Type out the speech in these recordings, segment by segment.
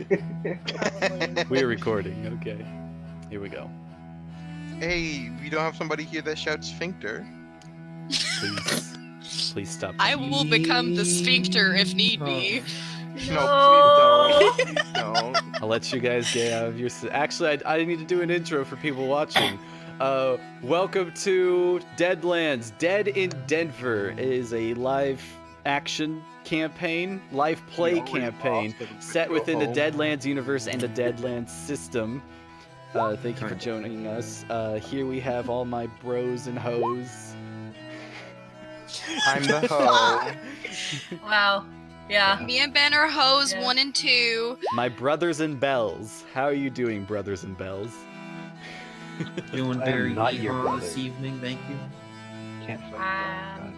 Probably. We're recording. Okay. Here we go. Hey, we don't have somebody here that shouts sphincter. Please stop. I will become the sphincter if need be. No, please don't. Please don't. I'll let you guys get out of your... Actually, I need to do an intro for people watching. Welcome to Deadlands, Dead in Denver. It is a live action campaign, live play campaign set within the Deadlands universe and the Deadlands system. Thank you for joining us. Here we have all my bros and hoes. I'm the hoe. Wow. Yeah. Me and Ben are hoes Yeah. 1 and 2. My brothers and bells. How are you doing, brothers and bells? Doing I am very not your hard brother. this evening, thank you. Can't fight.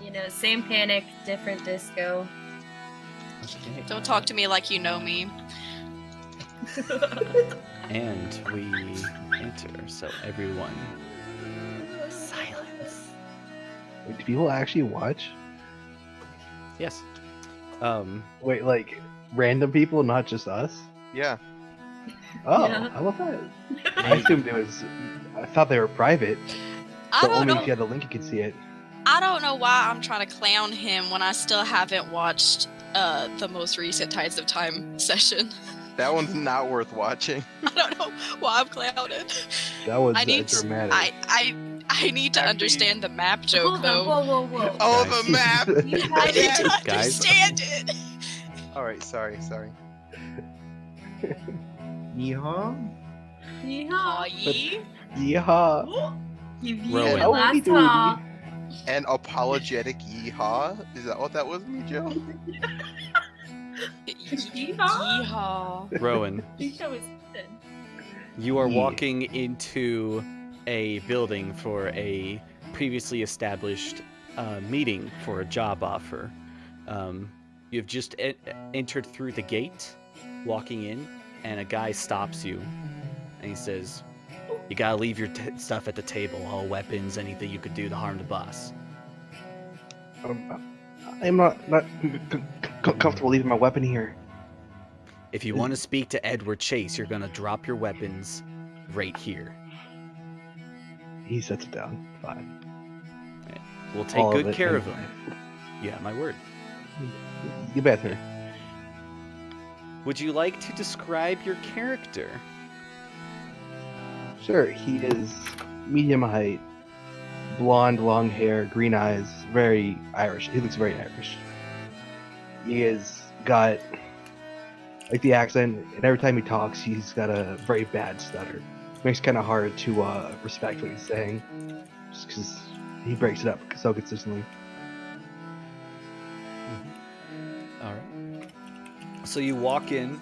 You know, same panic, different disco. Okay. Don't talk to me like you know me. And we enter, so everyone, silence. Wait, do people actually watch? Yes. Wait, like random people, not just us? Yeah. Oh, Yeah. how about that? I assumed it was. I thought they were private. I So don't only know. if you had the link, you could see it. I don't know why I'm trying to clown him when I still haven't watched the most recent Tides of Time session. That one's not worth watching. I don't know why I'm clowning. That was I need dramatic. I need to understand the map joke Hold on, though. whoa, whoa, whoa. Oh, Guys. the map! You I have need it. to Guys. understand it. Alright, sorry. Yeehaw. Yeehaw. Aw, ye. Yeehaw! You've Rowan. used it How are we last doing? time. An apologetic yeehaw? Is that what that was, Mijo? Yeehaw. Yeehaw. Rowan, Mijo is good. you are Yeah. walking into a building for a previously established meeting for a job offer. You've just entered through the gate, walking in, and a guy stops you, and he says, "You gotta leave your stuff at the table, all weapons, anything you could do to harm the boss." I'm not comfortable leaving my weapon here. If you want to speak to Edward Chase, you're gonna drop your weapons right here. He sets it down. Fine. We'll take All good it, care of and- him. You have my word. You better. Would you like to describe your character? Sure, he is medium height, blonde, long hair, green eyes, very Irish. He looks very Irish. He has got like the accent, and every time he talks, he's got a very bad stutter. Makes it kind of hard to respect what he's saying, just because he breaks it up so consistently. All right. So you walk in.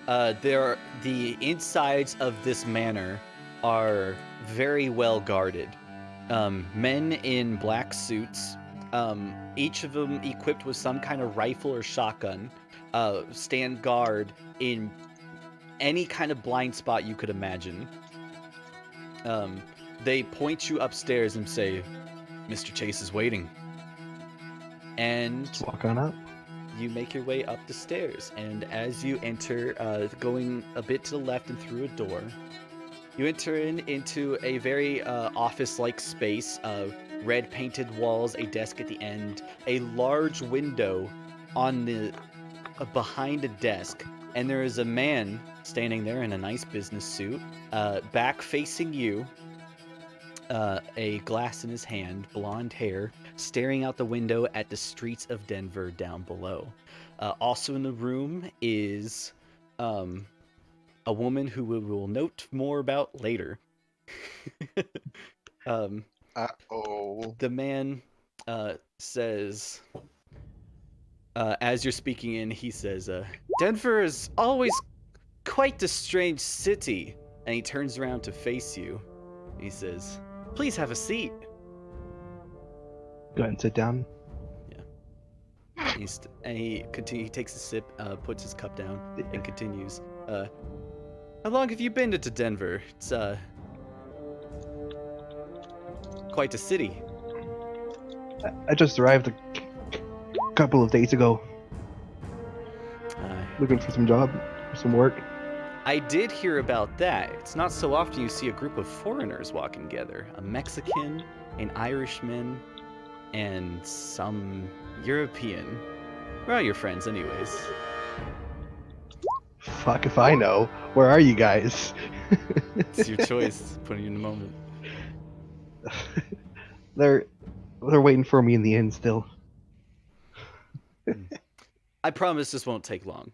The insides of this manor are very well guarded. Men in black suits, each of them equipped with some kind of rifle or shotgun, stand guard in any kind of blind spot you could imagine. They point you upstairs and say, "Mr. Chase is waiting." And Just walk on up. you make your way up the stairs, and as you enter, going a bit to the left and through a door, you enter into a very office-like space of red painted walls, a desk at the end, a large window on the behind a desk, and there is a man standing there in a nice business suit, back facing you, a glass in his hand, blonde hair, staring out the window at the streets of Denver down below. Also in the room is a woman who we will note more about later. Uh-oh. The man says, as you're speaking in, he says, "Denver is always quite a strange city." And he turns around to face you. He says, "Please have a seat." Go ahead and sit down. He takes a sip, puts his cup down, and continues. How long have you been to Denver? It's quite a city. I just arrived a couple of days ago, looking for some job. for some work? I did hear about that. It's not so often you see a group of foreigners walking together. A Mexican, an Irishman, and some European. Where are your friends, anyways? Fuck if I know. Where are you guys? It's your choice. Putting you in the moment. They're waiting for me in the inn still. I promise this won't take long.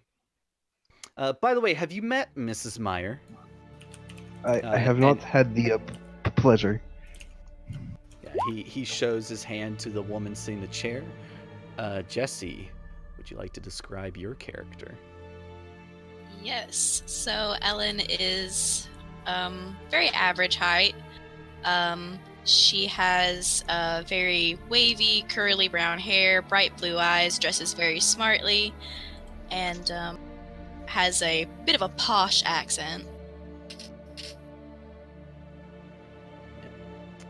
By the way, have you met Mrs. Meyer? I have not had the pleasure. Yeah, he shows his hand to the woman sitting in the chair. Jesse, would you like to describe your character? Yes. So Ellen is very average height. She has very wavy, curly brown hair, bright blue eyes, dresses very smartly, and has a bit of a posh accent.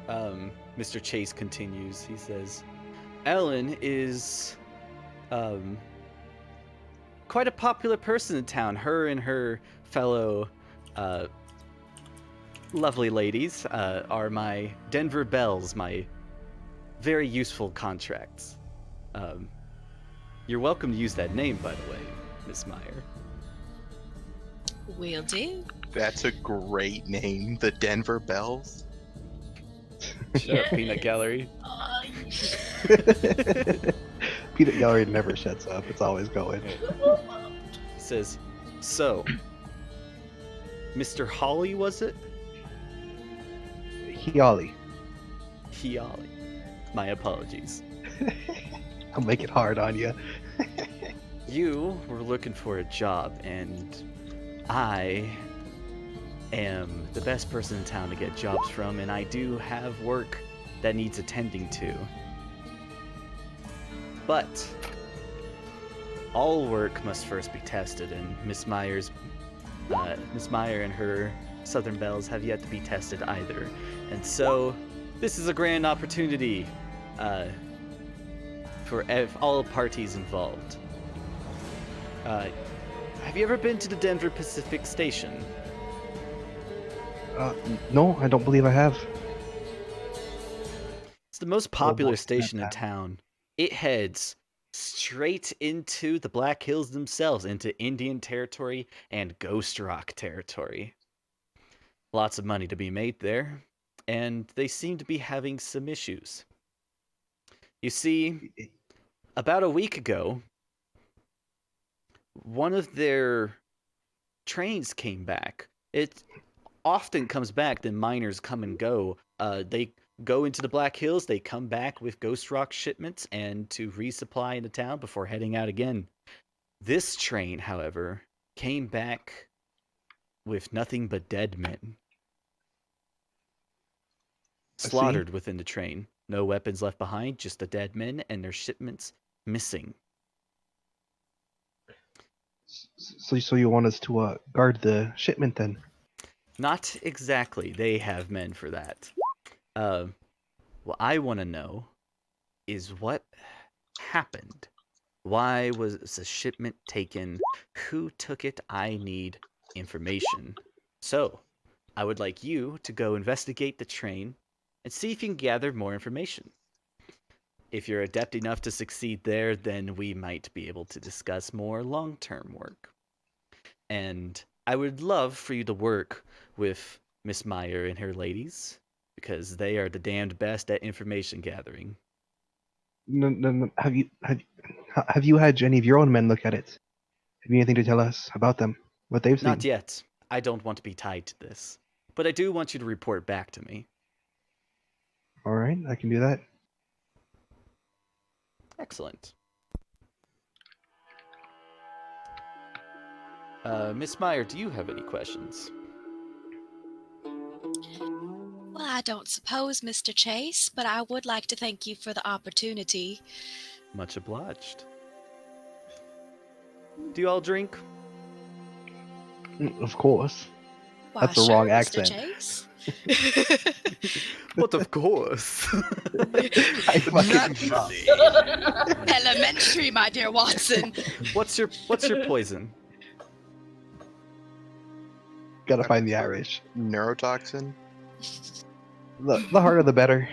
Mr. Chase continues. He says, Ellen is quite a popular person in town. Her and her fellow lovely ladies are my Denver Bells, my very useful contracts. You're welcome to use that name, by the way, Miss Meyer. Will do. That's a great name, the Denver Bells. Shut up, Peanut Gallery. Peanut Gallery never shuts up. It's always going. He says, so, Mr. Holly, was it? Heally. Heally. My apologies. I'll make it hard on you. You were looking for a job, and I am the best person in town to get jobs from, and I do have work that needs attending to. But all work must first be tested, and Miss Meyer and her Southern Bells have yet to be tested either. And so, this is a grand opportunity for all parties involved. Have you ever been to the Denver Pacific Station? No, I don't believe I have. It's the most popular boy, station in that. town. It heads straight into the Black Hills themselves, into Indian Territory and Ghost Rock Territory. Lots of money to be made there, and they seem to be having some issues. You see, about a week ago, one of their trains came back. It often comes back, then miners come and go. They go into the Black Hills, they come back with Ghost Rock shipments and to resupply into town before heading out again. This train, however, came back with nothing but dead men. Slaughtered within the train. No weapons left behind, just the dead men and their shipments missing. So you want us to guard the shipment then? Not exactly. They have men for that. What I want to know is what happened. Why was the shipment taken? Who took it? I need information. So, I would like you to go investigate the train and see if you can gather more information. If you're adept enough to succeed there, then we might be able to discuss more long-term work. And I would love for you to work with Miss Meyer and her ladies, because they are the damned best at information gathering. No. Have you had any of your own men look at it? Have you anything to tell us about them? What they've seen? Not yet. I don't want to be tied to this. But I do want you to report back to me. All right, I can do that. Excellent. Miss Meyer, do you have any questions? Well, I don't suppose, Mr. Chase, but I would like to thank you for the opportunity. Much obliged. Do you all drink? Of course. Why, That's the sure, wrong Mr. accent. Chase. But of course. I fucking Elementary, my dear Watson. What's your poison? Gotta find the Irish. Neurotoxin. The harder the better.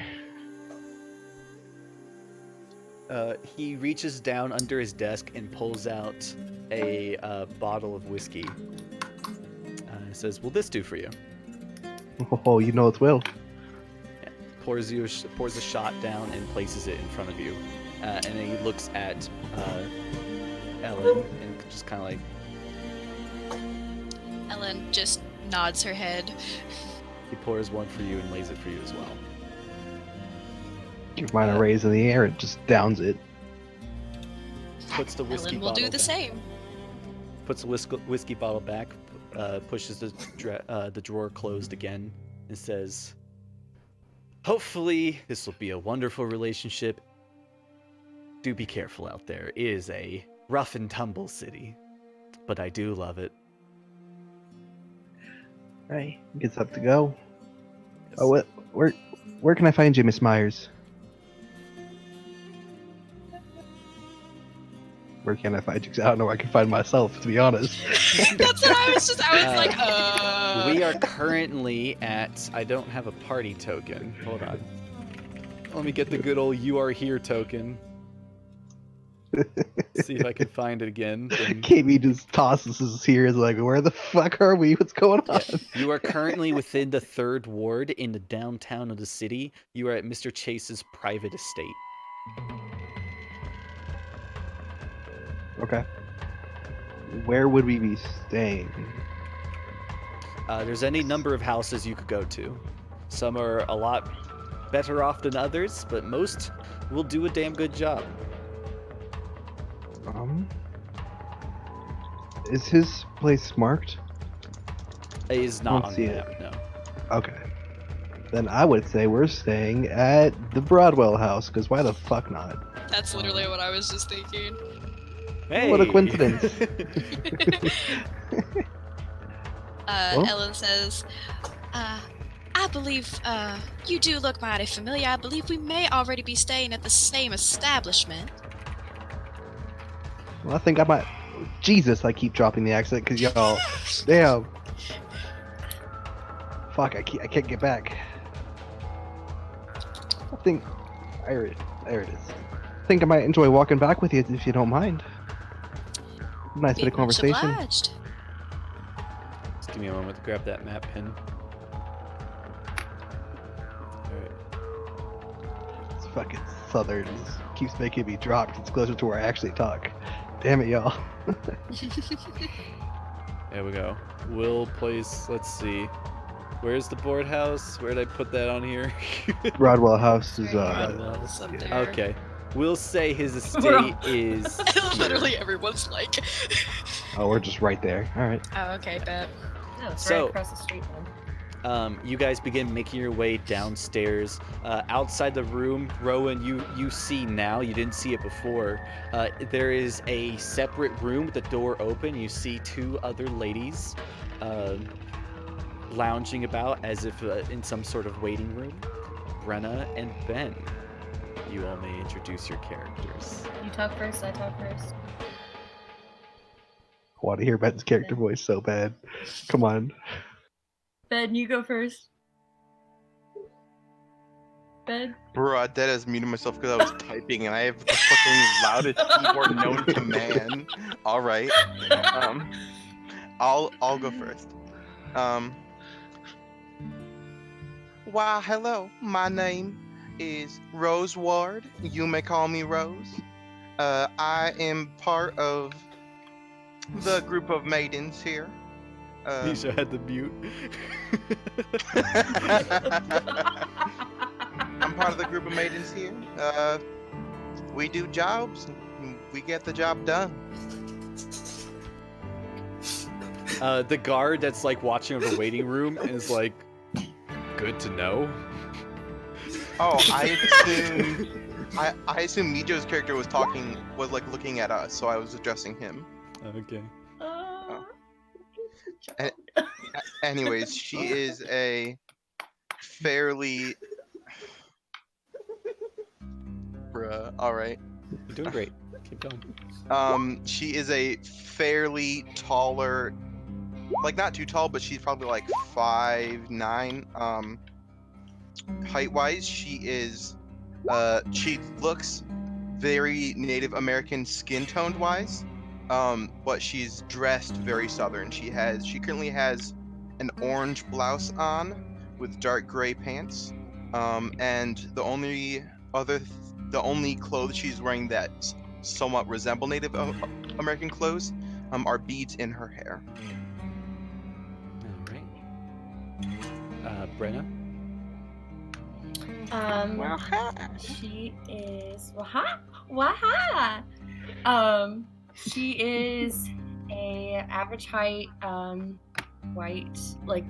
He reaches down under his desk and pulls out a bottle of whiskey. He says, "Will this do for you?" Oh, you know it will. Pours a shot down and places it in front of you, and then he looks at Ellen and just kind of like, Ellen just nods her head. he pours one for you and lays it for you as well. Give mine a raise in the air, it just downs it. Puts the whiskey Ellen will bottle do the back. same. Puts the whiskey bottle back, pushes the drawer closed again, and says, "Hopefully, this will be a wonderful relationship. Do be careful out there. It is a rough and tumble city, but I do love it." Right, gets up to go. Yes. Oh, where can I find you, Miss Myers? Where can I find you? 'Cause I don't know where I can find myself, to be honest. That's what I was like, We are currently at. I don't have a party token. Hold on. Let me get the good old "You Are Here" token. See if I can find it again. Then- KB just tosses us here. Is like, where the fuck are we? What's going on? Yeah. You are currently within the 3rd ward in the downtown of the city. You are at Mr. Chase's private estate. Okay. Where would we be staying? There's any number of houses you could go to. Some are a lot better off than others, but most will do a damn good job. Is his place marked? It is not Don't on see the it. map, no. Okay. Then I would say we're staying at the Broadwell house, because why the fuck not? That's literally what I was just thinking. Hey! What a coincidence. Well? Ellen says, I believe you do look mighty familiar. I believe we may already be staying at the same establishment. Well, I think I might. Jesus, I keep dropping the accent because y'all. Damn. Fuck, I can't get back. I think. There it is. I think I might enjoy walking back with you if you don't mind. Nice bit of Much conversation. obliged. Just give me a moment to grab that map pin. Alright. This fucking southern keeps making me drop 'cause it's closer to where I actually talk. Damn it, y'all. There we go. Will place, let's see. Where's the board house? Where did I put that on here? Broadwell house is Broadwell. It's up yeah. there. Okay. We'll say his We're estate is. Literally everyone's like, Oh, we're just right there. All right. oh, okay, bet. No, it's So- right across the street then. You guys begin making your way downstairs. Outside the room, Rowan, you see now, you didn't see it before. There is a separate room with the door open. You see 2 other ladies lounging about as if in some sort of waiting room. Brenna and Ben. You all may introduce your characters. You talk first, I talk first. I want to hear Ben's character voice so bad. Come on. Ben, you go first. Ben? Bro, I dead as muted myself because I was typing and I have the fucking loudest keyboard known to man. Alright. I'll go first. Why, hello. My name is Rose Ward. You may call me Rose. I am part of the group of maidens here. Mijo had the mute. I'm part of the group of maidens here. We do jobs. We get the job done. The guard that's like watching over the waiting room is like, good to know. Oh, I assume Mijo's character was like looking at us, so I was addressing him. Okay. Anyways, she is a fairly... Bruh, alright. You're doing great. Keep going. She is a fairly taller like not too tall, but she's probably like 5'9". Height-wise, she looks very Native American skin toned wise, but she's dressed very Southern. She currently has an orange blouse on with dark gray pants, and the only clothes she's wearing that somewhat resemble Native American clothes are beads in her hair. All right. Brenna. She is she is a average height, white, like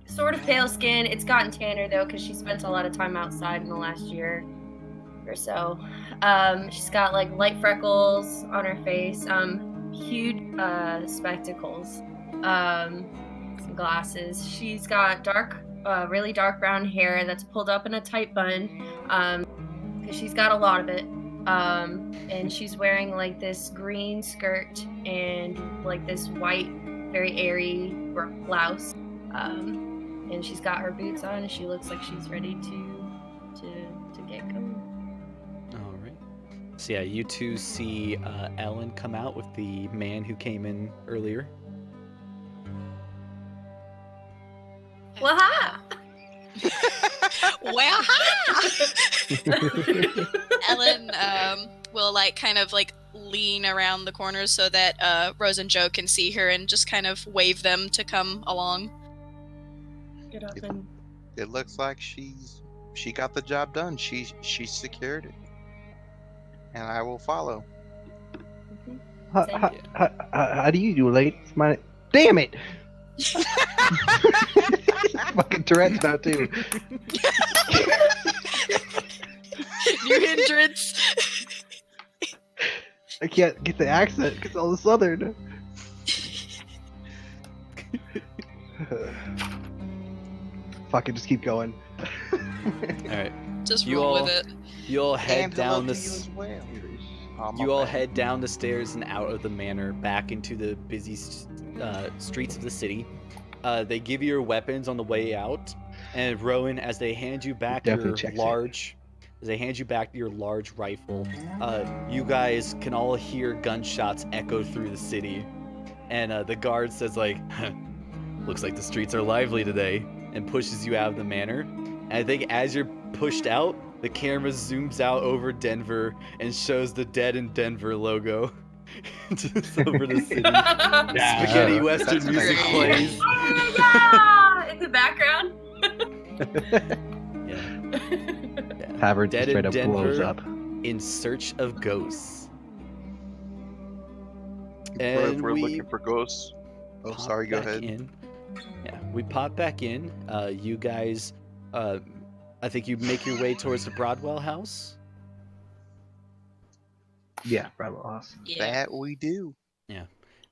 sort of pale skin. It's gotten tanner though because she spent a lot of time outside in the last year or so. She's got like light freckles on her face, huge spectacles, some glasses. She's got really dark brown hair that's pulled up in a tight bun, because she's got a lot of it. And she's wearing like this green skirt and like this white, very airy blouse. And she's got her boots on, and she looks like she's ready to get going. All right. So yeah, you two see Ellen come out with the man who came in earlier. Waha! Well, Ellen will like kind of like lean around the corners so that Rose and Joe can see her and just kind of wave them to come along. Get up and It looks like she got the job done. She secured it, and I will follow. How do you do, ladies? Damn it! Fucking Tourette's now too. New hindrance. I can't get the accent because all the Southern. Fucking just keep going. All right. Just You roll all- with it. You all head And hello down to the. you as well. You all head down the stairs and out of the manor, back into the busy streets of the city. They give you your weapons on the way out, and Rowan, as they hand you back your large rifle, you guys can all hear gunshots echo through the city, and the guard says like, "Looks like the streets are lively today," and pushes you out of the manor. And I think as you're pushed out, the camera zooms out over Denver and shows the Dead in Denver logo just over the city. Spaghetti Western That's music great. plays. oh yeah, in the background. Yeah. Tavern Dead straight in up blows Denver. up. In search of ghosts. We're And we looking for ghosts. Oh, pop sorry. Go back ahead. in. Yeah, we pop back in. You guys, I think you make your way towards the Broadwell house. Yeah, Bravo House. Yeah. That we do.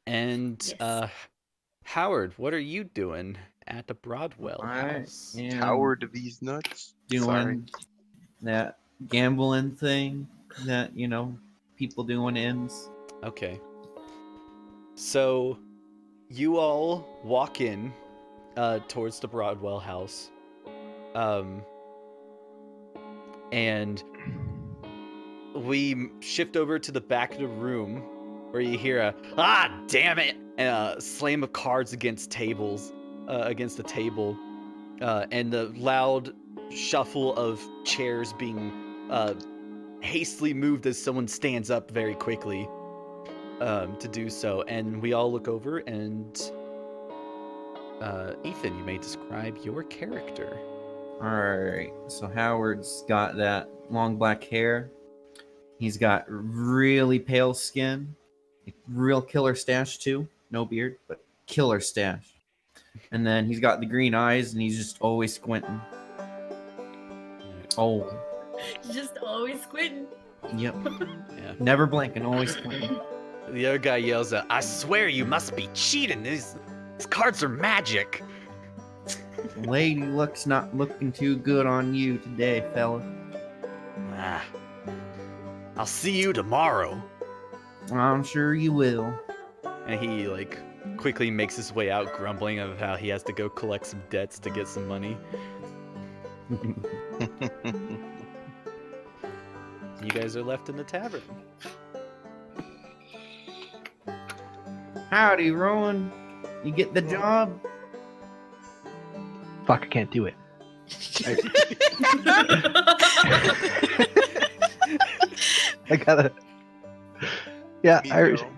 And Yes. Howard, what are you doing at the Broadwell I house? am Coward to these nuts. Sorry. doing that gambling thing that people do when it ends. Okay. So you all walk in towards the Broadwell house. And we shift over to the back of the room where you hear a "ah, damn it!" and a slam of cards against the table, and the loud shuffle of chairs being hastily moved as someone stands up very quickly to do so. And we all look over, and Ethan, you may describe your character. Alright, so Howard's got that long black hair. He's got really pale skin. Real killer stash too. No beard, but killer stash. And then he's got the green eyes and he's just always squinting. Oh, Just always squinting. yep. Yeah. Never blinking, always squinting. The other guy yells out, "I swear you must be cheating. These cards are magic." Lady luck's not looking too good on you today, fella. Ah, I'll see you tomorrow. I'm sure you will. And he like quickly makes his way out, grumbling of how he has to go collect some debts to get some money. You guys are left in the tavern. Howdy, Rowan. You get the job? Fuck, I can't do it. I gotta. Yeah, Irish. Mijo.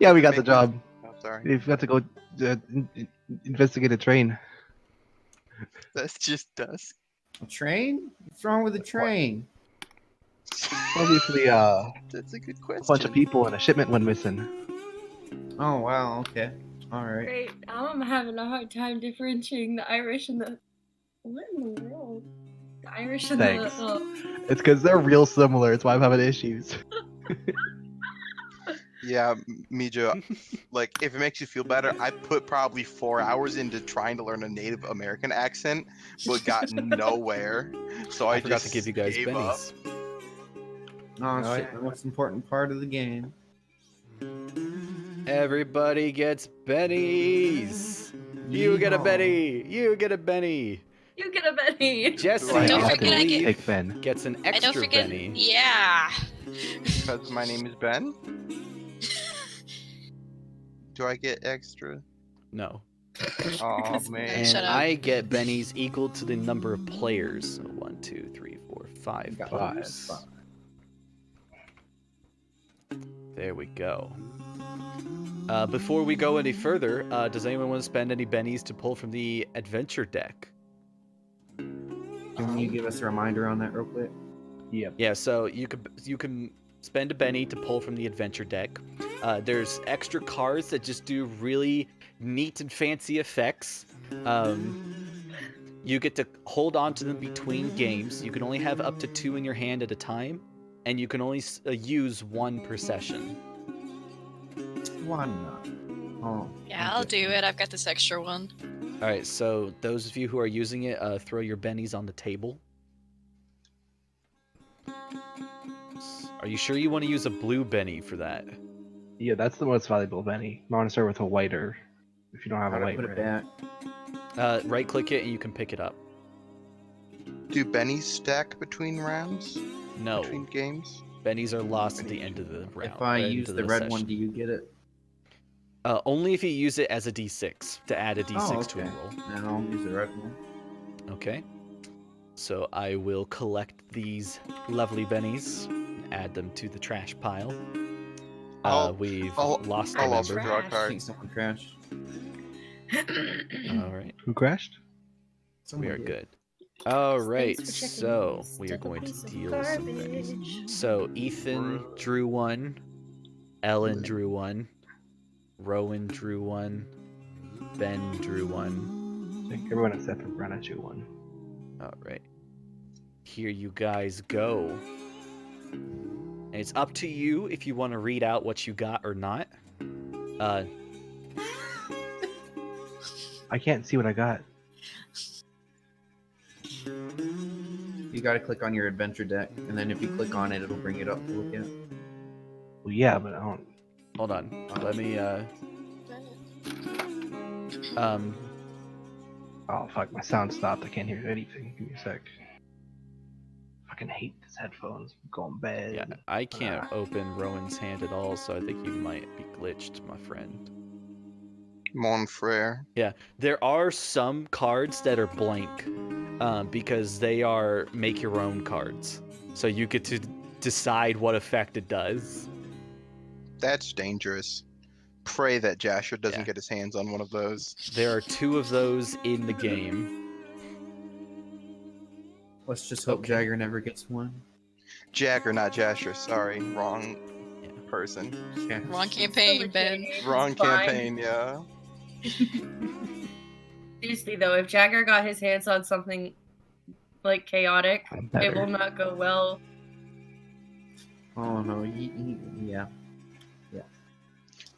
Yeah, we got the job. Oh, sorry. We've got to go investigate a train. That's just dusk. A train? What's wrong with the train? Obviously, That's a good question. a bunch of people and a shipment went missing. Oh, wow, okay. Alright. Great. I'm having a hard time differentiating the Irish and the. What in the world? The Irish and Thanks. the. It's because they're real similar. It's why I'm having issues. Yeah, Mijo, like, if it makes you feel better, I put probably 4 hours into trying to learn a Native American accent, but got nowhere. So I forgot just to give you guys gave up. bennies. Oh, shit, the most important part of the game. Everybody gets bennies. You get a benny. You get a benny. You get a Benny. Jesse, Right. Don't I forget I believe, Take Ben. gets an I don't extra forget. benny. Yeah. Because my name is Ben. Do I get extra? No. Oh man. And Shut up. I get bennies equal to the number of players. So 1, 2, 3, 4, 5 Got players. five. There we go. Before we go any further, does anyone want to spend any bennies to pull from the adventure deck? Can you give us a reminder on that real quick? Yep. Yeah, so you can spend a benny to pull from the adventure deck. There's extra cards that just do really neat and fancy effects. You get to hold on to them between games. You can only have up to 2 in your hand at a time, and you can only use 1 per session. Why not? Oh. Yeah, I'll do it. I've got this extra one. All right, so those of you who are using it, throw your bennies on the table. Are you sure you want to use a blue benny for that? Yeah, that's the most valuable Benny. I want to start with a whiter. If you don't have How a to white put it red. back? Right click it and you can pick it up. Do bennies stack between rounds? No, Between games? bennies are lost at the end of the round. If I end use of the red session. one, do you get it? Only if you use it as a d6 to add a d6 Oh, to a okay. roll. Then I'll use the red one. Okay. So I will collect these lovely bennies, add them to the trash pile. We've lost a I'll also member. draw a Trash. I card. think someone crashed. All right, Who crashed? Someone we are did. good. All right, Thanks for checking so this we are double going to piece of deal some bennies. garbage. So Ethan drew 1, Ellen drew 1, Rowan drew 1, Ben drew 1. I think everyone except for Brenna drew 1. All right, here you guys go. And it's up to you if you want to read out what you got or not. I can't see what I got. You gotta click on your adventure deck, and then if you click on it, it'll bring it up to look at. Well, yeah, but I don't. Hold on, let me. Oh fuck, my sound stopped. I can't hear anything. Give me a sec. Fucking hate this headphones. I'm going bad. Yeah, I can't open Rowan's hand at all, so I think you might be glitched, my friend. Mon frere. Yeah, there are some cards that are blank, because they are make your own cards, so you get to decide what effect it does. That's dangerous. Pray that Jasher doesn't Yeah. get his hands on one of those. There are 2 of those in the game. Let's just hope Okay. Jagger never gets one. Jagger, not Jasher. Sorry, wrong person. Yeah. Wrong campaign, Ben. Wrong Fine. campaign, yeah. Seriously though, if Jagger got his hands on something like chaotic, I'm it better. will not go well. Oh no, yeah.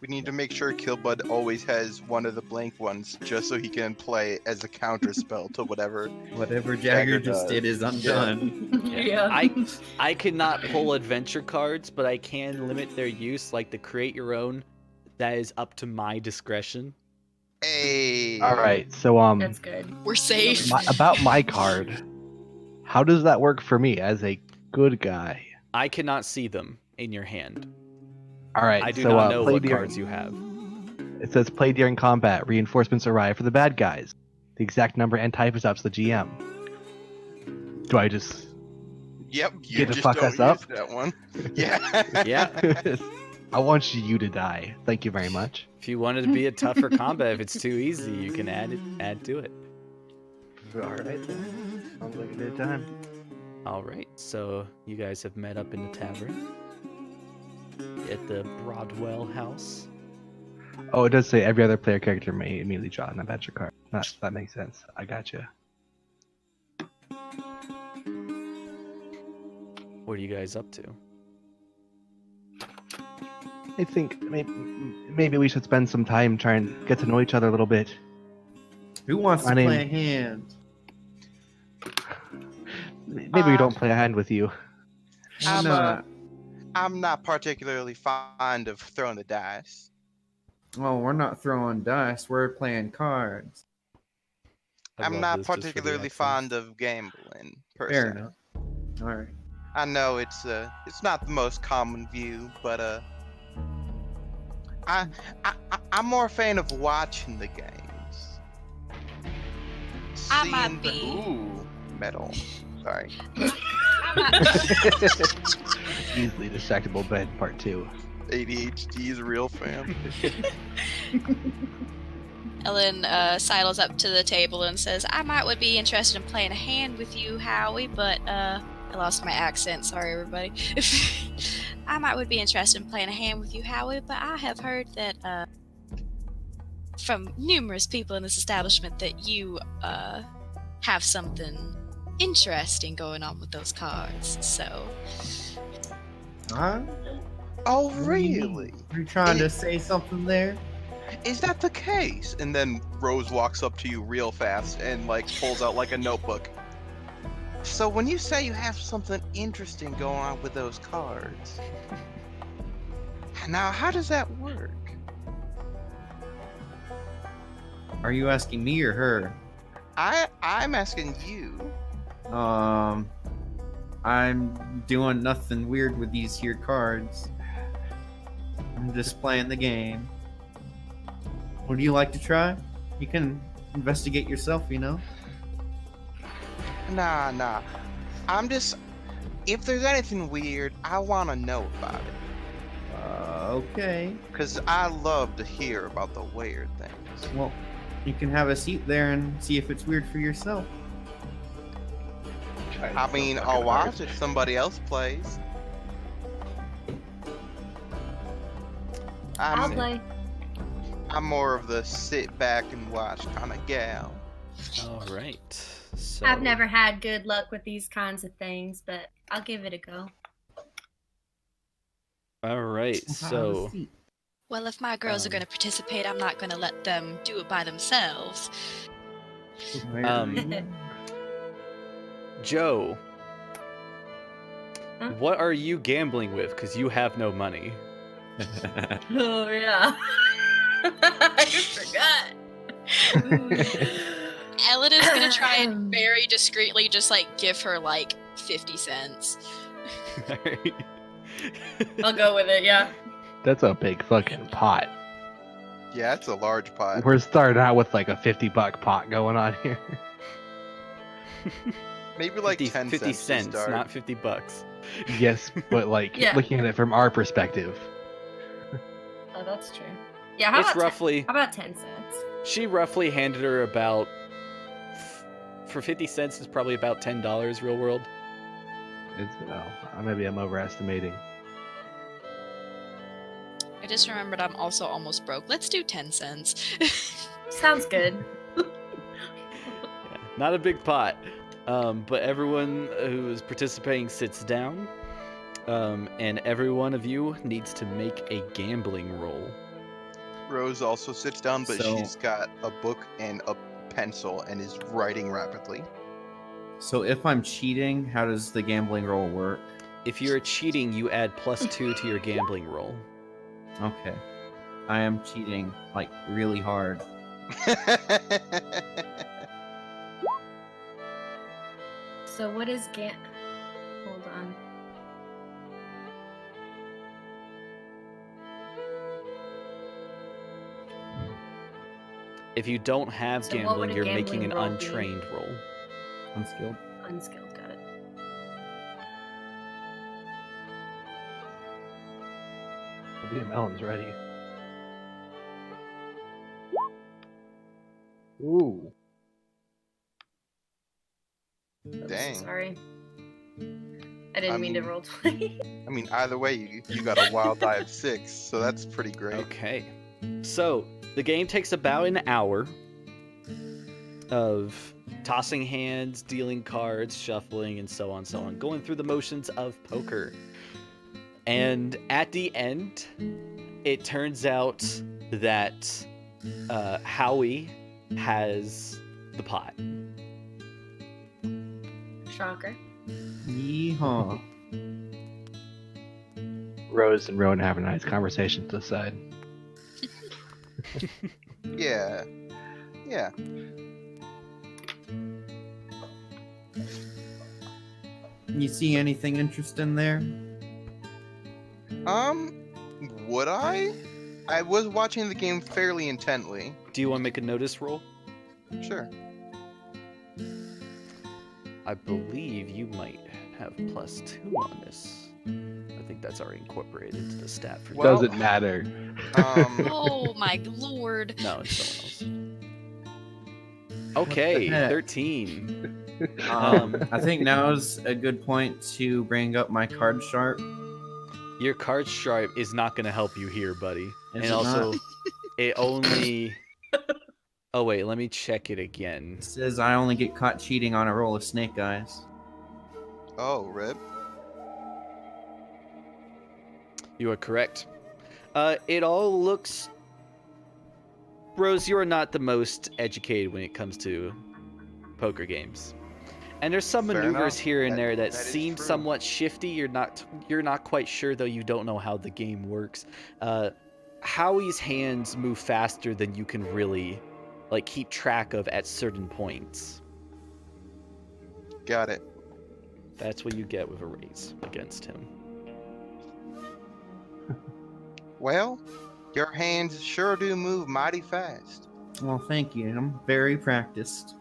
We need to make sure Killbud always has one of the blank ones, just so he can play as a counter spell to whatever. Whatever Jagger Jagger just does. did is undone. Yeah. I cannot pull adventure cards, but I can limit their use, like the create your own That is up to my discretion. Hey. All right. So That's good. We're safe. about my card. How does that work for me as a good guy? I cannot see them in your hand. All right. I do so, not know play what during- cards you have. It says play during combat. Reinforcements arrive for the bad guys. The exact number and type is up to the GM. Do I just? Yep, you Get to just fuck don't us up? use that one. Yeah. Yeah. I want you to die. Thank you very much. If you wanted to be a tougher combat, if it's too easy, you can add to it. All right. Then. Sounds like a good time. All right, so you guys have met up in the tavern at the Broadwell house. Oh, it does say every other player character may immediately draw an adventure card. That makes sense. I gotcha. What are you guys up to? I think maybe we should spend some time trying to get to know each other a little bit. Who wants to My name- play a hand? Maybe we don't play a hand with you. Why not? I'm not particularly fond of throwing the dice. Oh, we're not throwing dice. We're playing cards. I I'm love not this just for the particularly accents. fond of gambling, per Fair se. enough. All right. I know it's not the most common view, but I'm more a fan of watching the games. I might Seeing be. Ooh, metal. Sorry. Easily distractible bed part 2. ADHD is real, fam. Ellen sidles up to the table and says, I would be interested in playing a hand with you, Howie, but I lost my accent. Sorry, everybody. would be interested in playing a hand with you, Howie, but I have heard that from numerous people in this establishment that you have something interesting going on with those cards. So, Huh? Oh, What do you mean? really? You're trying to say something there? Is that the case? And then Rose walks up to you real fast and like pulls out like a notebook. So when you say you have something interesting going on with those cards, now how does that work? Are you asking me or her? I'm asking you. I'm doing nothing weird with these here cards. I'm just playing the game. Would you like to try? You can investigate yourself, you know? Nah. I'm just. If there's anything weird, I want to know about it. Okay. Because I love to hear about the weird things. Well, you can have a seat there and see if it's weird for yourself. I mean, I'll watch if somebody else plays. I'll play. I'm more of the sit back and watch kind of gal. All right. So I've never had good luck with these kinds of things, but I'll give it a go. All right. Have a So seat. well, if my girls are going to participate, I'm not going to let them do it by themselves. Joe, Huh? what are you gambling with? Because you have no money. Oh, yeah. I forgot. Ellen is going to try and very discreetly just like give her like 50 cents. All right. I'll go with it, yeah. That's a big fucking pot. Yeah, it's a large pot. We're starting out with like a $50 pot going on here. Maybe like 50 10 cents. to cents, start. not $50. Yes, but like Yeah. looking at it from our perspective. Oh, that's true. Yeah, how It's about roughly. how about 10 cents? She roughly handed her about. For 50 cents, is probably about $10 real world. It's maybe I'm overestimating. I just remembered I'm also almost broke. Let's do 10 cents. Sounds good. Yeah, not a big pot. But everyone who is participating sits down. And every one of you needs to make a gambling roll. Rose also sits down, but So- she's got a book and a pencil and is writing rapidly. So if I'm cheating, how does the gambling roll work? If you're cheating, you add +2 to your gambling roll. Okay. I am cheating like really hard. So what is Hold on. If you don't have So what would gambling, a you're making an gambling roll be? untrained roll. Unskilled. Unskilled, got it. Liam Ellen's ready. Ooh. Oops, Dang. sorry. I didn't mean to mean- roll 20. I mean, either way, you got a wild die of 6, so that's pretty great. Okay. So, the game takes about an hour of tossing hands, dealing cards, shuffling, and so on, going through the motions of poker. And at the end, it turns out that Howie has the pot. Shocker. Yeehaw. Rose and Rowan have a nice conversation to the side. Yeah. Yeah. You see anything interesting there? Would I? I was watching the game fairly intently. Do you want to make a notice roll? Sure. I believe you might have +2 on this. I think that's already incorporated into the stat for you. Well- Doesn't matter. Oh my lord. No, it's someone else. Okay, heck? 13. I think now's a good point to bring up my card sharp. Your card sharp is not going to help you here, buddy. Is and it also, not? it only... Oh, wait, let me check it again. It says I only get caught cheating on a roll of snake eyes. Oh, rip. You are correct. It all looks... Rose, you are not the most educated when it comes to poker games. And there's some Fair maneuvers enough. here and That- there that that is seem true. somewhat shifty. You're not quite sure, though you don't know how the game works. Howie's hands move faster than you can really keep track of at certain points. Got it. That's what you get with a raise against him. Well, your hands sure do move mighty fast. Well, thank you. I'm very practiced.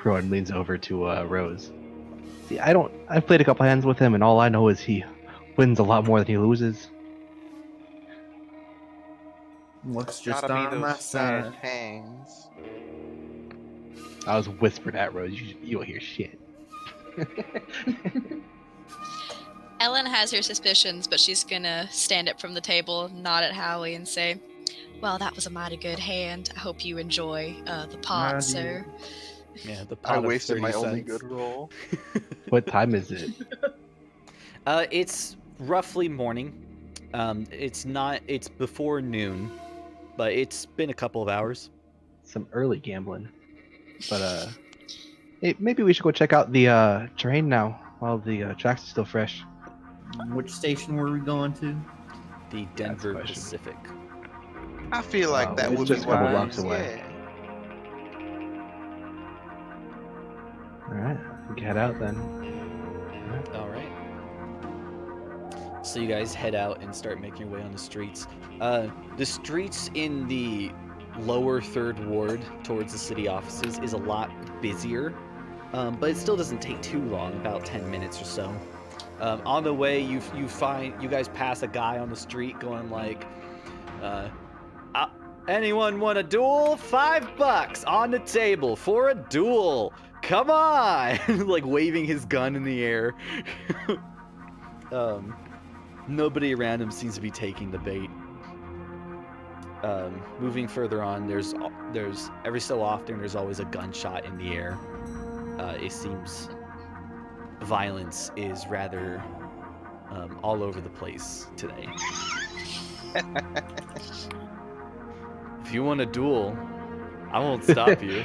Rowan leans over to Rose. See, I've played a couple hands with him, and all I know is he wins a lot more than he loses. Looks just Gotta be on my those fast side. hands. I was whispered at Rose. You don't hear shit. Ellen has her suspicions, but she's gonna stand up from the table, nod at Howie, and say, "Well, that was a mighty good hand. I hope you enjoy the pot, Mighty. sir." Yeah, the I pot of wasted my 30 only cents. good roll. What time is it? It's roughly morning. It's before noon, but it's been a couple of hours. Some early gambling. But hey, maybe we should go check out the terrain now while the tracks are still fresh. Which station were we going to? The That's Denver the question. Pacific. I feel like that it's would just be a couple wise. blocks away. Yeah. All right, we can head out then. All right. So you guys head out and start making your way on the streets. The streets in the lower third ward towards the city offices is a lot busier, but it still doesn't take too long, about 10 minutes or so. On the way, you guys pass a guy on the street going like, anyone want a duel? $5 on the table for a duel. Come on! Like waving his gun in the air. Nobody around him seems to be taking the bait. Moving further on, there's every so often there's always a gunshot in the air. It seems violence is rather all over the place today. If you want a duel, I won't stop you.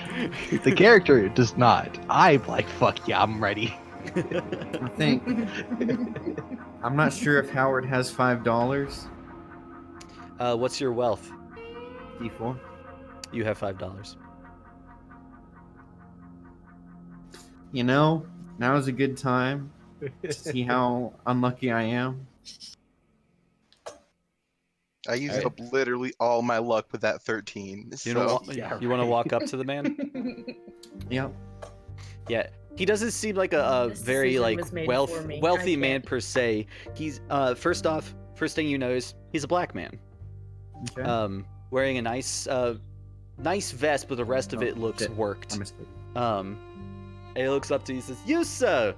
The character does not. I'm like, fuck yeah, I'm ready. I think. I'm not sure if Howard has $5. What's your wealth? D4. You have $5. You know, now is a good time to see how unlucky I am. I used Alright. up literally all my luck with that 13. You know, Yeah, you want to right. walk up to the man? Yep. Yeah, he doesn't seem like a This very decision like was made wealthy for me. wealthy I man can't. per se. He's first thing you notice, he's a black man. Okay. Wearing a nice vest, but the rest of Oh, it looks shit. worked. I missed it. And he looks up to you and says, "You sir,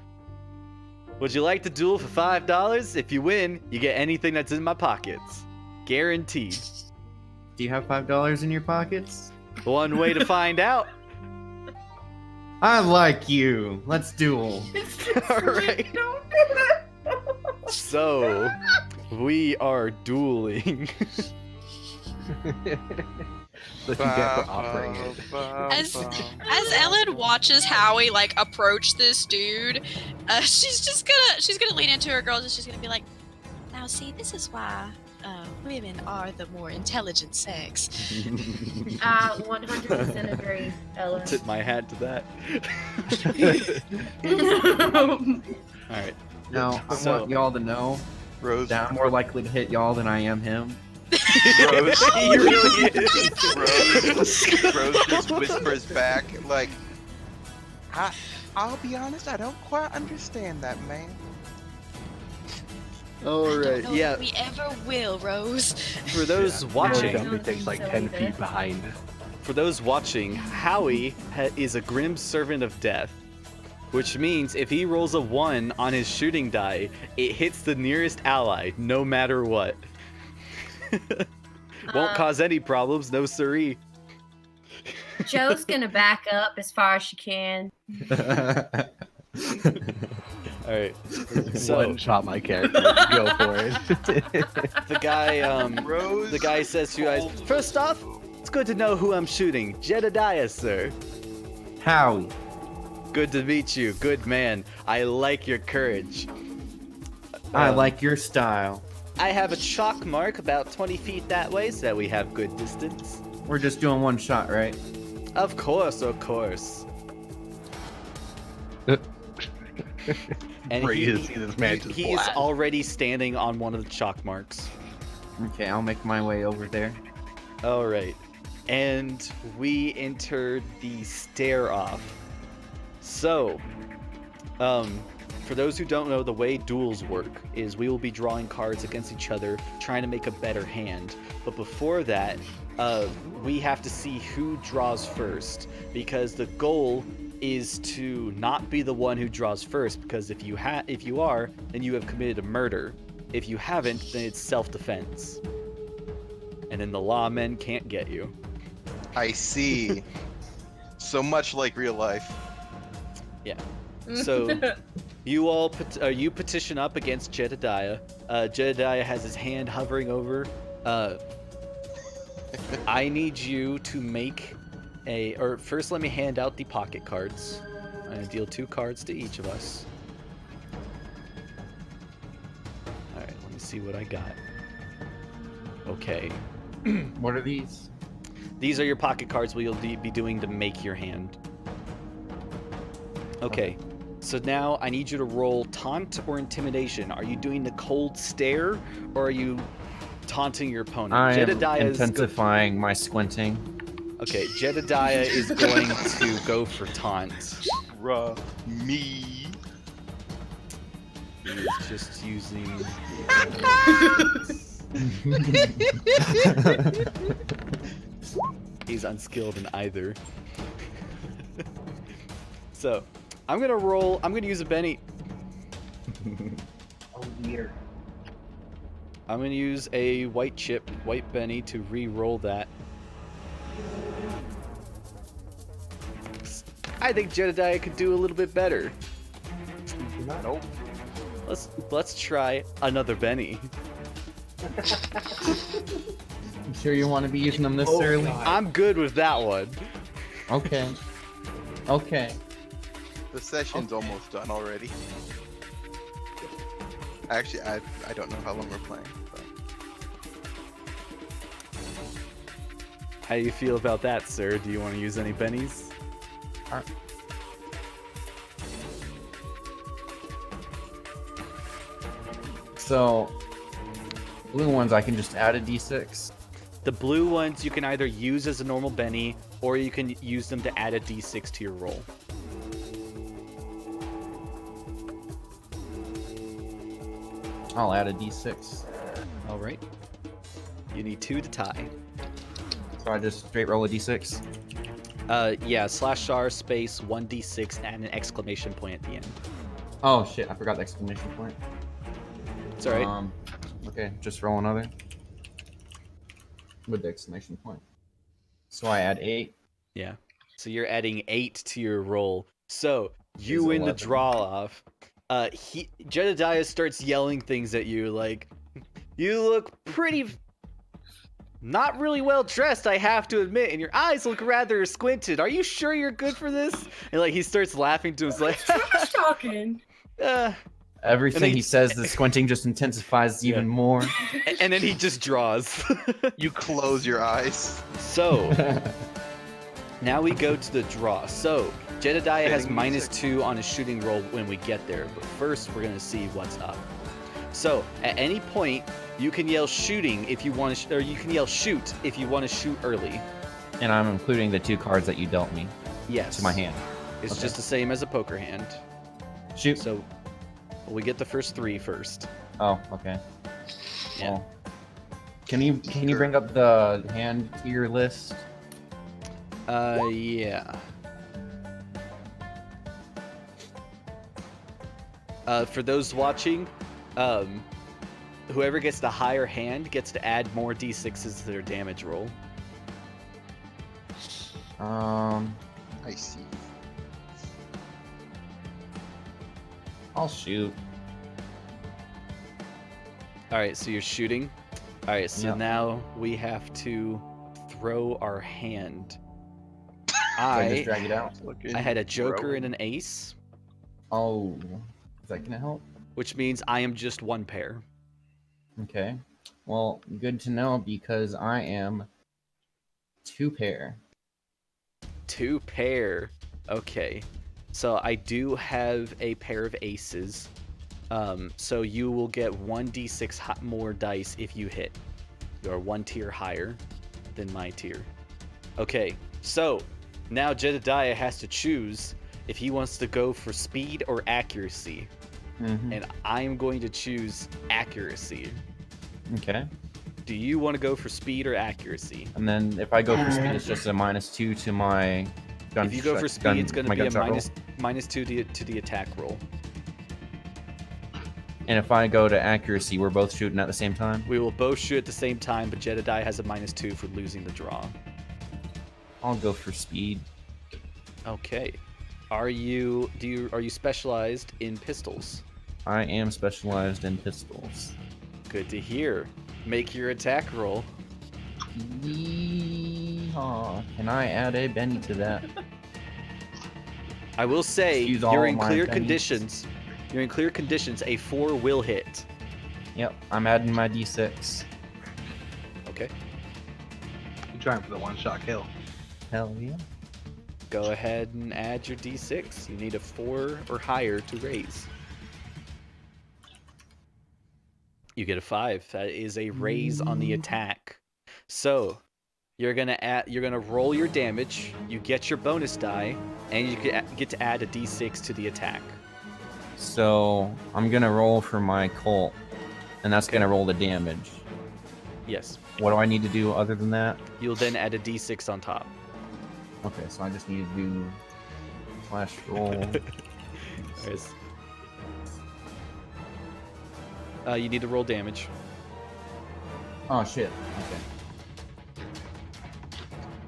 would you like to duel for $5? If you win, you get anything that's in my pockets, guaranteed." Do you have $5 in your pockets? One way to find out. I like you. Let's duel. All right. So we are dueling. That's what you get for offering it. As Ellen watches Howie like approach this dude, she's gonna lean into her girls and she's gonna be like, "Now see, this is why women are the more intelligent sex." 100% agree, Ellen. Tip my hat to that. All right. Now, I So- want y'all to know Rose, that I'm more likely to hit y'all than I am him. Rose, He really is. Rose just whispers back, like, I'll be honest, I don't quite understand that, man. All I right. don't know Yeah. if we ever will, Rose. For those Really watching, definitely takes like 10 feet behind. For those watching, Howie is a grim servant of death, which means if he rolls a 1 on his shooting die, it hits the nearest ally, no matter what. Won't cause any problems, no siree. Joe's gonna back up as far as she can. All right. So One shot my character. Go for it. the Rose, guy says to you guys, first off, it's good to know who I'm shooting. Jedediah, sir. Howie. Good to meet you. Good man. I like your courage. I like your style. I have a chalk mark about 20 feet that way, so that we have good distance. We're just doing one shot, right? Of course, of course. And Ready to see this man just he is blast. already standing on one of the chalk marks. Okay, I'll make my way over there. All right. And we enter the stare off. So, for those who don't know, the way duels work is we will be drawing cards against each other, trying to make a better hand. But before that, we have to see who draws first, because the goal is to not be the one who draws first, because if you are, then you have committed a murder. If you haven't, then it's self-defense. And then the lawmen can't get you. I see. So much like real life. So you all you petition up against Jedediah. Jedediah has his hand hovering over. I need you to make first let me hand out the pocket cards. I'm gonna deal 2 cards to each of us. All right, let me see what I got. Okay, What are these? these are your pocket cards. What you'll be doing to make your hand. Okay. So now I need you to roll taunt or intimidation. Are you doing the cold stare, or are you taunting your opponent? I am Jedediah's intensifying my squinting. Okay, Jedediah is going to go for taunt. Bruh, me. He is just using. He's unskilled in either. So, I'm gonna use a Benny. Oh, weird. I'm gonna use a white Benny to re-roll that. I think Jedediah could do a little bit better. Nope. Let's try another Benny. I'm sure you want to be using them this Oh, early. God. I'm good with that one. Okay. Okay. The session's almost done already. Actually, I don't know how long we're playing. But... How do you feel about that, sir? Do you want to use any bennies? So, blue ones I can just add a d6. The blue ones you can either use as a normal benny, or you can use them to add a d6 to your roll. I'll add a d6. All right. You need 2 to tie. So I just straight roll a d6. Yeah, /r space 1d6 and an exclamation point at the end. Oh shit, I forgot the exclamation point. It's alright. Okay, just roll another. With the exclamation point. So I add 8. Yeah. So you're adding 8 to your roll. So you Is win the 11. draw off. Jedediah starts yelling things at you like, "You look pretty not really well dressed, I have to admit, and your eyes look rather squinted. Are you sure you're good for this?" And like he starts laughing to himself. Trash talking. Everything he says, the squinting just intensifies even more. And then he just draws. You close your eyes. So now we go to the draw. So Jedediah has Fitting minus music. 2 on his shooting roll when we get there. But first, we're gonna see what's up. So at any point, you can yell shooting if you want to, or you can yell shoot if you want to shoot early. And I'm including the 2 cards that you dealt me Yes. to my hand. It's Okay. just the same as a poker hand. Shoot. So we get the first 3 first. Oh, okay. Yeah. Well, can you bring up the hand tier list? Yeah. For those watching, whoever gets the higher hand gets to add more d6s to their damage roll. I see. I'll shoot. All right, so you're shooting. All right, so Yep. now we have to throw our hand. So I just I drag it out. I had a joker and an ace, Oh, is that gonna help? which means I am just 1 pair. Okay. Well, good to know because I am 2 pair. 2 pair. Okay. So I do have a pair of aces. So you will get 1d6 more dice if you hit. You are 1 tier higher than my tier. Okay, so now Jedediah has to choose if he wants to go for speed or accuracy. Mm-hmm. And I'm going to choose accuracy. Okay. Do you want to go for speed or accuracy? And then if I go for speed, it's just a -2 to my gun. If you go for speed, gun- it's going to my be a gunshot roll. -2 to the attack roll. And if I go to accuracy, we're both shooting at the same time. We will both shoot at the same time, but Jedediah has a -2 for losing the draw. I'll go for speed. Okay. Are you specialized in pistols? I am specialized in pistols. Good to hear. Make your attack roll. Yeehaw. Can I add a Benny to that? I will say Use you're all in my clear bennies. conditions. You're in clear conditions. A 4 will hit. Yep, I'm adding my d6. Okay. You're trying for the one-shot kill. Hell yeah. Go ahead and add your d6. You need a 4 or higher to raise. You get a 5. That is a raise on the attack. So you're gonna roll your damage. You get your bonus die, and you get to add a d6 to the attack. So I'm gonna roll for my Colt, and that's gonna roll the damage. Yes. What do I need to do other than that? You'll then add a d6 on top. Okay, so I just need to do slash roll. There's- you need to roll damage. Oh shit. Okay.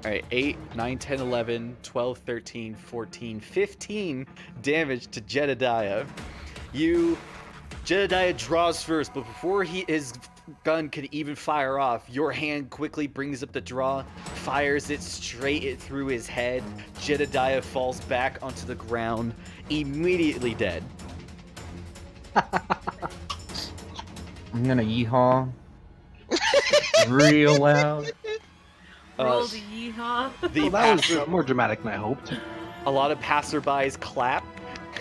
Alright, 8, 9, 10, 11, 12, 13, 14, 15 damage to Jedediah. Jedediah draws first, but before his gun can even fire off, your hand quickly brings up the draw, fires it straight through his head. Jedediah falls back onto the ground, immediately dead. I'm gonna yeehaw real loud. Roll the yeehaw. The Well, that was passer- more dramatic than I hoped. a lot of passerbys clap,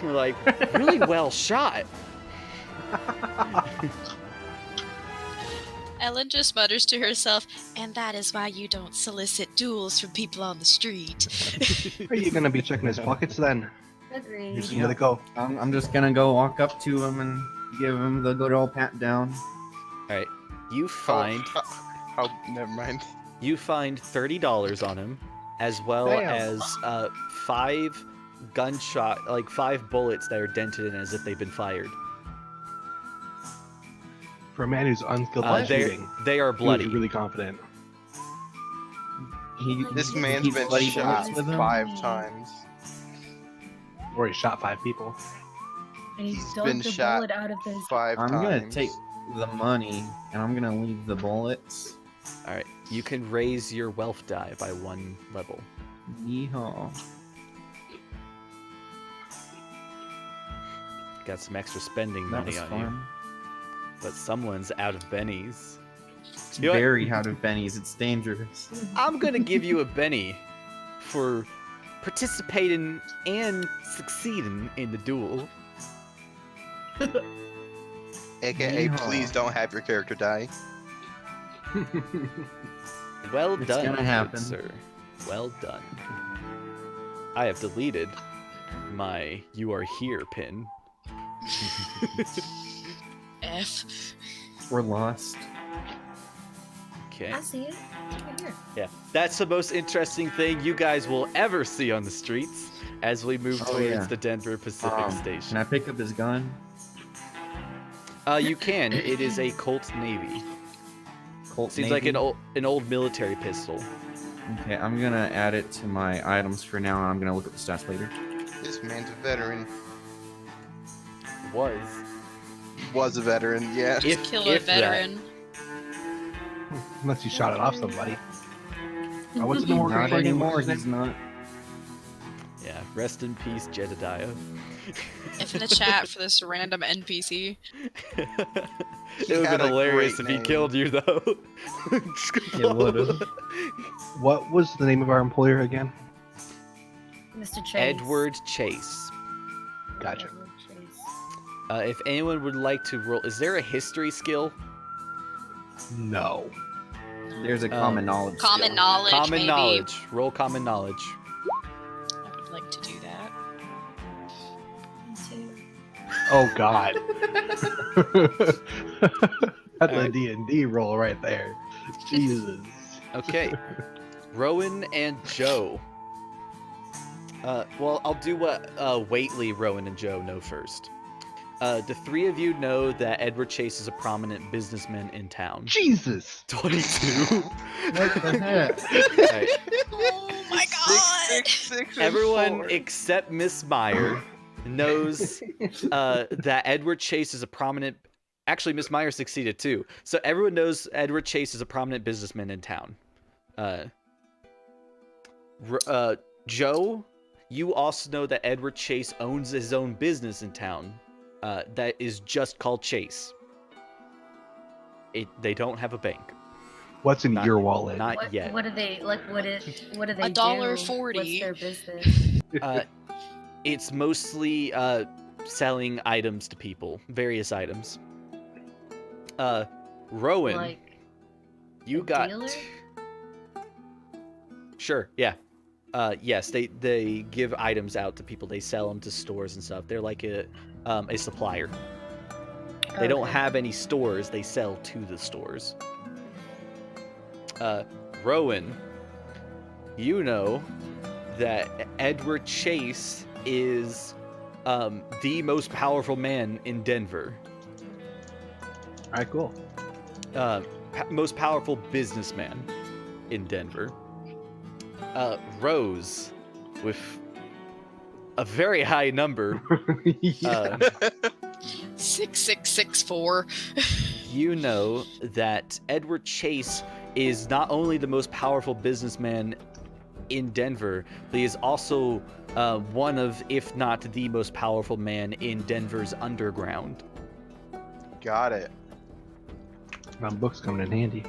like really well shot. Ellen just mutters to herself, and that is why you don't solicit duels from people on the street. Are you gonna be checking his pockets then? You're Agreed. just gonna go. I'm just gonna go walk up to him and give him the good old pat down. All right, you find Oh, never mind. $30 on him, as well Damn. as 5 5 bullets that are dented in as if they've been fired. For a man who's unskilled at shooting, They are he was bloody. really confident. This He man's keeps been bloody shot bullets with him? 5 times. Or he shot 5 people. And he He's dug been the shot bullet out of his. 5 I'm times. gonna take the money and I'm gonna leave the bullets. All right, you can raise your wealth die by 1 level. Yeehaw. Got some extra spending That money was on fun. you, but someone's out of bennies. It's You know what? very out of bennies. It's dangerous. I'm gonna give you a Benny for participating and succeeding in the duel. AKA, Yeehaw. please don't have your character die. Well It's done, gonna good happen. sir. Well done. I have deleted my "You are here" pin. F. We're lost. Okay. I see it. Right here. Yeah, that's the most interesting thing you guys will ever see on the streets as we move Oh, towards yeah. the Denver Pacific Can Station. I pick up his gun? You can. It is a Colt Navy. Colt Seems Navy? like an old military pistol. Okay, I'm gonna add it to my items for now, and I'm gonna look at the stats later. This man's a veteran. Was A veteran, yeah. if Killer if that. veteran. Unless you shot it off somebody. What's the more Not recording? anymore, What's his he's name? not. Yeah, rest in peace, Jedediah. F in the chat for this random NPC. It He would have had been a hilarious great if he name. killed you, though. It would've. What was the name of our employer again? Mr. Chase. Edward Chase. Gotcha. Edward Chase. If anyone would like to roll, is there a history skill? No. There's a common knowledge. Common skill. knowledge, Common maybe. knowledge. Roll common knowledge. I would like to do that. Me too. Oh God. That's a Alright. D&D roll right there. Jesus. Okay. Rowan and Joe. Well, I'll do what Whateley, Rowan, and Joe know first. The 3 of you know that Edward Chase is a prominent businessman in town. Jesus. 22. What the heck? Alright. Oh my god! 6, Everyone 4. except Miss Meyer knows that Edward Chase is a prominent. Actually, Miss Meyer succeeded too. So everyone knows Edward Chase is a prominent businessman in town. Joe, you also know that Edward Chase owns his own business in town. That is just called Chase. They don't have a bank. What's in Not- your wallet? Not What, yet. what do they like? What do they do? $1.40. What's their business? It's mostly selling items to people, various items. Rowan, Like you a got. dealer? Sure, yeah. Yes, they give items out to people. They sell them to stores and stuff. They're like a supplier. They don't Okay. have any stores. They sell to the stores. Rowan, you know that Edward Chase is the most powerful man in Denver. All right, cool. Most powerful businessman in Denver. Rose, with a very high number. Yeah. 6664. You know that Edward Chase is not only the most powerful businessman in Denver, but he is also one of, if not the most powerful man in Denver's underground. Got it. Books coming in handy.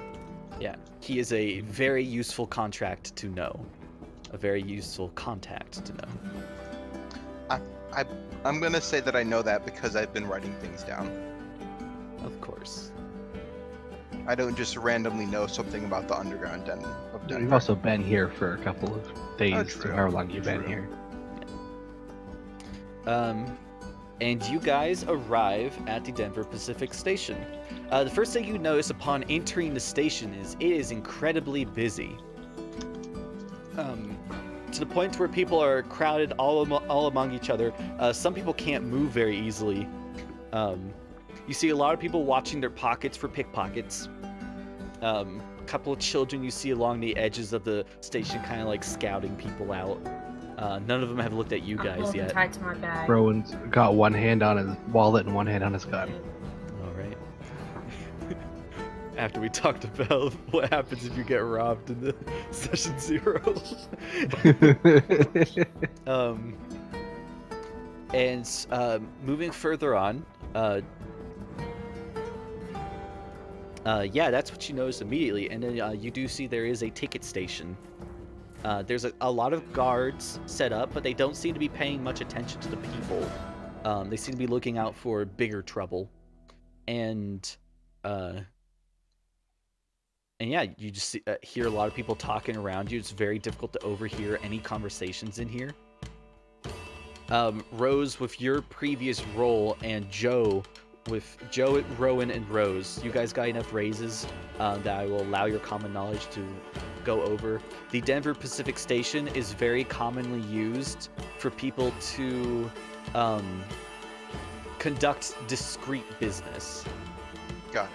Yeah, he is a very useful contract to know. A very useful contact to know. I'm gonna say that I know that because I've been writing things down. Of course. I don't just randomly know something about the underground den of Denver. You've also been here for a couple of days, true. so however long you've been True. here. And you guys arrive at the Denver Pacific Station. The first thing you notice upon entering the station is it is incredibly busy. To the point where people are crowded all among each other. Some people can't move very easily. You see a lot of people watching their pockets for pickpockets. A couple of children you see along the edges of the station kind of like scouting people out. None of them have looked at you I'm guys holding yet. tight to my bag. Rowan's got one hand on his wallet and one hand on his gun. All right. After we talked about what happens if you get robbed in the session 0. Moving further on, yeah, that's what you notice immediately. And then you do see there is a ticket station. There's a lot of guards set up, but they don't seem to be paying much attention to the people. They seem to be looking out for bigger trouble. And yeah, you just hear a lot of people talking around you. It's very difficult to overhear any conversations in here. Rose, with your previous role, and Joe, Rowan, and Rose, you guys got enough raises that I will allow your common knowledge to go over. The Denver Pacific Station is very commonly used for people to conduct discreet business. Got it.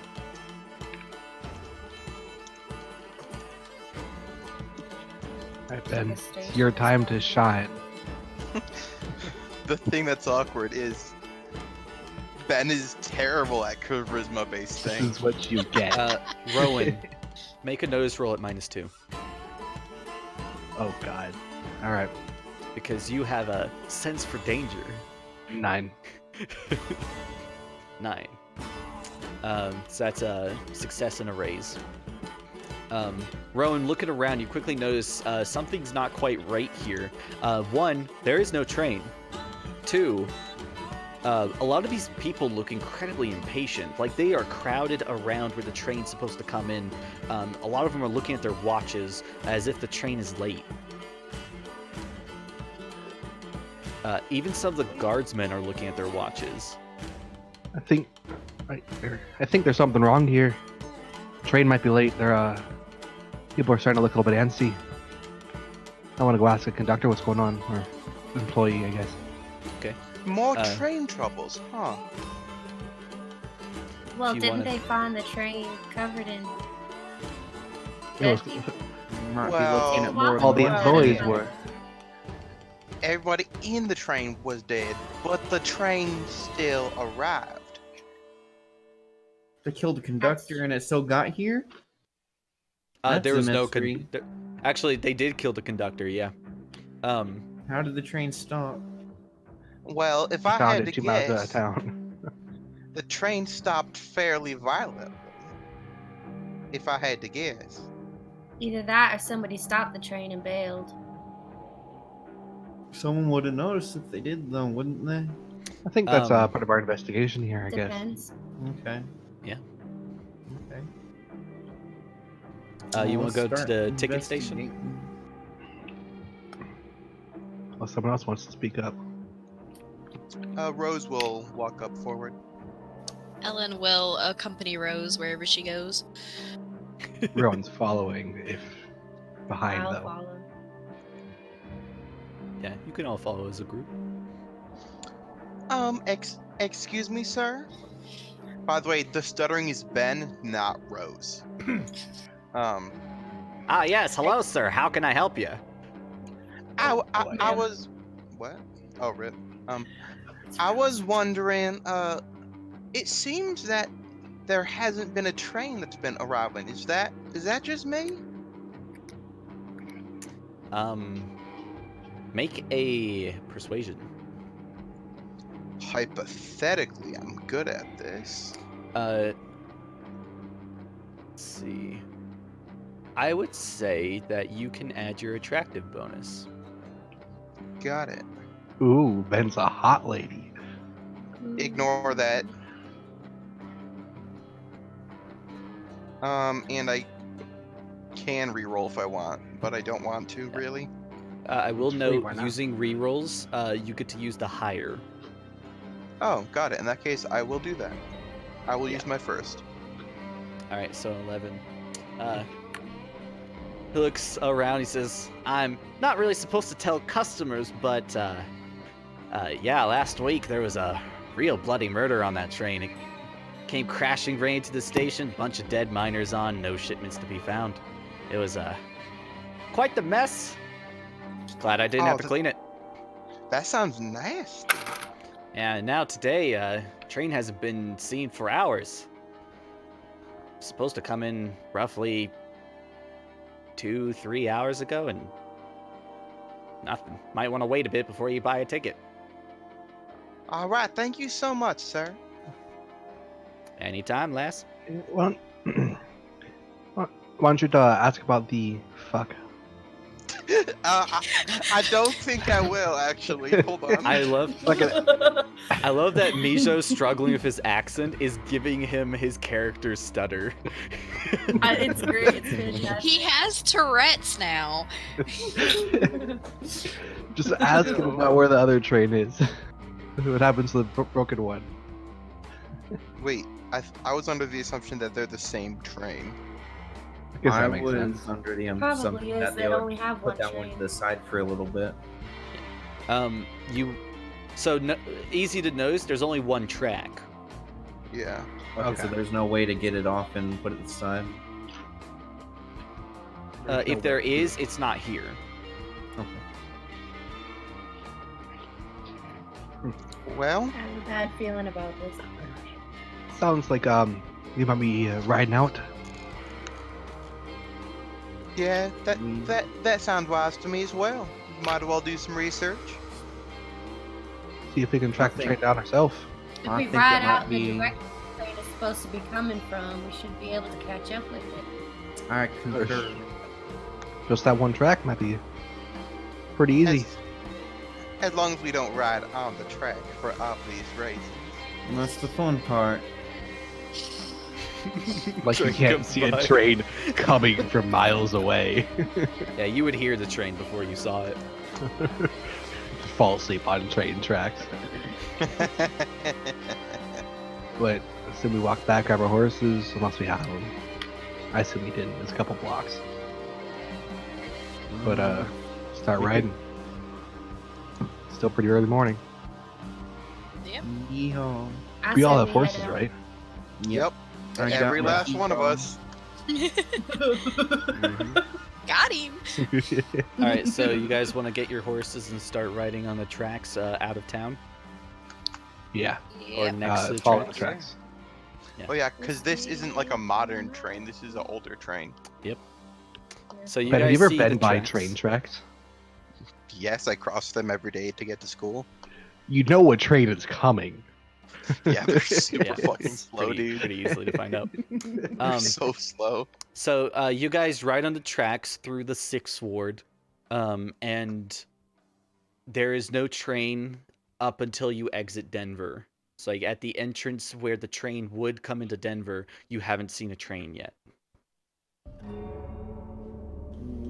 Alright, Ben, it's your time to shine. The thing that's awkward is Ben is terrible at charisma-based This things. is what you get. Rowan, make a notice roll at -2. Oh god. Alright, Because you have a sense for danger. 9. 9. So that's a success and a raise. Rowan, looking around, you quickly notice something's not quite right here. 1, there is no train. 2, a lot of these people look incredibly impatient. Like, they are crowded around where the train's supposed to come in. A lot of them are looking at their watches as if the train is late. Even some of the guardsmen are looking at their watches. I think there's something wrong here. Train might be late. People are starting to look a little bit antsy. I want to go ask a conductor what's going on, or employee, I guess. Okay. More train troubles, huh? Well, If you didn't wanna- they find the train covered in It was- dead people? Might Well, be looking at more all the Well, employees yeah. were. Everybody in the train was dead, but the train still arrived. They killed the conductor and it still got here? That's There a was no mystery. actually, they did kill the conductor. Yeah. How did the train stop? Well, if I Found had it to 2 miles out of guess, town. the train stopped fairly violently. If I had to guess. Either that or somebody stopped the train and bailed. Someone would have noticed if they did, though, wouldn't they? I think that's part of our investigation here, I guess. Depends. Okay. Yeah. Okay. You Well, want to go let's to the start ticket station? investigating. Well, someone else wants to speak up. Rose will walk up forward. Ellen will accompany Rose wherever she goes. Rowan's following, if behind I'll though. follow. Yeah, you can all follow as a group. Excuse me, sir? By the way, the stuttering is Ben, not Rose. Yes. Hello, sir. How can I help you? I Yeah. was... What? Oh, rip. I was wondering, it seems that there hasn't been a train that's been arriving. Is that just me? Make a persuasion. Hypothetically, I'm good at this. Let's see. I would say that you can add your attractive bonus. Got it. Ooh, Ben's a hot lady. Ignore that. And I can reroll if I want, but I don't want to really. I will It's free, note, why not? using rerolls, you get to use the higher. Oh, got it. In that case, I will do that. I will Yeah. use my first. All right, so 11. He looks around. He says, "I'm not really supposed to tell customers, but yeah, last week there was a real bloody murder on that train. It came crashing right into the station. Bunch of dead miners on. No shipments to be found. It was quite the mess. Glad I didn't Oh, have to clean it. That sounds nasty. And now today, train hasn't been seen for hours. Supposed to come in roughly 2-3 hours ago, and nothing. Might want to wait a bit before you buy a ticket. All right, thank you so much, sir. Anytime, lass." Why don't you ask about the fuck? I don't think I will actually. Hold on. I love that Mijo struggling with his accent is giving him his character stutter. It's great. It's fantastic. He has Tourette's now. Just ask him about where the other train is. What happens to the broken one? Wait, I was under the assumption that they're the same train. I guess I that makes was sense. under the Probably assumption is. that They they would only have one put that one train. to the side for a little bit. Easy to notice. There's only one track. Yeah. Okay, so Okay. there's no way to get it off and put it to the side. If there is, it's not here. Okay. Well, I have a bad feeling about this. Sounds like you might be riding out. yeah, that sounds wise to me as well. Might as well do some research. See if we can track the think- train down ourselves. If I we think ride it out might in the be- direction the train is supposed to be coming from, we should be able to catch up with it. I concur. Just that one track might be pretty easy. As long as we don't ride on the track for obvious reasons. And that's the fun part. Like you Train can't comes see a by. train coming from miles away. Yeah, you would hear the train before you saw it. Fall asleep on train tracks. But assume we walk back, grab our horses, unless we have them. I assume we didn't. It's a couple blocks. But start riding. Still pretty early morning. Yep. Yeehaw. I We all say have head horses, out. right? Yep. I got Every my last one of Yeehaw. us. Got him. All right, so you guys want to get your horses and start riding on the tracks out of town Yeah. or Yep. next to the Follow the tracks? tracks. Oh yeah, because this isn't like a modern train. This is an older train. So you Ben, have guys you ever see been the by tracks. train tracks? Yes, I cross them every day to get to school. You know what train is coming. Yeah, they're super Yeah, fucking it's slow, pretty, dude. pretty easily to find out. They're so slow. So you guys ride on the tracks through the 6th Ward, and there is no train up until you exit Denver. So like at the entrance where the train would come into Denver, you haven't seen a train yet.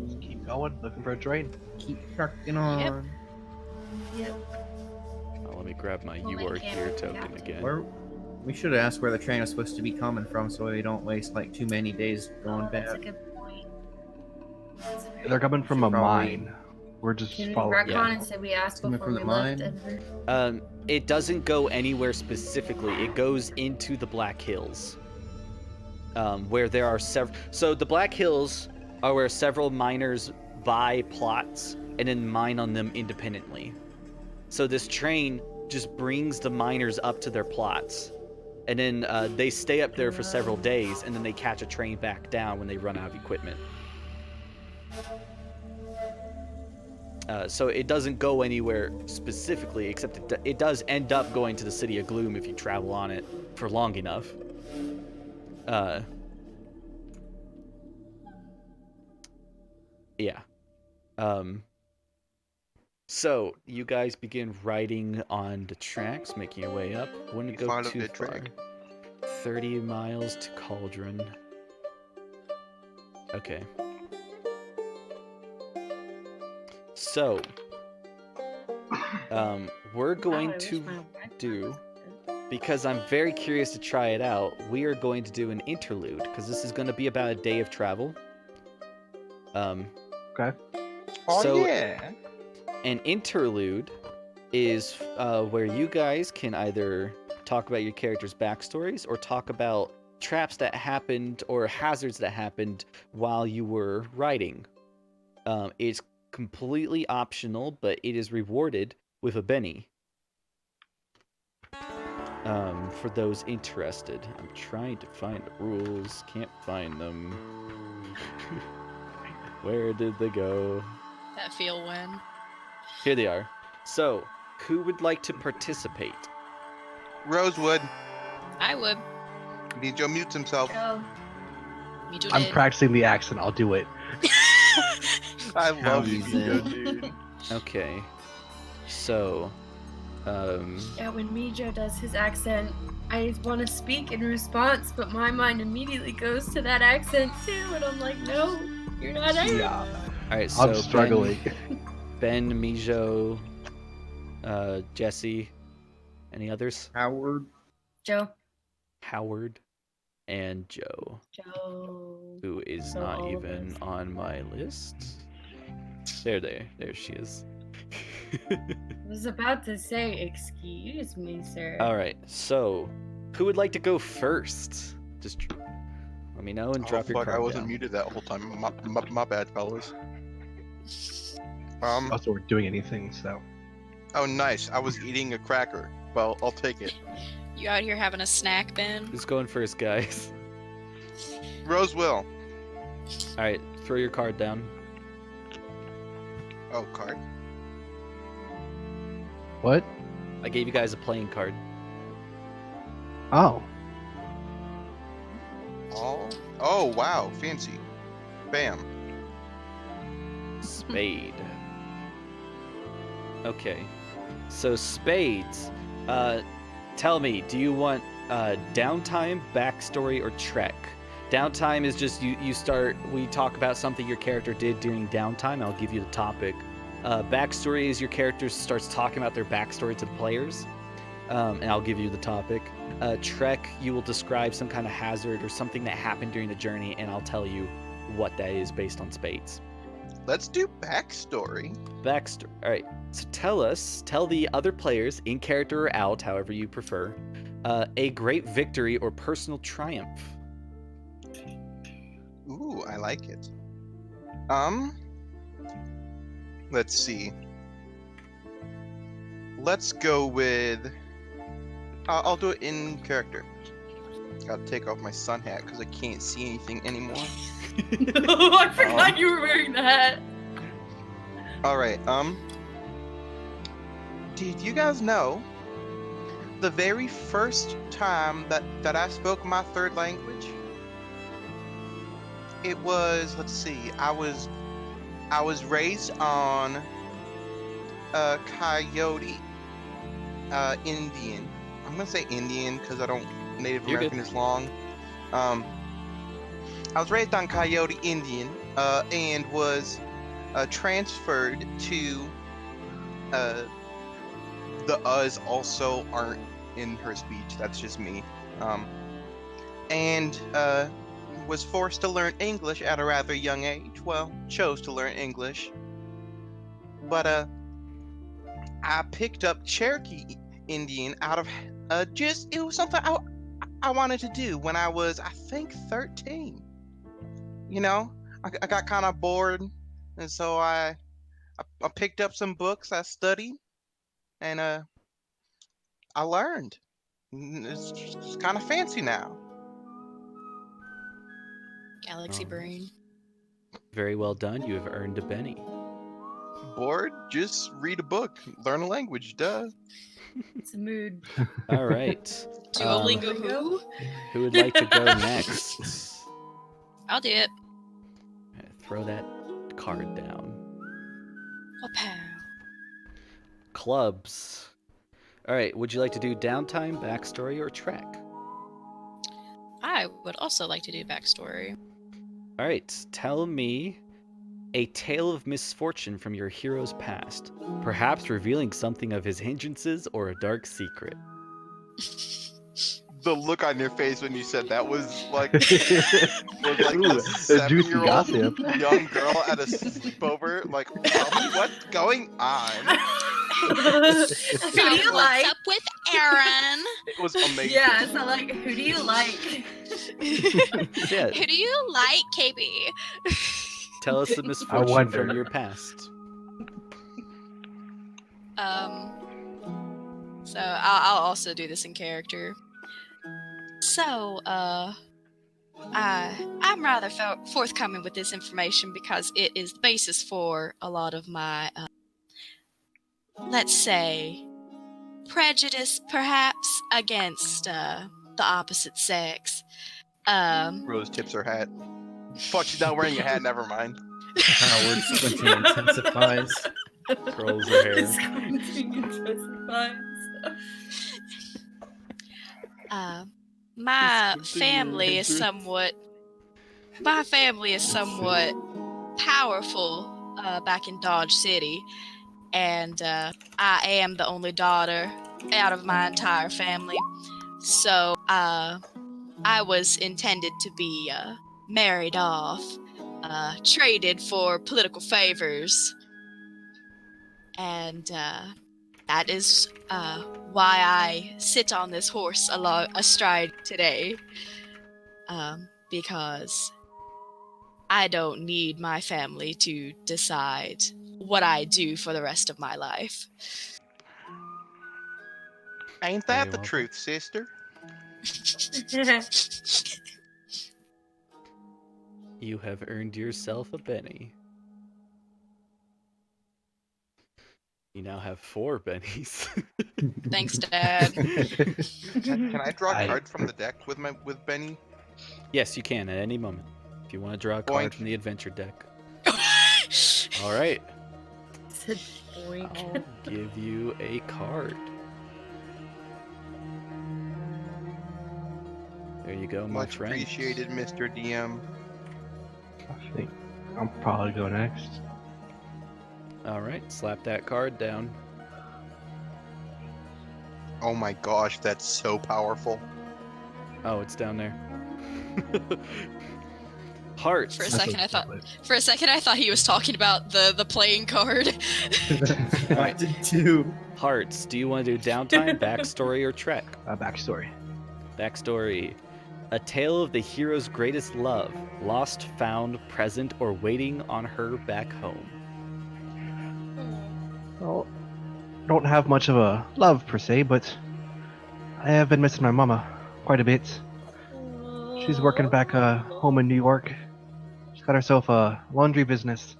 Just keep going, looking for a train. Keep trucking on. Yep. Let me grab my Well, You Are they can't Here really token have to. again. Where we should have asked where the train was supposed to be coming from, so we don't waste like too many days going Oh, that's a back. good point. That's a very They're coming from a Probably- mine. We're just Can we following. retcon and say we asked Coming before from we the left mine? Denver? It doesn't go anywhere specifically. It goes into the Black Hills, where there are several. So the Black Hills are where several miners buy plots and then mine on them independently. So this train just brings the miners up to their plots, and then they stay up there for several days, and then they catch a train back down when they run out of equipment. So it doesn't go anywhere specifically, except it does end up going to the City of Gloom if you travel on it for long enough. Yeah. So you guys begin riding on the tracks, making your way up. Wouldn't You go followed too the far. track. 30 miles to Cauldron. Okay. So, we're going Wow, I wish to my background do, was good. because I'm very curious to try it out, we are going to do an interlude, because this is going to be about a day of travel. Okay. Oh So yeah. an interlude is where you guys can either talk about your character's backstories or talk about traps that happened or hazards that happened while you were riding. It's completely optional, but it is rewarded with a Benny. For those interested. I'm trying to find the rules. Can't find them. Where did they go? That feel when. Here they are. So, who would like to participate? Rosewood. I would. Mijo mutes himself. Oh, Me too. I'm practicing the accent. I'll do it. I love you, Howdy's Mijo, in. dude. Okay. So, yeah, when Mijo does his accent, I want to speak in response, but my mind immediately goes to that accent too, and I'm like, no, you're not it. Yeah. all right. So I'm struggling. Ben, Mijo, Jesse, any others? Howard. Joe. Howard, and Joe, Joe. who is So not all of even us. on my list. There she is. I was about to say, excuse me, sir. All right. So, who would like to go first? Just let me know and drop your fuck, card I wasn't down. muted that whole time. My bad, fellas. Also, we're doing anything, so. Oh, nice. I was eating a cracker. Well, I'll take it. You out here having a snack, Ben? Who's going first, guys? Rose will. All right. Throw your card down. Oh, card. What? I gave you guys a playing card. Oh. Oh, wow. Fancy. Bam. Spade. Okay. So spades. Tell me, do you want downtime, backstory, or trek? Downtime is just we talk about something your character did during downtime. I'll give you the topic. Backstory is your character starts talking about their backstory to the players, and I'll give you the topic. Trek, you will describe some kind of hazard or something that happened during the journey, and I'll tell you what that is based on spades. Let's do backstory. Backstory. All right. So tell the other players, in character or out, however you prefer, a great victory or personal triumph. Ooh, I like it. Let's see. Let's go with. I'll do it in character. Gotta take off my sun hat because I can't see anything anymore. No, I forgot you were wearing that. All right. Did you guys know the very first time that I spoke my third language? It was, let's see, I was raised on Coyote Indian. I'm gonna say Indian because I don't Native You're American good. is long. I was raised on Coyote Indian and was transferred to the us also aren't in her speech. That's just me. And was forced to learn English at a rather young age. Well, chose to learn English. But I picked up Cherokee Indian out of it was something I wanted to do when I was, I think, 13. You know, I got kind of bored, and so I picked up some books, I studied, and I learned. It's kind of fancy now. Galaxy brain. Very well done. You have earned a Benny. Bored? Just read a book, learn a language, duh. It's a mood. All right. Duolingo who? Who would like to go next? I'll do it. Throw that that card down. Wapow. Clubs. All right, would you like to do downtime, backstory, or trek? I would also like to do backstory. All right, tell me a tale of misfortune from your hero's past, perhaps revealing something of his hindrances or a dark secret. The look on your face when you said that was like a Ooh, the juicy 7-year-old gossip. young girl at a sleepover. Like, what's going on? Who do you like? What's up with Aaron? It was amazing. Yeah, so like, who do you like? Yeah, Who do you like, KB? tell us the misfortune wonder. from your past. So I'll also do this in character. So, I'm rather forthcoming with this information because it is the basis for a lot of my, let's say, prejudice, perhaps, against the opposite sex. Rose tips her hat. Fuck, she's not wearing a hat. Never mind. Howard squinting intensifies. Curls her hair. Squinting intensifies. My Squinting family your is head somewhat powerful back in Dodge City, and I am the only daughter out of my entire family. So I was intended to be married off, traded for political favors, and that is why I sit on this horse astride today, because I don't need my family to decide what I do for the rest of my life. Ain't Very that the well truth, sister? You have earned yourself a Benny. You now have 4 bennies. Thanks, Dad. Can I draw a I- card from the deck with Benny? Yes, you can at any moment. If you want to draw a card Boink. from the adventure deck. All right. Said boink. I'll give you a card. There you go, my Much friend. appreciated, Mr. DM. I think I'll probably go next. All right, slap that card down. Oh my gosh, that's so powerful. Oh, it's down there. Hearts. For a That's second, what- I thought he was talking about the playing card. I did too. Hearts. Do you want to do downtime, backstory, or trek? Backstory. Backstory. A tale of the hero's greatest love, lost, found, present, or waiting on her back home. Well, I don't have much of a love per se, but I have been missing my mama quite a bit. She's working back home in New York. She's got herself a laundry business.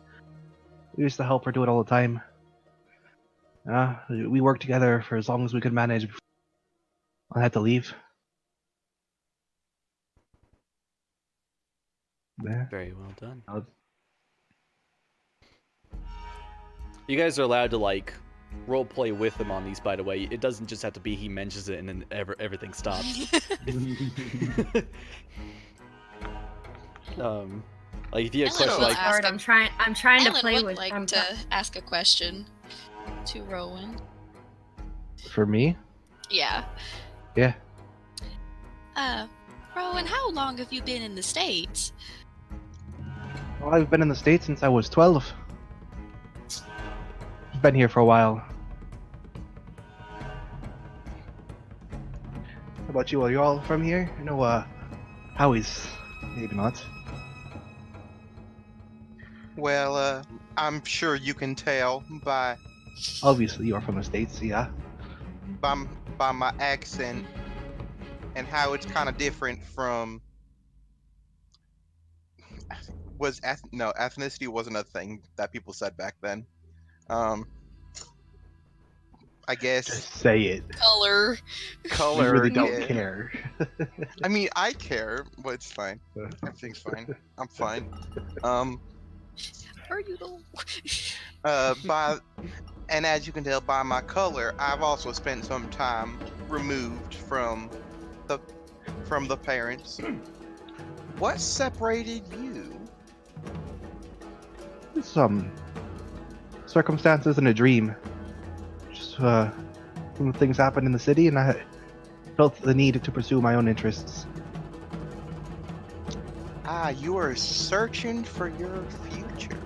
We used to help her do it all the time. We worked together for as long as we could manage before I had to leave. Yeah. Very well done. I'll- You guys are allowed to like role play with him on these, by the way. It doesn't just have to be he mentions it and then everything stops. Like if you have a Ellen question will like ask Hard, I'm trying to Ellen play would with. like I'm to ask a question to Rowan. For me? Yeah. Yeah. Rowan, how long have you been in the States? Well, I've been in the States since I was 12. I've been here for a while. How about you? Are you all from here? I know, Howie's maybe not. Well, I'm sure you can tell by Obviously, you are from the States, yeah. by my accent and how it's kind of different from ethnicity wasn't a thing that people said back then. I guess Just say it. Color. color. You really don't yeah. care. I mean, I care, but it's fine. Everything's fine. I'm fine. are you though? And as you can tell by my color, I've also spent some time removed from the parents. What separated you? Some circumstances and a dream. Just some things happened in the city, and I felt the need to pursue my own interests. Ah, you are searching for your future.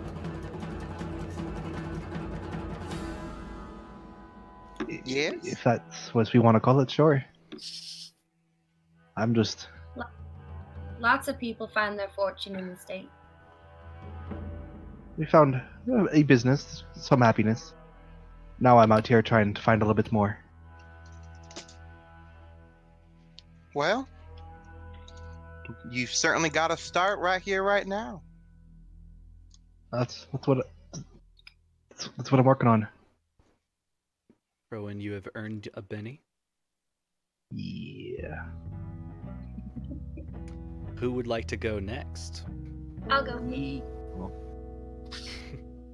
Yes? If that's what we want to call it, sure. I'm just. Lots of people find their fortune in the state. We found a business, some happiness. Now I'm out here trying to find a little bit more. Well, you've certainly got to start right here, right now. That's what I'm working on. Rowan, you have earned a Benny. Yeah. Who would like to go next? I'll go.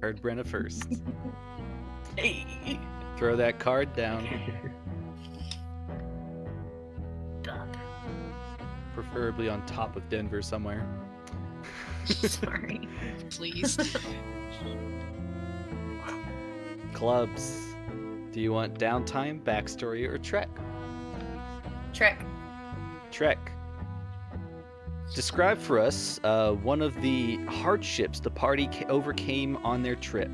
Heard Brenna first. Hey. Throw that card down. Preferably on top of Denver somewhere. Sorry. Please. Clubs. Do you want downtime, backstory, or trek? Trek. Trek. Describe for us one of the hardships the party overcame on their trip.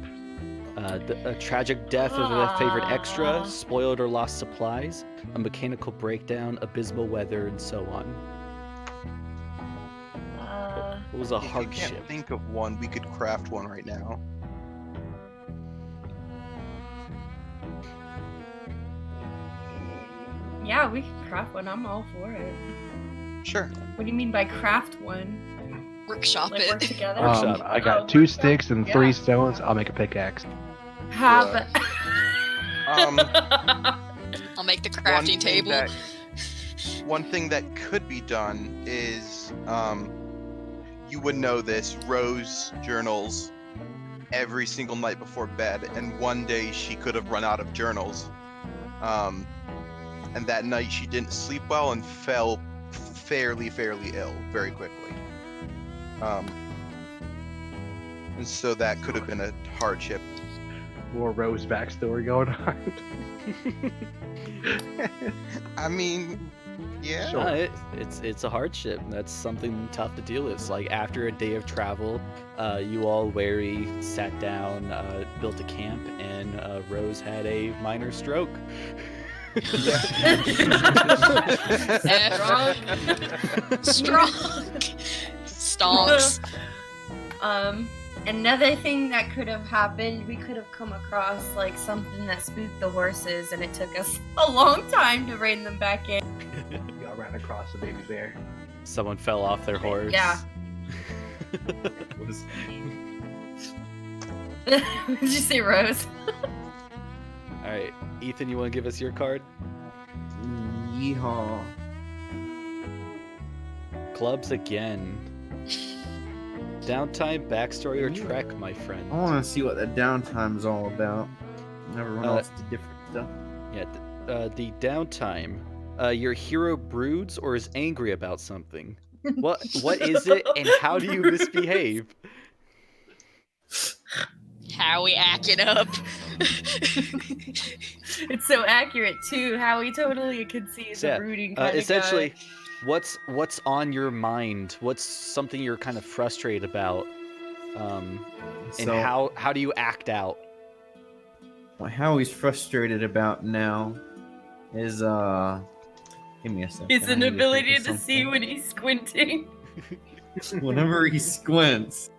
A tragic death of a favorite extra, spoiled or lost supplies, a mechanical breakdown, abysmal weather, and so on. What was a If you hardship? can't think of one, we could craft one right now. Yeah, we can craft one. I'm all for it. Sure. What do you mean by craft one? Workshop Like work it. together? Workshop. I got Oh, 2 workshop. sticks and Yeah. 3 stones. I'll make a pickaxe. Have. I'll make the One crafting thing table. One thing that could be done is, you would know this, Rose journals every single night before bed, and one day she could have run out of journals. And that night she didn't sleep well and fell fairly ill very quickly. And so that could have been a hardship. More Rose backstory going on. I mean, yeah. Sure. It's a hardship. That's something tough to deal with. It's like after a day of travel, you all wary sat down, built a camp, and Rose had a minor stroke. Strong. Stonks. Another thing that could have happened, we could have come across like something that spooked the horses, and it took us a long time to rein them back in. Y'all ran across a baby bear. Someone fell off their horse. Yeah. Was Did you say Rose? All right, Ethan, you want to give us your card? yeehaw. Clubs again. Downtime, backstory, or trek, my friend? I want to see what that downtime's all about. Everyone else did different stuff. Yeah, the downtime. Your hero broods or is angry about something. What is it, and how do you misbehave? How we acting up? It's so accurate too. Howie totally could see as Yeah, a brooding kind essentially, of what's on your mind? What's something you're kind of frustrated about? And So, how do you act out? how he's frustrated about now is give me a second. His I need to inability think to of see when he's squinting. something. Whenever he squints,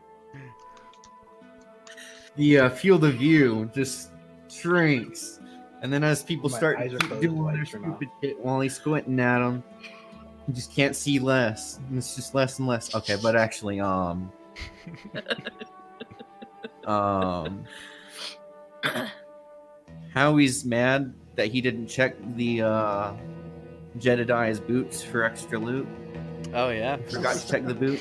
the field of view just shrinks, and then as people My start eyes are keep closed, doing the their lights turn off. stupid shit while he's squinting at them, you just can't see less. And it's just less and less. Okay, but actually, Howie's mad that he didn't check the Jedediah's boots for extra loot. Oh yeah. Forgot to check the boot.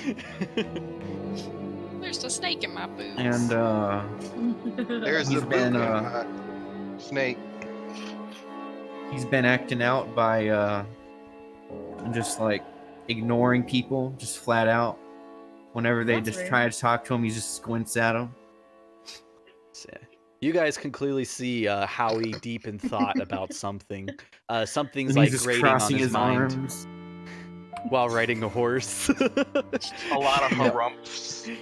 There's a snake in my boots. And There's He's the boot been, in my snake. he's been acting out by just like ignoring people, just flat out. Whenever they That's just rude. try to talk to him, he just squints at them. So, you guys can clearly see Howie deep in thought about something. Something's And like he's just grating on crossing his mind arms. while riding a horse. A lot of Yeah. harumphs.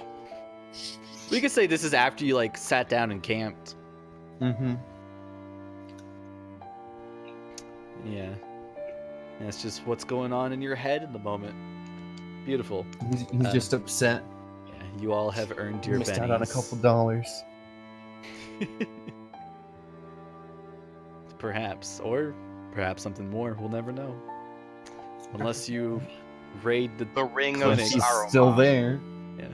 We could say this is after you like sat down and camped. Mm-hmm. Yeah. That's just what's going on in your head in the moment. Beautiful. He's just upset. Yeah, you all have earned your Missed bennies. out on a couple dollars. Perhaps. Or perhaps something more. We'll never know. Unless you raid the The ring clinic. of She's Saruman. still there. Yeah.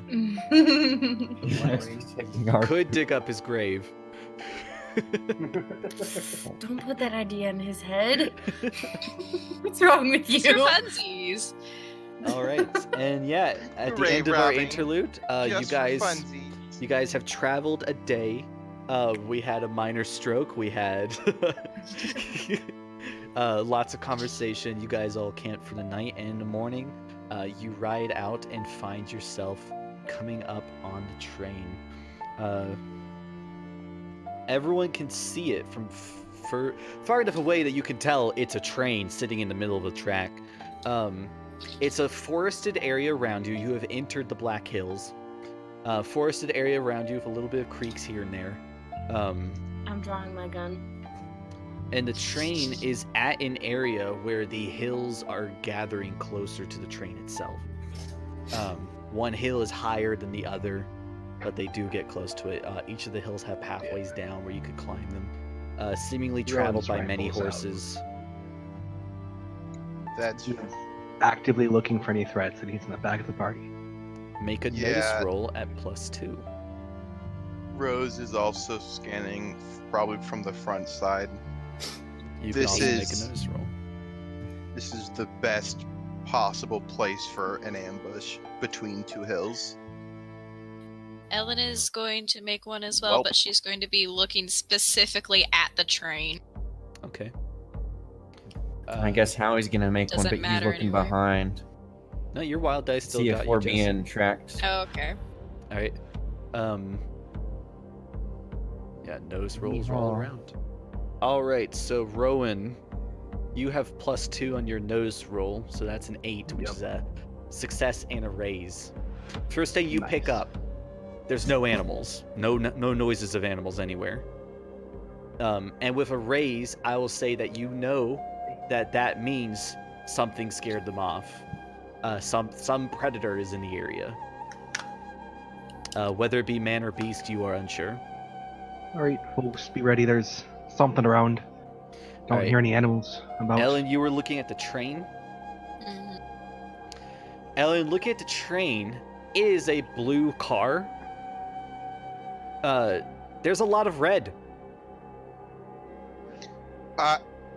Could dig up his grave. Don't put that idea in his head. What's wrong with you? It's for funsies. All right, and yeah, at the Grave end of our robbing. interlude, Just for funsies. you guys have traveled a day. We had a minor stroke. We had lots of conversation. You guys all camp for the night, and in the morning, you ride out and find yourself coming up on the train. Everyone can see it from far enough away that you can tell it's a train sitting in the middle of the track. It's a forested area around you. You have entered the Black Hills. Forested area around you with a little bit of creeks here and there. I'm drawing my gun. And the train is at an area where the hills are gathering closer to the train itself. One hill is higher than the other, but they do get close to it. Each of the hills have pathways down where you could climb them. Seemingly traveled by many horses. That's He's actively looking for any threats, and he's in the back of the party. Make a Yeah. notice roll at +2. Rose is also scanning, probably from the front side. You can This also make a is- notice roll. This is the best possible place for an ambush between two hills. Ellen is going to make one as well, Welp. but she's going to be looking specifically at the train. Okay. I guess Howie's gonna make one, Doesn't but he's matter looking anyway. behind. No, your wild dice still See got if you, we're Jess. being tracked. Oh, okay. All right. Yeah, notice rolls all Yeehaw. around. All right, so Rowan, you have +2 on your notice roll, so that's an 8, which Yep. is a success and a raise. First thing you pick Nice. up, there's no animals, no noises of animals anywhere. And with a raise, I will say that you know that means something scared them off. Some predator is in the area. Whether it be man or beast, you are unsure. All right, folks, be ready. There's something around. Don't Alright. hear any animals about. Ellen, you were looking at the train. Mhm. Ellen, looking at the train, it is a blue car. There's a lot of red.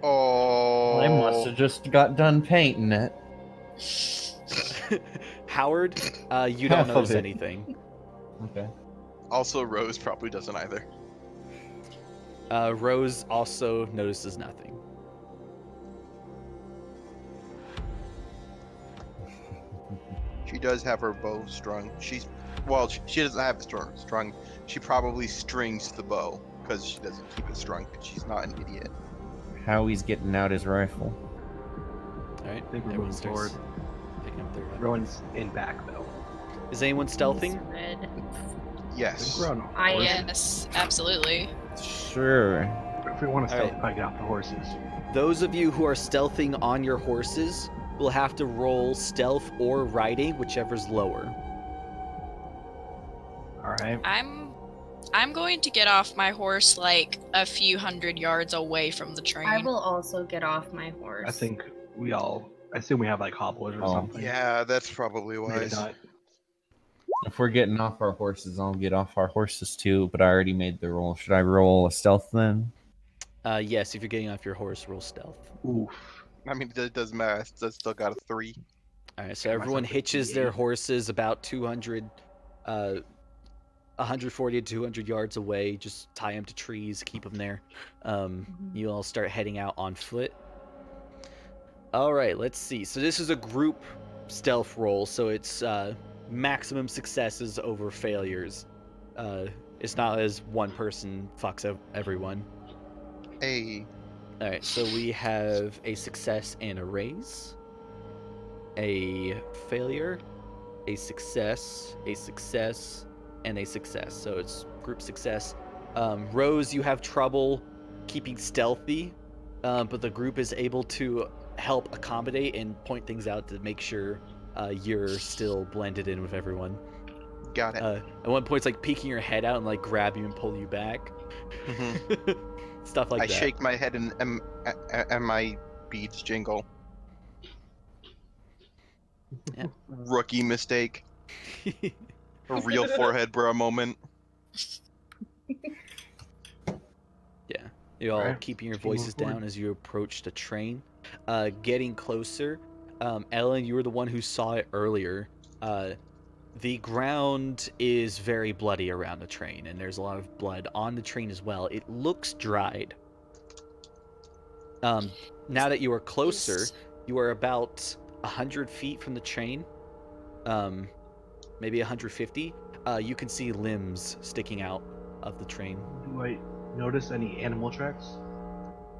Oh. I must have just got done painting it. Howard, you Half don't of notice it. anything. Okay. Also, Rose probably doesn't either. Rose also notices nothing. She does have her bow strung. She doesn't have it strung. She probably strings the bow because she doesn't keep it strung. She's not an idiot. Howie's getting out his rifle. All right, think we're everyone moving starts picking up their weapons. Rowan's in back though. Is anyone stealthing? Red. I think Yes. we're on I horses. am. Yes, absolutely. Sure. If we want to Alright. stealth, probably get off the horses. Those of you who are stealthing on your horses will have to roll stealth or riding, whichever's lower. All right. I'm going to get off my horse like a few hundred yards away from the train. I will also get off my horse. I think I assume we have like hobblers or Oh. something. Yeah, that's probably Maybe wise. not. If we're getting off our horses, I'll get off our horses too, but I already made the roll. Should I roll a stealth then? Yes, if you're getting off your horse, roll stealth. Oof. I mean, it doesn't matter. It's still got a 3. All right, so Give everyone myself a hitches their D8. horses about 200 140 to 200 yards away. Just tie them to trees, keep them there. You all start heading out on foot. All right, let's see. So this is a group stealth roll, so it's maximum successes over failures. It's not as one person fucks up everyone. Hey. All right, so we have a success and a raise, a failure, a success, and a success. So it's group success. Rose, you have trouble keeping stealthy, but the group is able to help accommodate and point things out to make sure you're still blended in with everyone. Got it. At one point, it's like peeking your head out and like grab you and pull you back. Stuff like I that. shake my head and my beads jingle. Yeah. Rookie mistake. A real forehead bro moment. Yeah. You're all Alright, keeping your let's keep moving voices forward. down as you approach the train. Getting closer. Ellen, you were the one who saw it earlier. The ground is very bloody around the train, and there's a lot of blood on the train as well. It looks dried. Now that you are closer, you are about 100 feet from the train, maybe 150. You can see limbs sticking out of the train. Do I notice any animal tracks?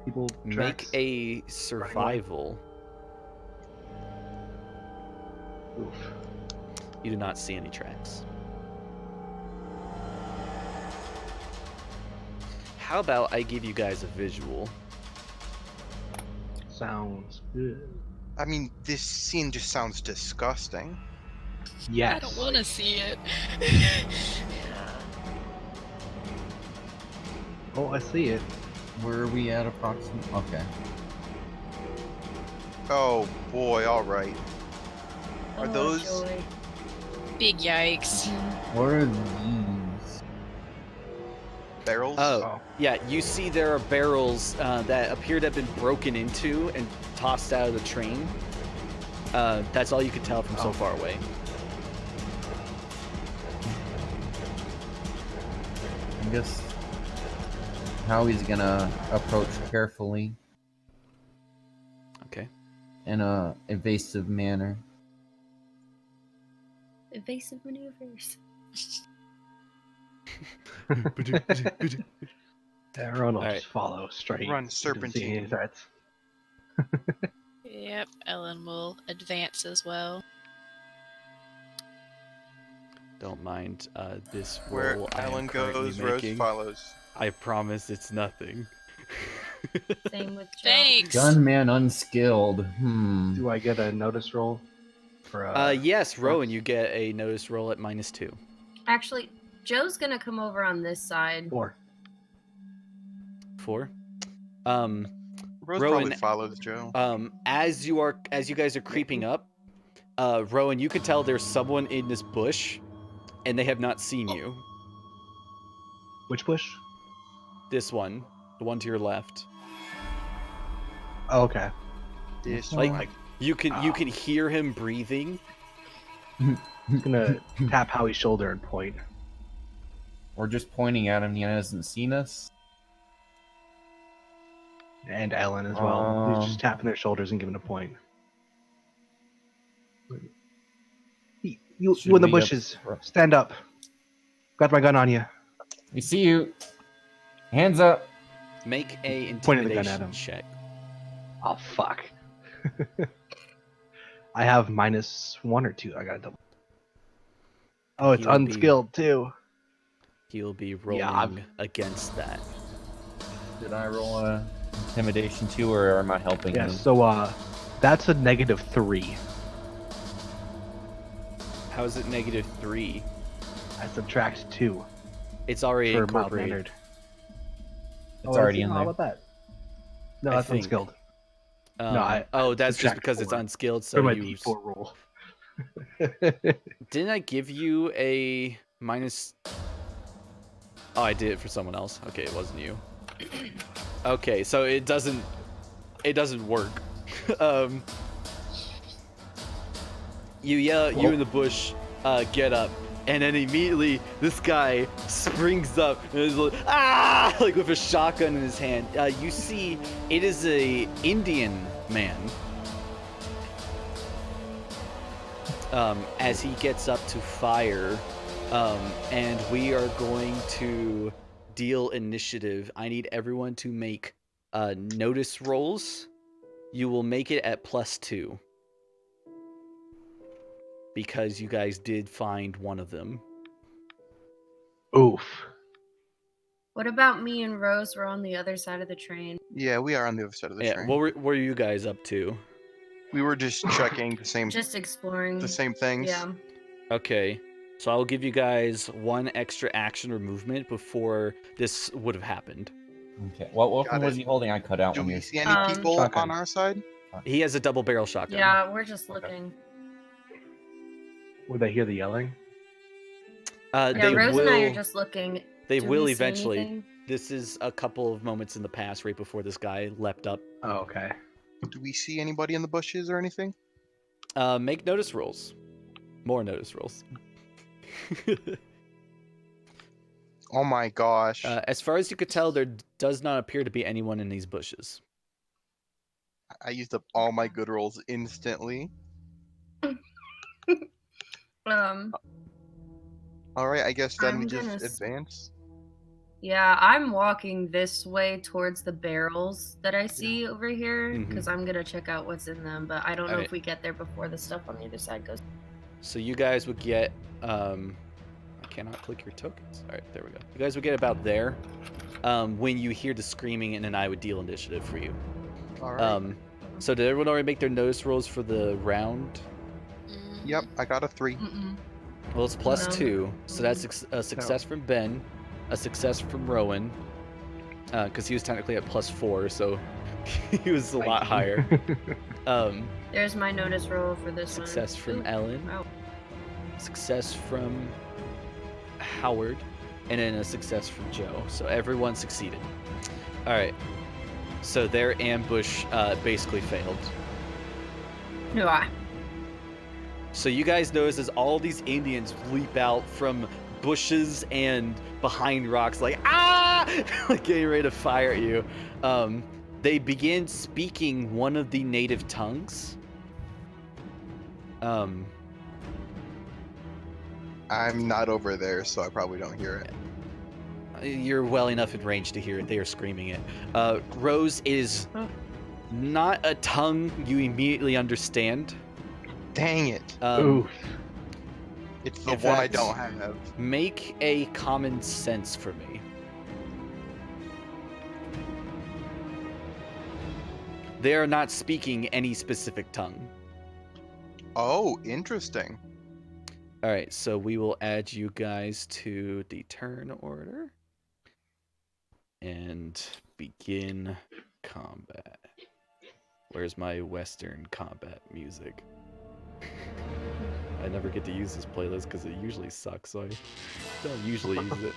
People Make tracks? a survival. Oof. You do not see any tracks. How about I give you guys a visual? Sounds good. I mean, this scene just sounds disgusting. Yes. I don't want to see it. Oh, I see it. Where are we at approximately? Okay. Oh boy, alright. Are Oh, those... joy. Big yikes. What are these? barrels? Oh, yeah, you see there are barrels that appear to have been broken into and tossed out of the train. That's all you could tell from so far away. I guess Howie's gonna approach carefully Okay. in a evasive manner. Evasive maneuvers. Everyone will Alright. just follow straight. Run Didn't see any serpentine. threats. Yep, Ellen will advance as well. Don't mind this Where roll I am Ellen currently goes, Rose making. follows. I promise it's nothing. Same with Joe. Thanks. Gunman unskilled. Do I get a notice roll? For, Yes, Rowan, tracks? you get a notice roll at -2. Actually, Joe's gonna come over on this side. 4. 4. Rose Rowan, probably follows Joe. as you guys are creeping up, Rowan, you can tell there's someone in this bush, and they have not seen you. Which bush? This one, the one to your left. Oh, okay. This Like, one. you can hear him breathing. I'm gonna tap Howie's shoulder and point. We're just pointing at him. He hasn't seen us. And Ellen as well. He's just tapping their shoulders and giving a point. You Should in the we bushes. Stand up. Got my gun on you. We see you. Hands up. Make a Pointing the gun at intimidation him. check. Oh, fuck. I have -1 or 2. I gotta double. Oh, it's He'll be- unskilled too. He'll be rolling Yeah, against that. Did I roll a intimidation too, or am I helping Yeah, him? so that's a -3. How is it -3? I subtract 2 It's already for incorporated. mild-mannered. It's already in How there. about that? No, I that's think. unskilled. That's just subtract because it's 4 unskilled. For So my you D4 roll. didn't I give you a minus? Oh, I did it for someone else. Okay, it wasn't you. Okay, so it doesn't work. You yell, you in the bush, get up, And then immediately, this guy springs up and is like, ah! Like with a shotgun in his hand. You see, it is a Indian man. As he gets up to fire, and we are going to deal initiative. I need everyone to make notice rolls. You will make it at +2. Because you guys did find one of them. Oof. What about me and Rose? We're on the other side of the train. Yeah, we are on the other side of the Yeah, train. what were you guys up to? We were just checking the same Just exploring. things. Yeah. Okay, so I'll give you guys one extra action or movement before this would have happened. Okay. What Got weapon was it. he holding? I cut out Do when we you. see any people Shotgun. on our side? He has a double barrel shotgun. Yeah, we're just looking. Would they hear the yelling? Yeah, They Rose will. and I are just looking. They Do will we see eventually. anything? This is a couple of moments in the past, right before this guy leapt up. Oh, okay. Do we see anybody in the bushes or anything? Make notice rolls. More notice rolls. Oh my gosh. As far as you could tell, there does not appear to be anyone in these bushes. I used up all my good rolls instantly. Alright, I guess then I'm we just gonna advance. Yeah, I'm walking this way towards the barrels that I see over here Mhm. because I'm gonna check out what's in them. But I don't know Alright. if we get there before the stuff on the other side goes. So you guys would get, I cannot click your tokens. All right, there we go. You guys would get about there, when you hear the screaming, and then I would deal initiative for you. Alright. So did everyone already make their notice rolls for the round? Yep, I got a 3. Mm-mm. Well, it's +2, No. so that's a success from Ben, a success from Rowan, because he was technically at +4, so he was a lot higher. There's my notice roll for this Success one. from Ooh, Ellen. wow. Success from Howard, and then a success from Joe. So everyone succeeded. All right. So their ambush basically failed. Yeah. So you guys notice as all these Indians leap out from bushes and behind rocks, like ah, like getting ready to fire at you. They begin speaking one of the native tongues. I'm not over there, so I probably don't hear it. You're well enough in range to hear it. They are screaming it. Rose is not a tongue you immediately understand. Dang it. Oof. It's the in one I fact, don't have. Make a common sense for me. They are not speaking any specific tongue. Oh, interesting. All right, so we will add you guys to the turn order and begin combat. Where's my Western combat music? I never get to use this playlist because it usually sucks, so I don't usually use it.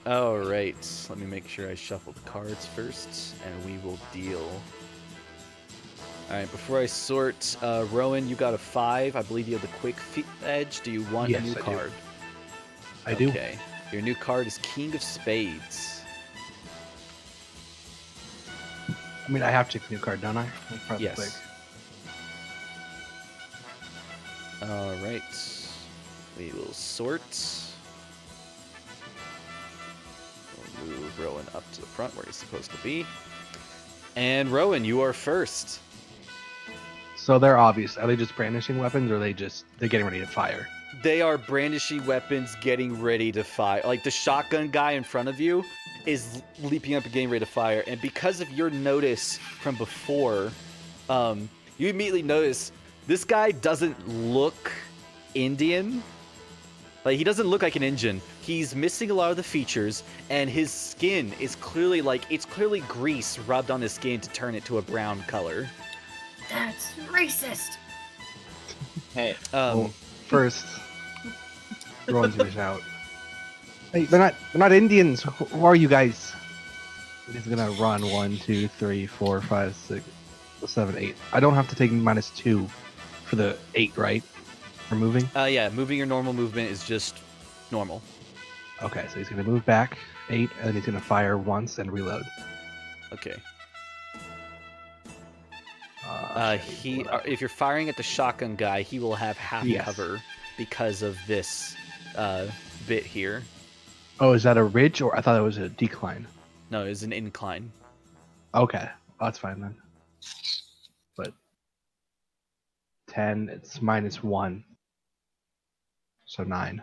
All right, let me make sure I shuffle the cards first, and we will deal. All right, before I sort, Rowan, you got a 5. I believe you have the quick edge. Do you want Yes, a new I do. card? I do. Okay. Your new card is King of Spades. I mean, I have to take a new card, don't I? Like, probably Yes. quick. All right. We will sort. We'll move Rowan up to the front where he's supposed to be. And Rowan, you are first. So they're obvious. Are they just brandishing weapons, or are they're getting ready to fire? They are brandishing weapons, getting ready to fire. Like the shotgun guy in front of you is leaping up and getting ready to fire. And because of your notice from before, you immediately notice this guy doesn't look Indian. Like he doesn't look like an Indian. He's missing a lot of the features, and his skin is clearly it's clearly grease rubbed on his skin to turn it to a brown color. That's racist. Hey, Well, first, Rowan's gonna shout. Hey, they're not Indians. Who are you guys? He's gonna run 1, 2, 3, 4, 5, 6, 7, 8. I don't have to take -2 for the 8, right? For moving? Yeah, moving your normal movement is just normal. Okay, so he's gonna move back 8, and then he's gonna fire once and reload. Okay. Okay, what up? If you're firing at the shotgun guy, he will have half Yes. cover because of this bit here. Oh, is that a ridge, or I thought it was a decline? No, it's an incline. Okay, that's fine then. But 10, it's -1, so 9.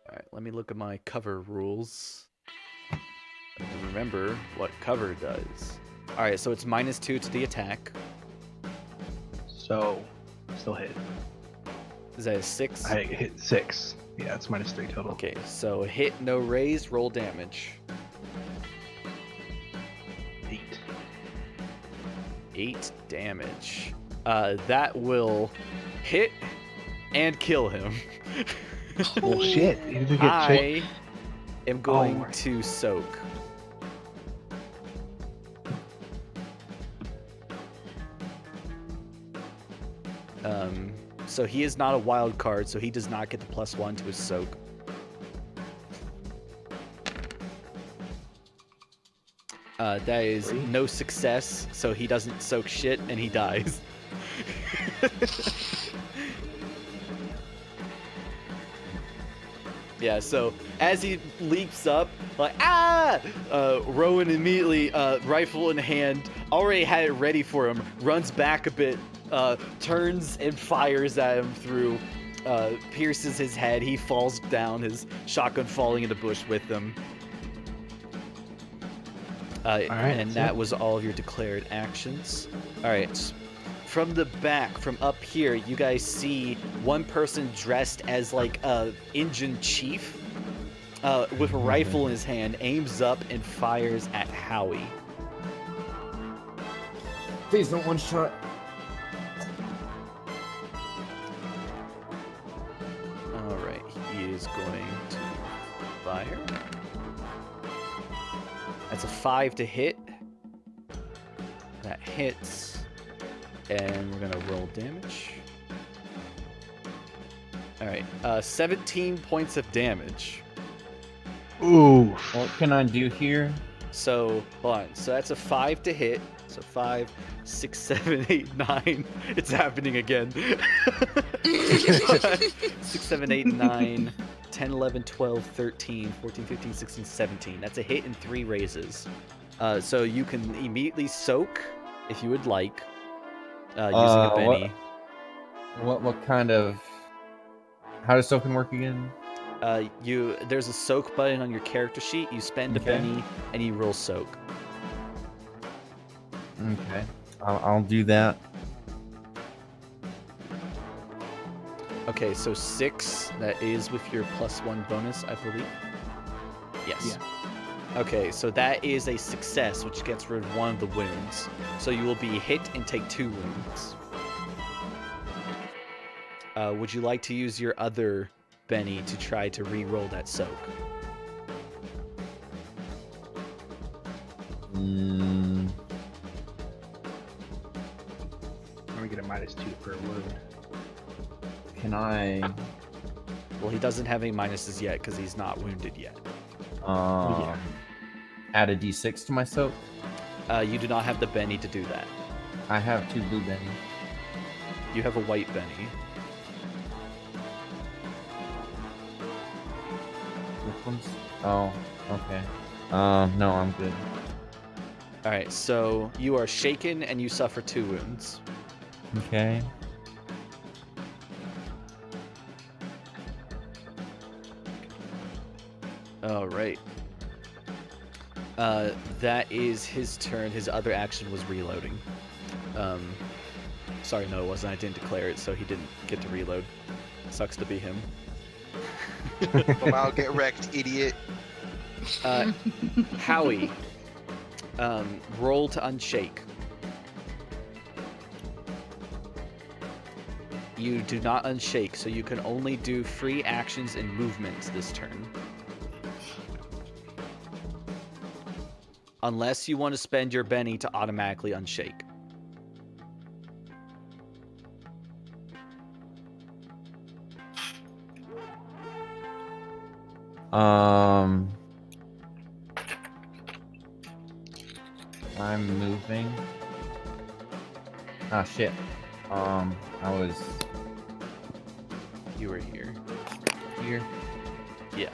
All right, let me look at my cover rules. And remember what cover does. All right, so it's -2 to the attack. So still hit. Is that a 6? I hit 6. Yeah, it's -3 total. Okay, so hit, no raise, roll damage. 8. 8 damage. That will hit and kill him. Well, shit. He didn't get I am going right. to soak. So he is not a wild card, so he does not get the +1 to his soak. That is no success, so he doesn't soak shit and he dies. Yeah, so as he leaps up, like, Rowan immediately, rifle in hand, already had it ready for him, runs back a bit, turns and fires at him through, pierces his head, he falls down, his shotgun falling in the bush with him. And that was all of your declared actions. Alright. From the back, from up here, you guys see one person dressed as like a engine chief with a rifle in his hand, aims up and fires at Howie. Please don't one shot. Alright, he is going to fire. That's a 5 to hit. That hits. And we're gonna roll damage. Alright, 17 points of damage. Ooh. What can I do here? So, hold on. So that's a 5 to hit. So 5, 6, 7, 8, 9. It's happening again. 6, 7, 8, 9, 10, 11, 12, 13, 14, 15, 16, 17. That's a hit and 3 raises. So you can immediately soak if you would like. Using a Benny. What kind of... How does soaking work again? There's a soak button on your character sheet. You spend a Benny and you roll soak. Okay, I'll do that. Okay, so 6. That is with your +1 bonus, I believe. Yes. Yeah. Okay, so that is a success, which gets rid of one of the wounds. So you will be hit and take 2 wounds. Would you like to use your other Benny to try to re-roll that soak? I'm gonna get a -2 per wound. Can I... Well, he doesn't have any minuses yet because he's not wounded yet. Add a d6 to my soak? You do not have the Benny to do that. I have 2 blue Benny. You have a white Benny. Which ones? Oh, okay. No, I'm good. Alright, so you are shaken and you suffer 2 wounds. Okay. Alright. That is his turn. His other action was reloading. Sorry, no, it wasn't. I didn't declare it, so he didn't get to reload. Sucks to be him. Come out, get wrecked, idiot. Howie, roll to unshake. You do not unshake, so you can only do free actions and movements this turn. Unless you want to spend your Benny to automatically unshake. I'm moving. Ah, shit. I was You were here. here. Yeah.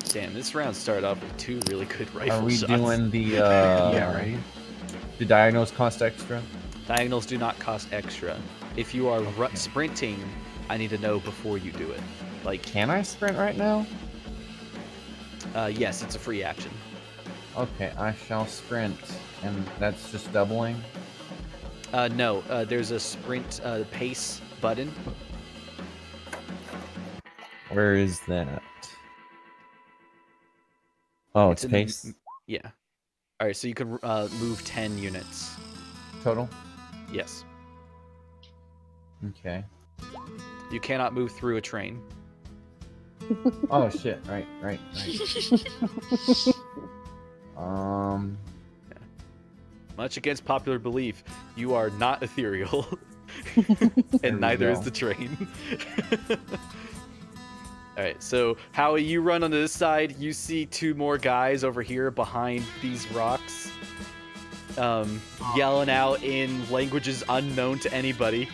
Damn, this round started off with 2 really good rifle Are we shots. doing the Yeah, right. the diagonals cost extra? Diagonals do not cost extra. If you are Okay. sprinting, I need to know before you do it. Like, Can I sprint right now? yes, it's a free action. Okay, I shall sprint, and that's just doubling. No, there's a sprint pace button. Where is that? Oh, it's in the- pace Yeah. All right, so you can move 10 units. total. Yes. Okay. You cannot move through a train. Oh shit! Right. Much against popular belief, you are not ethereal, There and we neither is go. the train. All right, so Howie, you run onto this side. You see 2 more guys over here behind these rocks, yelling out in languages unknown to anybody.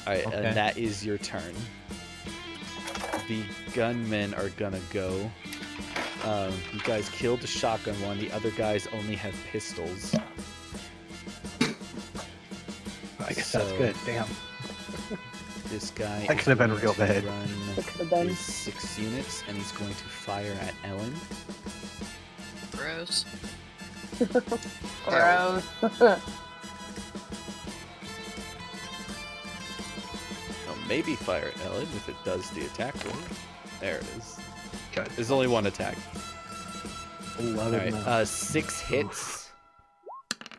All right, Okay. and that is your turn. The gunmen are gonna go. You guys killed the shotgun one. The other guys only have pistols. I guess that's So- good. Damn. This guy That is could have been going real to bad. run That could have been. his 6 units, and he's going to fire at Ellen. Gross. Gross. Oh, maybe fire at Ellen if it does the attack roll. There it is. Good. There's only 1 attack. Love All it. right, 6 hits.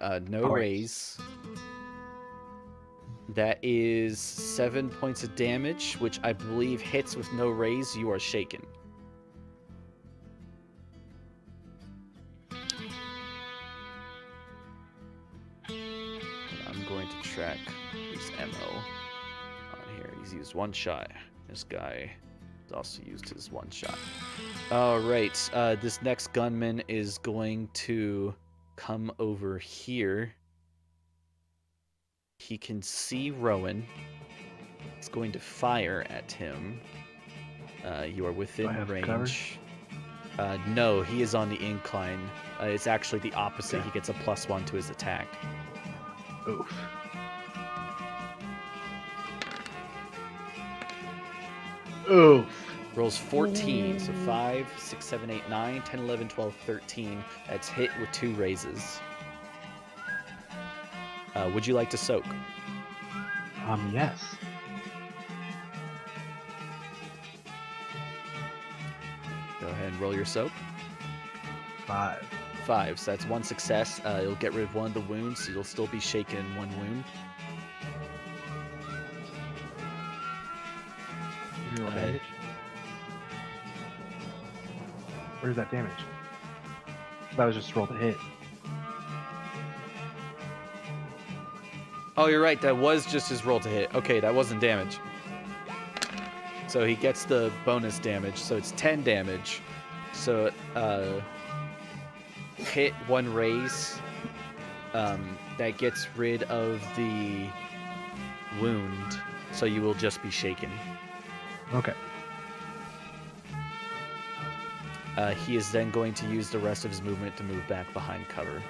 No All right. raise. That is 7 points of damage, which I believe hits with no raise. You are shaken. I'm going to track his MO on here. He's used 1 shot. This guy has also used his 1 shot. All right, this next gunman is going to come over here. He can see Rowan. He's going to fire at him. You are within I have range. cover? No, he is on the incline. It's actually the opposite. Okay. He gets a +1 to his attack. Oof. Oof. Rolls 14, so 5, 6, 7, 8, 9, 10, 11, 12, 13. That's hit with 2 raises. Would you like to soak? Yes. Go ahead and roll your soak. 5. 5, so that's 1 success. You'll get rid of 1 of the wounds, so you'll still be shaken in 1 wound. Real Okay. damage. Where's that damage? That was just rolled a hit. Oh, you're right. That was just his roll to hit. Okay, that wasn't damage. So he gets the bonus damage. So it's 10 damage. So hit 1 raise. That gets rid of the wound. So you will just be shaken. Okay. He is then going to use the rest of his movement to move back behind cover.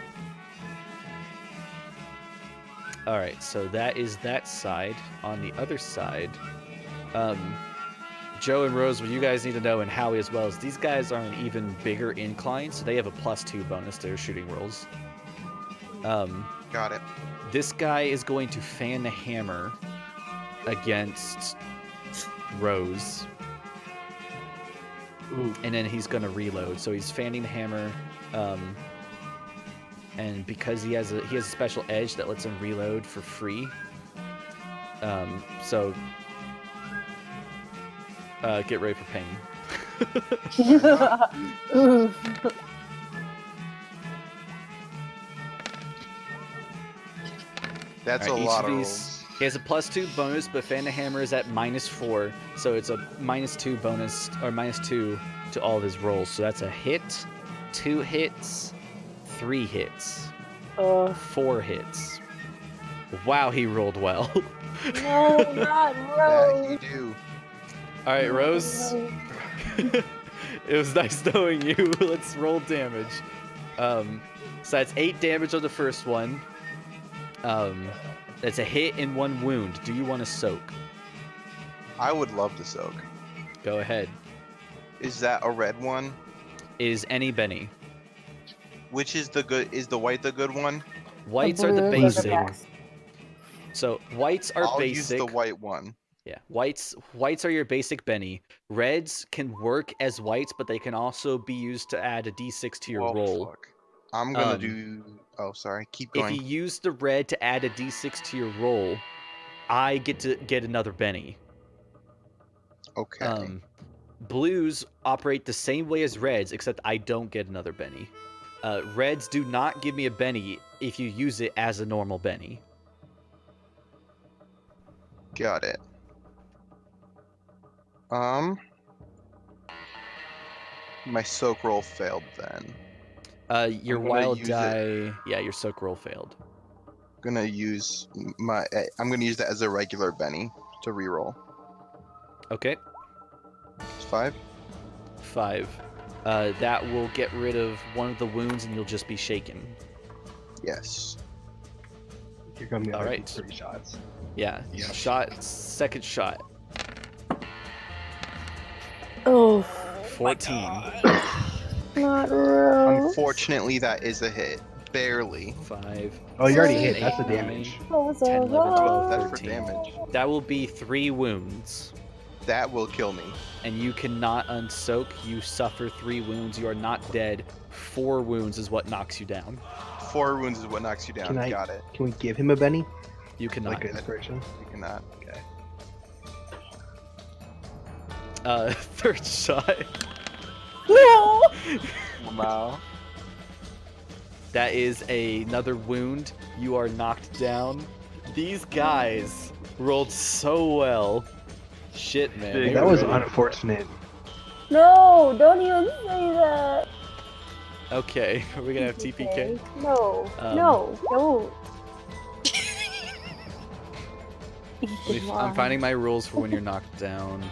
Alright, so that is that side. On the other side, Joe and Rose, what you guys need to know, and Howie as well, is these guys are an even bigger incline, so they have a +2 bonus to their shooting rolls. Got it. This guy is going to fan the hammer against Rose, Ooh. and then he's going to reload. So he's fanning the hammer, and because he has a special edge that lets him reload for free. So get ready for pain. Oof. That's Alright, a each lot of of these- rolls. He has a +2 bonus, but Fan the Hammer is at -4, so it's a -2 bonus, or -2 to all of his rolls. So that's a hit, 2 hits, 3 hits, 4 hits. Wow, he rolled well. No, not Yeah, you Rose. do. All right, No, Rose. no. It was nice knowing you. Let's roll damage. So that's 8 damage on the first one. That's a hit and 1 wound. Do you want to soak? I would love to soak. Go ahead. Is that a red one? Is any Benny? Which is the good? Is the white the good one? Whites are the blues basic. best. So whites are I'll basic. use the white one. Yeah, whites are your basic Benny. Reds can work as whites, but they can also be used to add a d6 to your Well, roll. fuck. I'm gonna Um, do. Oh, sorry. Keep If going. you use the red to add a d6 to your roll, I get to get another Benny. Okay. Blues operate the same way as reds, except I don't get another Benny. Reds do not give me a Benny if you use it as a normal Benny. Got it. My soak roll failed then. Your I'm gonna wild use it. die. Yeah, your soak roll failed. Gonna use my. I'm gonna use that as a regular Benny to reroll. Okay, It's 5. 5. That will get rid of one of the wounds, and you'll just be shaken. Yes. Here come the All other right. 3 shots. Yeah, Yep. second shot. Oh, 14. not Rose. Unfortunately, that is a hit. Barely. 5. Oh, you already 7, hit. That's the 8, damage. 9. Rose 10, 11, 12, That's for 13. damage. That will be 3 wounds. That will kill me. And you cannot unsoak. You suffer 3 wounds. You are not dead. 4 wounds is what knocks you down. 4 wounds is what knocks you down. Can I- Got it. Can we give him a Benny? You cannot. Like an inspiration? You cannot. Okay. Third shot. No. Wow. That is another wound. You are knocked down. These guys rolled so well. Shit, man. Big They That were was ready. unfortunate. No, don't even say that. Okay, are we gonna have TPK? No, Um, no, don't. I'm finding my rules for when you're knocked down.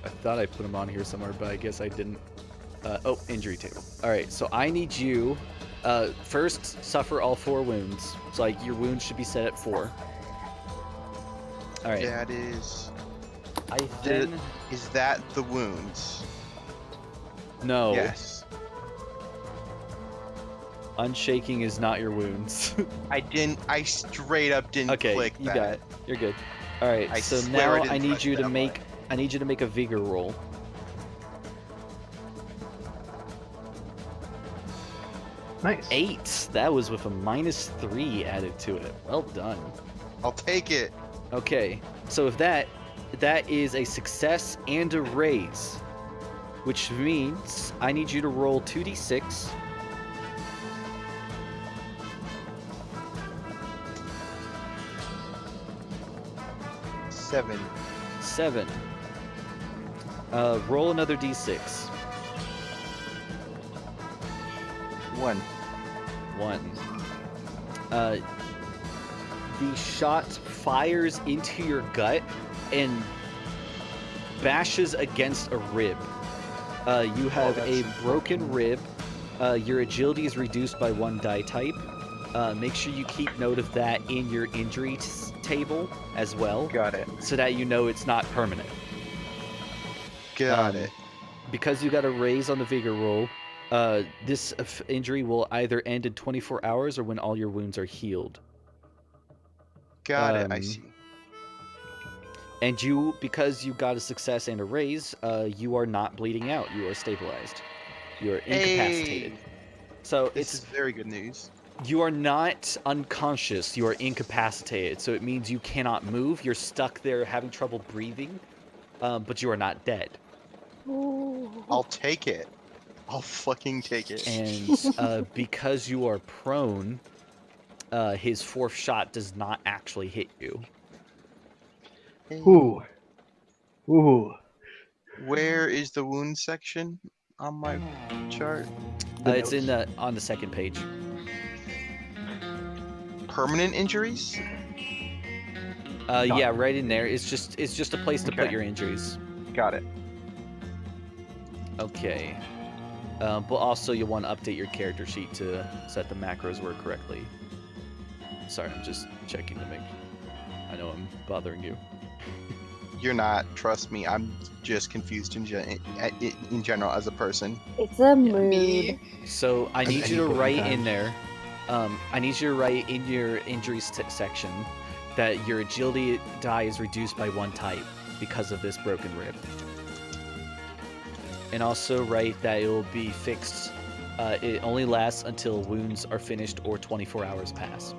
I thought I put them on here somewhere, but I guess I didn't. Oh, injury table. All right, so I need you. First, suffer all 4 wounds. So like your wounds should be set at 4. All right. That is. I then Is that the wounds? no. Yes. Unshaking is not your wounds. I straight up didn't Okay, click you that. got it. You're good. All right. I So swear I now didn't I need touch you to that make. I need you to make a vigor roll. Nice. 8. That was with a -3 added to it. Well done. I'll take it. Okay. So if that is a success and a raise, which means I need you to roll 2d6. Seven. 7. Roll another d6. 1. 1. The shot fires into your gut and bashes against a rib. You have a that's broken rib. Your agility is reduced by 1 die type. Make sure you keep note of that in your injury table as well, Got it. so that you know it's not permanent. Got Um, it. Because you got a raise on the vigor roll, this injury will either end in 24 hours or when all your wounds are healed. Got it. I um, see. And you, because you got a success and a raise, you are not bleeding out. You are stabilized. You are incapacitated. Hey, So this is very good news. you are not unconscious. You are incapacitated. So it means you cannot move. You're stuck there having trouble breathing, but you are not dead. I'll take it. I'll fucking take it. And because you are prone, his fourth shot does not actually hit you. Ooh. Ooh. Where is the wound section on my chart? It's in notes. on the second page. Permanent injuries? Yeah, right in there. It's just a place to put Okay. your injuries. Got it. Okay. But also you'll want to update your character sheet to set the macros work correctly. Sorry, I'm just checking to make. I know I'm bothering you. You're not. Trust me. I'm just confused in general as a person. It's a mood. Me. So I need you to different write in times. there. I need you to write in your injuries section that your agility die is reduced by 1 type because of this broken rib. And also write that it will be fixed. It only lasts until wounds are finished or 24 hours pass.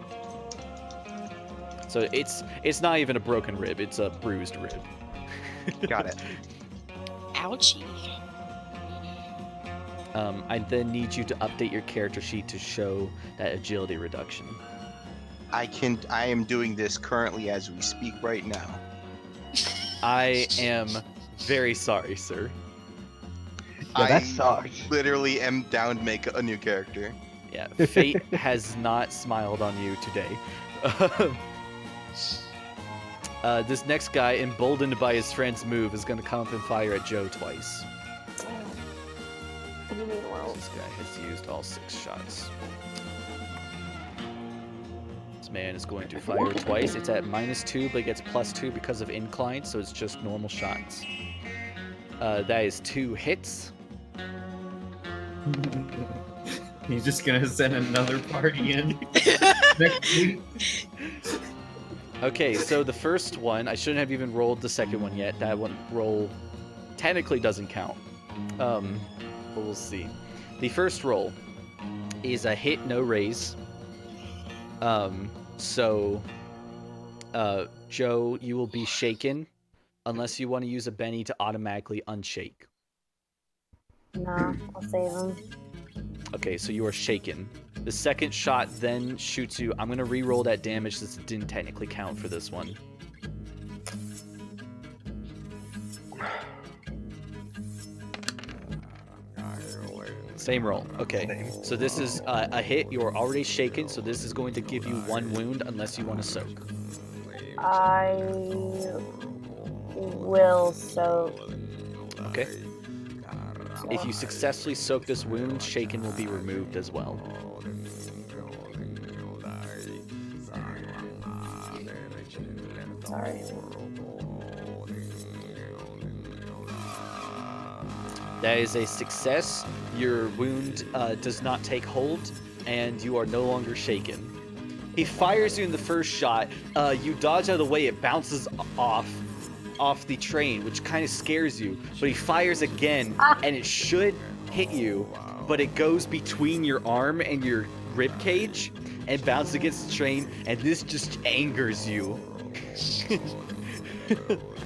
So it's not even a broken rib; it's a bruised rib. Got it. Ouchie. I then need you to update your character sheet to show that agility reduction. I am doing this currently as we speak right now. I am very sorry, sir. Yeah, that I sucks. literally am down to make a new character. Yeah, fate has not smiled on you today. This next guy, emboldened by his friend's move, is going to come up and fire at Joe twice. This guy has used all 6 shots. This man is going to fire twice. It's at -2, but it gets +2 because of incline, so it's just normal shots. That is 2 hits. He's just gonna send another party in next week. Okay, so the first one, I shouldn't have even rolled the second one yet. That one roll technically doesn't count. But we'll see. The first roll is a hit, no raise. So, Joe, you will be shaken unless you want to use a Benny to automatically unshake. Nah, I'll save him. Okay, so you are shaken. The second shot then shoots you. I'm going to re-roll that damage since it didn't technically count for this one. Same roll. Okay, so this is a hit. You are already shaken, so this is going to give you 1 wound unless you want to soak. I will soak. Okay. If you successfully soak this wound, shaken will be removed as well. Sorry. That is a success. Your wound does not take hold, and you are no longer shaken. He fires you in the first shot. You dodge out of the way. It bounces off the train, which kind of scares you. But he fires again, and it should hit you, but it goes between your arm and your rib cage and bounces against the train, and this just angers you.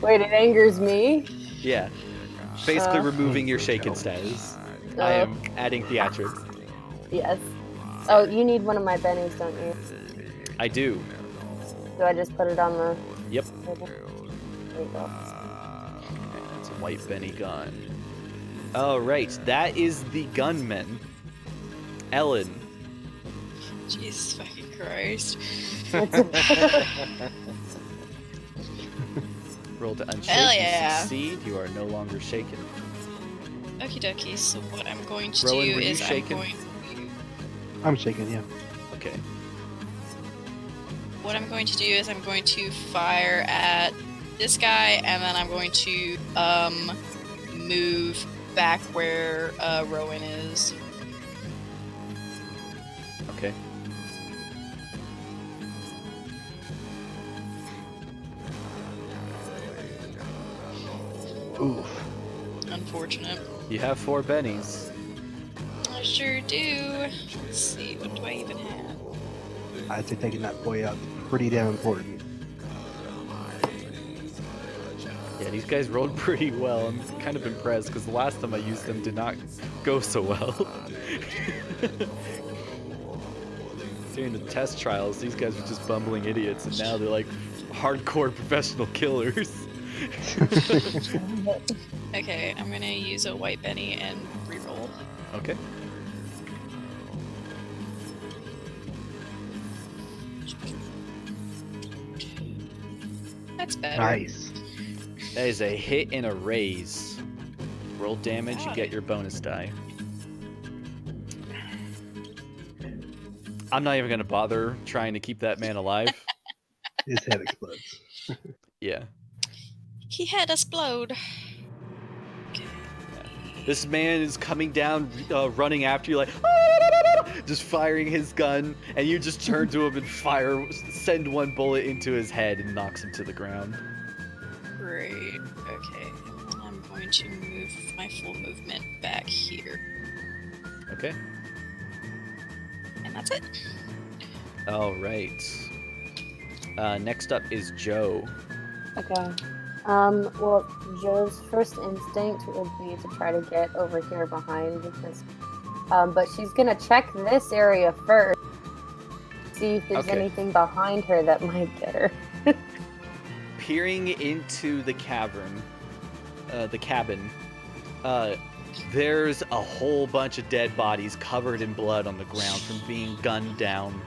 Wait, it angers me? Yeah. Basically removing your shaken status. I am adding theatrics. Yes. Oh, you need one of my bennies, don't you? I do. Do I just put it on the Yep. table? There you go. That's a white Benny gun. Alright, that is the gunman. Ellen. Jesus fucking Christ. Roll to unshake. Hell You yeah. succeed. You are no longer shaken. Okie dokie, so what I'm going to Rowan, do were you is shaken? I'm shaking, yeah. Okay. What I'm going to do is I'm going to fire at this guy, and then I'm going to move back where Rowan is. Okay. Oof. Unfortunate. You have 4 bennies. I sure do. Let's see, what do I even have? I'd say taking that boy out is pretty damn important. Yeah, these guys rolled pretty well. I'm kind of impressed because the last time I used them did not go so well. During the test trials, these guys were just bumbling idiots, and now they're like hardcore professional killers. Okay, I'm gonna use a white Benny and reroll. Okay. That's better. Nice. That is a hit and a raise. Roll damage, you Got get it. your bonus die. I'm not even gonna bother trying to keep that man alive. His head explodes. Yeah. He had explode. This man is coming down, running after you like, just firing his gun, and you just turn to him and send one bullet into his head and knocks him to the ground. Great. Okay. I'm going to move my full movement back here. Okay. And that's it. All right. Next up is Joe. Okay. Well, Joe's first instinct would be to try to get over here behind this. But she's gonna check this area first. See if there's Okay. anything behind her that might get her. Peering into the cabin, there's a whole bunch of dead bodies covered in blood on the ground from being gunned down.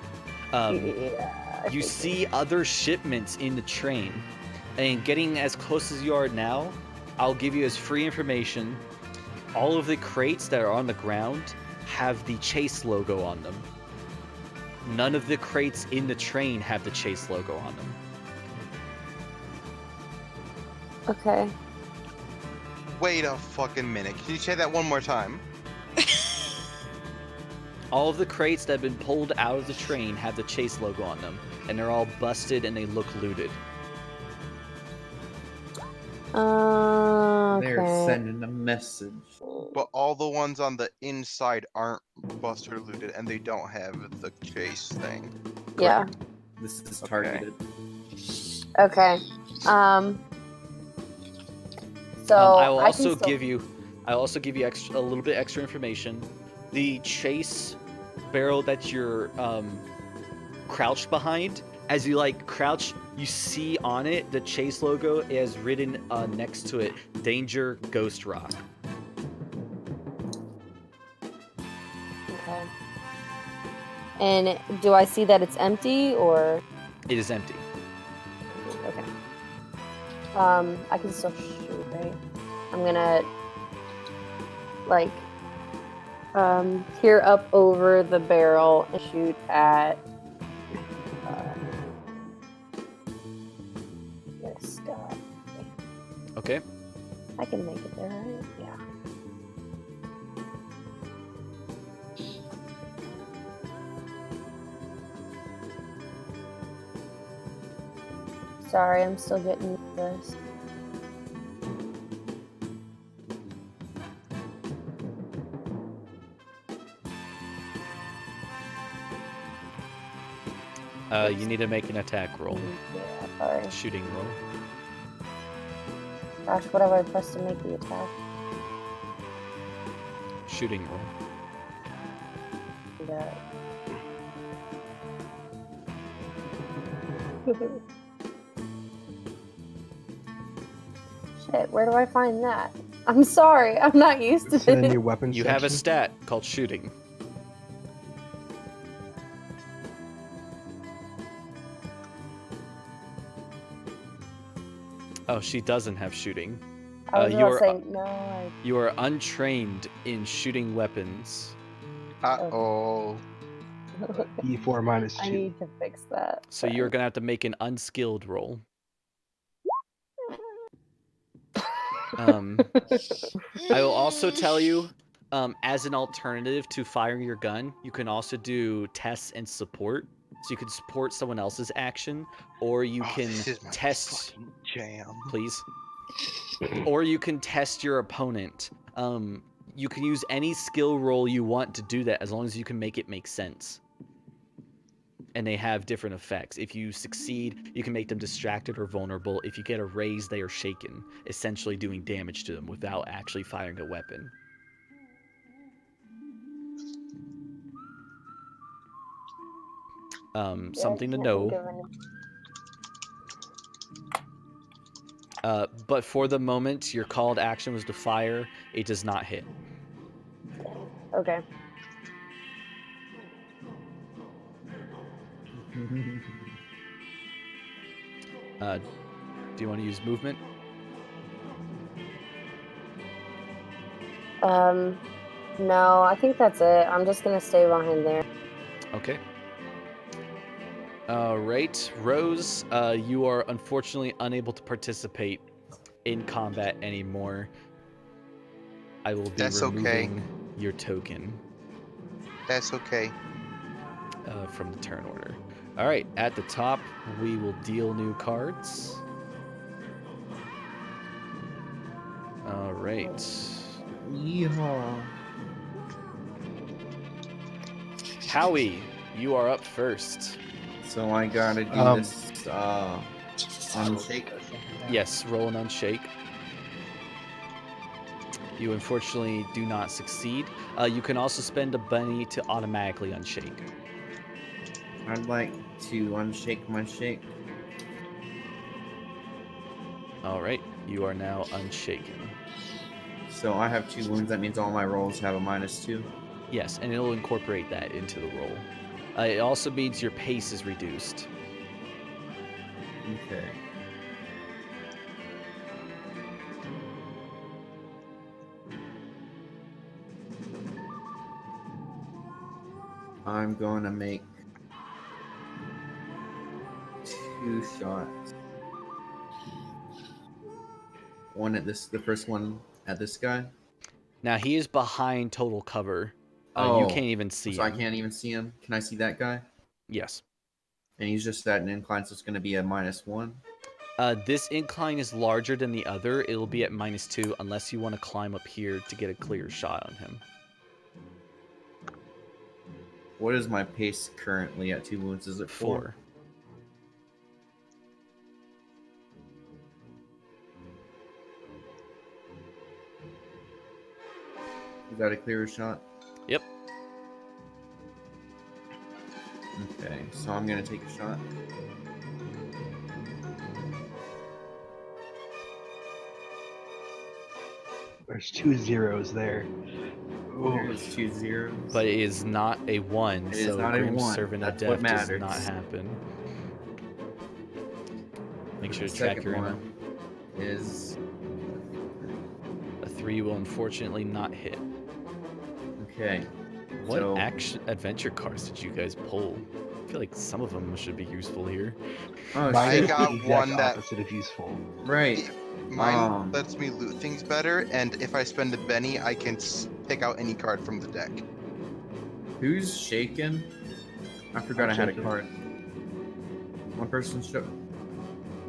Yeah. You see other shipments in the train, and getting as close as you are now, I'll give you as free information. All of the crates that are on the ground have the Chase logo on them. None of the crates in the train have the Chase logo on them. Okay. Wait a fucking minute. Can you say that one more time? All of the crates that have been pulled out of the train have the Chase logo on them, and they're all busted and they look looted. They're Okay. sending a message. But all the ones on the inside aren't busted or looted, and they don't have the chase thing. Yeah. This is Okay. targeted. Okay. So I will I can also still- give you a little bit extra information. The Chase barrel that you're crouched behind, as you like crouch, you see on it the Chase logo is written next to it, Danger Ghost Rock. Okay. And do I see that it's empty or? It is empty. Okay. I can still shoot, right? I'm gonna like peer up over the barrel and shoot at this guy. Okay. I can make it there, right? Yeah. Sorry, I'm still getting used to this. You need to make an attack roll, Yeah, sorry. shooting roll. Gosh, what have I pressed to make the attack? Shooting roll. Yeah. Shit, where do I find that? I'm sorry, I'm not used to It's in a this. new weapon You have a section. stat called shooting. Oh, she doesn't have shooting. I was you about are- to say, no, You are untrained in shooting weapons, Uh-oh. E4 minus 2. I need to fix that. so you're gonna have to make an unskilled roll. I will also tell you, as an alternative to firing your gun, you can also do tests and support. So you can support someone else's action, or you Oh, can this is my test, fucking jam. please. Or you can test your opponent. You can use any skill roll you want to do that, as long as you can make it make sense. And they have different effects. If you succeed, you can make them distracted or vulnerable. If you get a raise, they are shaken, essentially doing damage to them without actually firing a weapon. something to can't know. think of any- But for the moment, your called action was to fire. It does not hit. Okay. Do you want to use movement? No, I think that's it. I'm just gonna stay behind there. Okay. All right, Rose, you are unfortunately unable to participate in combat anymore. I will be That's okay. removing your token That's okay. from the turn order. All right, at the top, we will deal new cards. All right. Yeehaw. Howie, you are up first. So I gotta do this unshake. Yes, roll an unshake. You unfortunately do not succeed. You can also spend a bunny to automatically unshake. I'd like to unshake my shake. All right, you are now unshaken. So I have 2 wounds. That means all my rolls have a -2. Yes, and it'll incorporate that into the roll. It also means your pace is reduced. Okay. I'm going to make 2 shots. One at this, the first one at this guy. Now he is behind total cover. You Oh, can't even see so him. I can't even see him. Can I see that guy? Yes. And he's just at an incline, so it's going to be a -1. This incline is larger than the other. It'll be at -2 unless you want to climb up here to get a clear shot on him. What is my pace currently at 2 wounds? Is it 4? 4. Is that a clearer shot? Yep. Okay, so I'm gonna take a shot. There's 2 zeros there. There's 2 zeros. But it is not a 1, It is so not a Grim's 1. Servant of That's what Death does matters. not happen. Make sure The to track second your ammo. one is A 3 will unfortunately not hit. okay. What So action adventure cards did you guys pull? I feel like some of them should be useful here. oh, I shit. got the exact one that- opposite of useful. right. Mine lets me loot things better, and if I spend a Benny, I can pick out any card from the deck. Who's shaken? I forgot I'm I had a shaken. card. One person shook.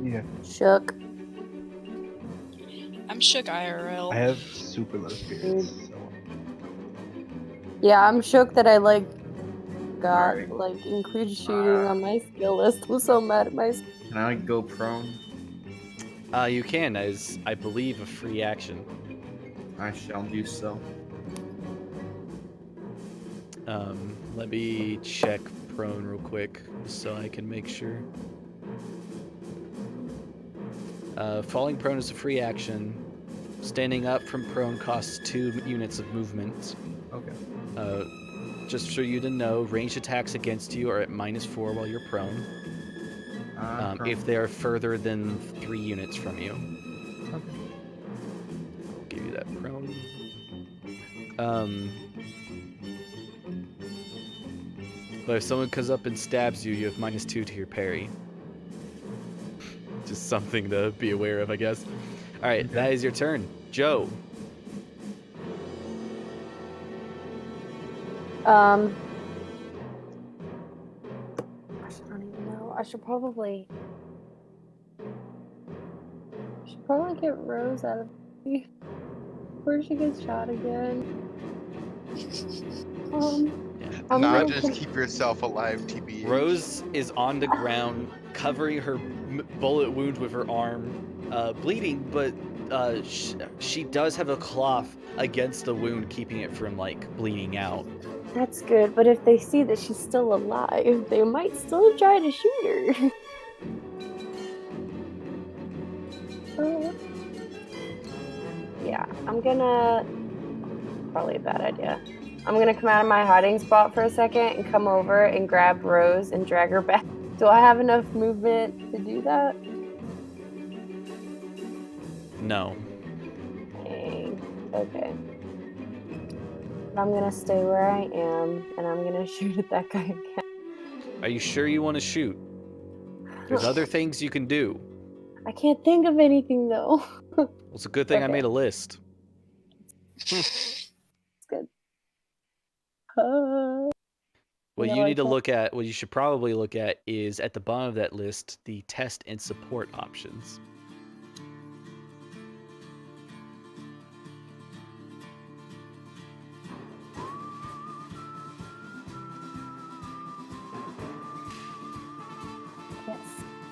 Yeah. Shook. I'm shook IRL. I have super low spirits. So. Yeah, I'm shook that I got Alright. increased shooting on my skill list. I'm so mad at myself. Can I go prone? You can, as I believe a free action. I shall do so. Let me check prone real quick so I can make sure. Falling prone is a free action. Standing up from prone costs 2 units of movement. Okay. Just for you to know, ranged attacks against you are at -4 while you're prone. Prone. If they are further than 3 units from you. Okay. I'll give you that prone. But if someone comes up and stabs you, you have -2 to your parry. Just something to be aware of, I guess. All right, Okay. that is your turn. Joe. Gosh, I don't even know. I should probably get Rose out of here before she gets shot again. I'm Not gonna just keep yourself alive, TBH. Rose is on the ground, covering her bullet wound with her arm, bleeding, but she does have a cloth against the wound, keeping it from bleeding out. That's good, but if they see that she's still alive, they might still try to shoot her. Yeah, I'm gonna... Probably a bad idea. I'm gonna come out of my hiding spot for a second and come over and grab Rose and drag her back. Do I have enough movement to do that? No. Dang. Okay. I'm gonna stay where I am, and I'm gonna shoot at that guy again. Are you sure you want to shoot? There's other things you can do. I can't think of anything though. Well, it's a good thing I Okay. made a list. It's good. What No, you I need to can't. look at, what you should probably look at, is at the bottom of that list, the test and support options. Can't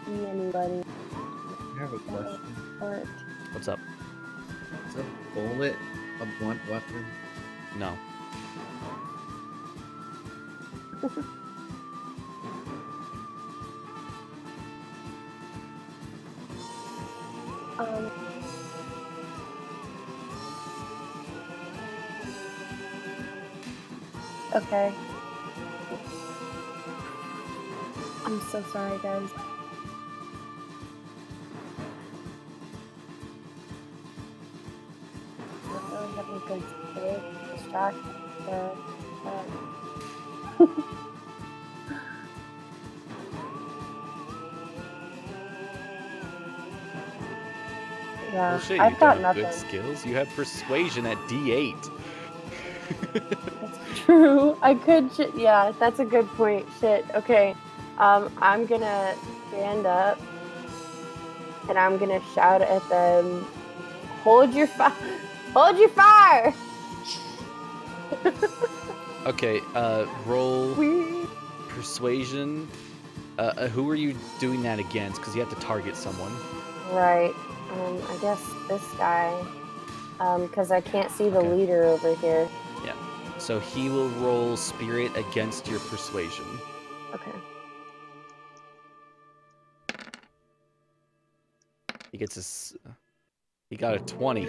see anybody. I have a question. Or... What's up? Is a bullet a blunt weapon? No. Okay. I'm so sorry, guys. I'm not really having a good day. Distracted. Yeah, Well, shit, I've you got have nothing. good skills. You have persuasion at D8. That's true. I could. Yeah, that's a good point. Shit. Okay. I'm gonna stand up and I'm gonna shout at them. Hold your fire! Hold your fire! Okay, roll We... persuasion. Who are you doing that against? Because you have to target someone. Right. I guess this guy. Because I can't see the Okay. leader over here. Yeah. So he will roll spirit against your persuasion. Okay. He gets his. He got a 20.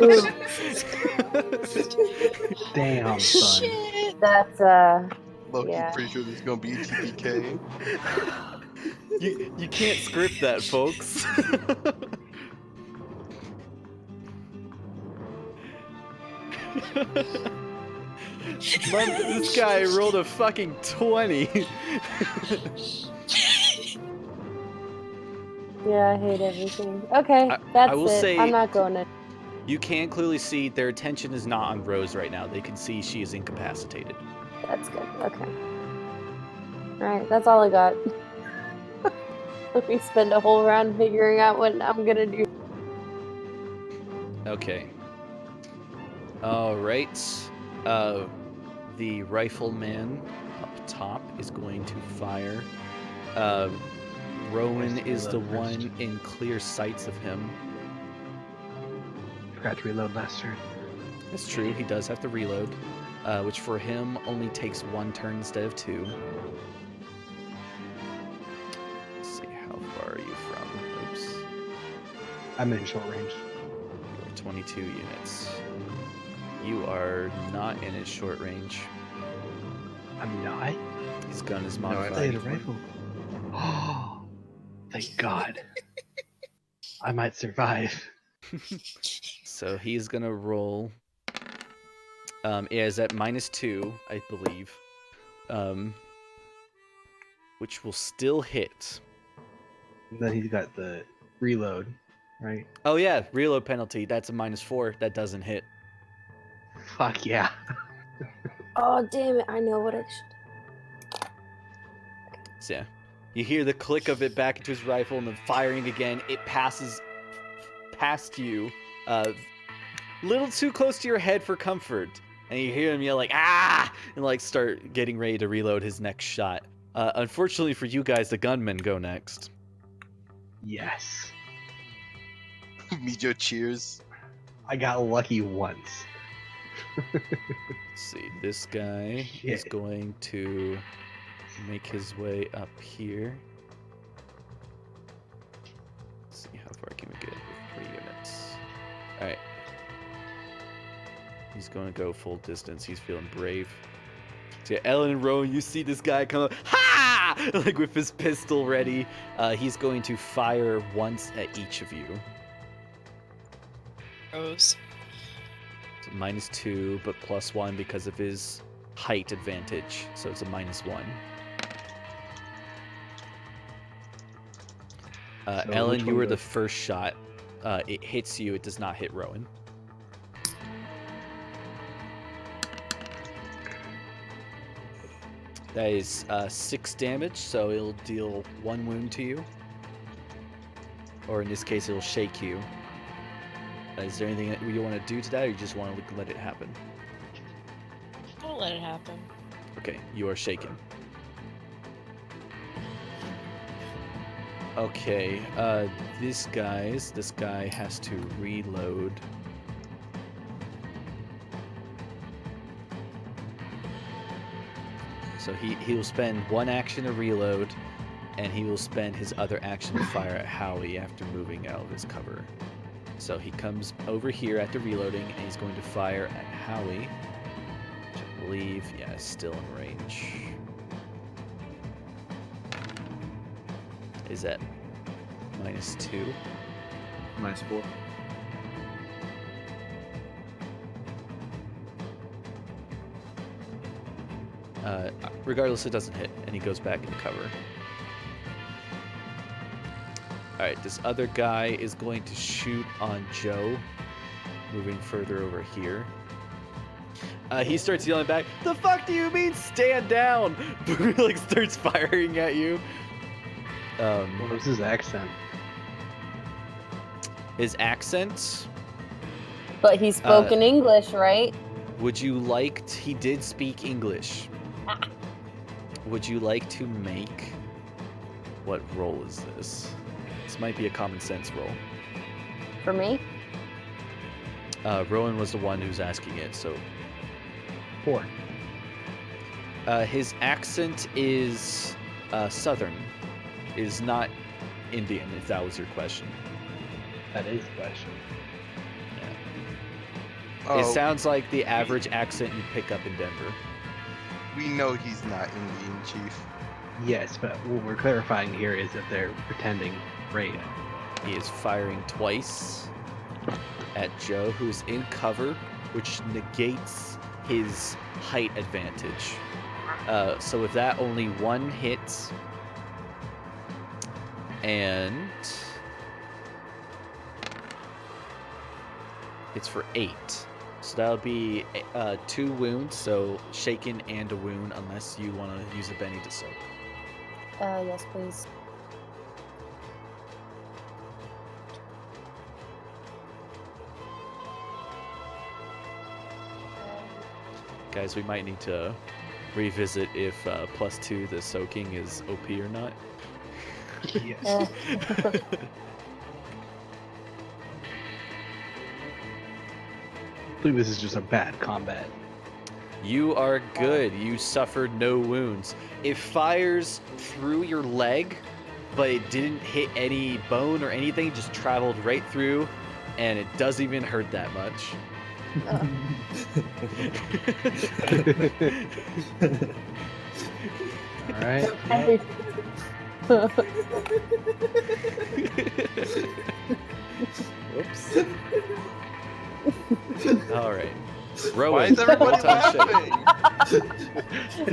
Ooh, Damn, son. Shit. that's Loki, Yeah. pretty sure there's gonna be a TPK. You can't script that, folks. This guy rolled a fucking 20. Yeah, I hate everything. Okay, I that's will it. say- I'm not going to. You can clearly see their attention is not on Rose right now. They can see she is incapacitated. That's good. Okay. Alright, that's all I got. Let me spend a whole round figuring out what I'm gonna do. Okay. All right. The rifleman up top is going to fire. Rowan is the one in clear sights of him. Forgot to reload last turn. That's true. He does have to reload, which for him only takes 1 turn instead of 2. Let's see, how far are you from? Oops. I'm in short range. You're 22 units. You are not in his short range. I'm not. His gun is No, I I had modified. a rifle. Oh, thank God. I might survive. So he's gonna roll. It is at -2, I believe. Which will still hit. And then he's got the reload, right? Oh yeah, reload penalty. That's a -4. That doesn't hit. Fuck yeah. Oh, damn it. I know what I should. So yeah, you hear the click of it back into his rifle and then firing again. It passes past you, little too close to your head for comfort, and you hear him yell like "ah!" and like start getting ready to reload his next shot. Unfortunately for you guys, the gunmen go next. Yes. Mijo cheers. I got lucky once. Let's see. This guy is going to make his way up here. Let's see how far can we get with 3 units. All right. He's going to go full distance. He's feeling brave. So yeah, Ellen and Rowan, you see this guy come up, ha! Like with his pistol ready. He's going to fire once at each of you. Rose. So -2, but +1 because of his height advantage. So it's a -1. So Ellen, which you one were the goes? first shot. It hits you. It does not hit Rowan. That is 6 damage, so it'll deal 1 wound to you. Or in this case, it'll shake you. Is there anything that you want to do to that, or you just want to let it happen? Don't let it happen. Okay, you are shaken. Okay, this guy has to reload. So he will spend 1 action to reload, and he will spend his other action to fire at Howie after moving out of his cover. So he comes over here after reloading, and he's going to fire at Howie, which I believe, yeah, is still in range. Is at -2. -4. Regardless, it doesn't hit, and he goes back into cover. Alright, this other guy is going to shoot on Joe, moving further over here. He starts yelling back, "The fuck do you mean stand down?" Like starts firing at you. What was his accent? His accent, But he spoke in English, right? would you like he did speak English. Would you like to make, what roll is this? This might be a common sense roll. For me? Rowan was the one who's asking it, so 4. his accent is southern, is not Indian, if that was your question. That is the question. Oh, It sounds like the average accent you pick up in Denver. we know he's not Indian, Chief. Yes, but what we're clarifying here is that they're pretending raid. He is firing twice at Joe, who's in cover, which negates his height advantage. So with that, only 1 hit. And it's for 8. So that'll be 2 wounds, so shaken and a wound, unless you want to use a Benny to soak. Yes, please. Guys, we might need to revisit if +2 the soaking is OP or not. Yes. I believe this is just a bad combat. You are good. You suffered no wounds. It fires through your leg, but it didn't hit any bone or anything. It just traveled right through, and it doesn't even hurt that much. All right. Whoops. All right. Rowan, Why is everybody roll time shake. laughing?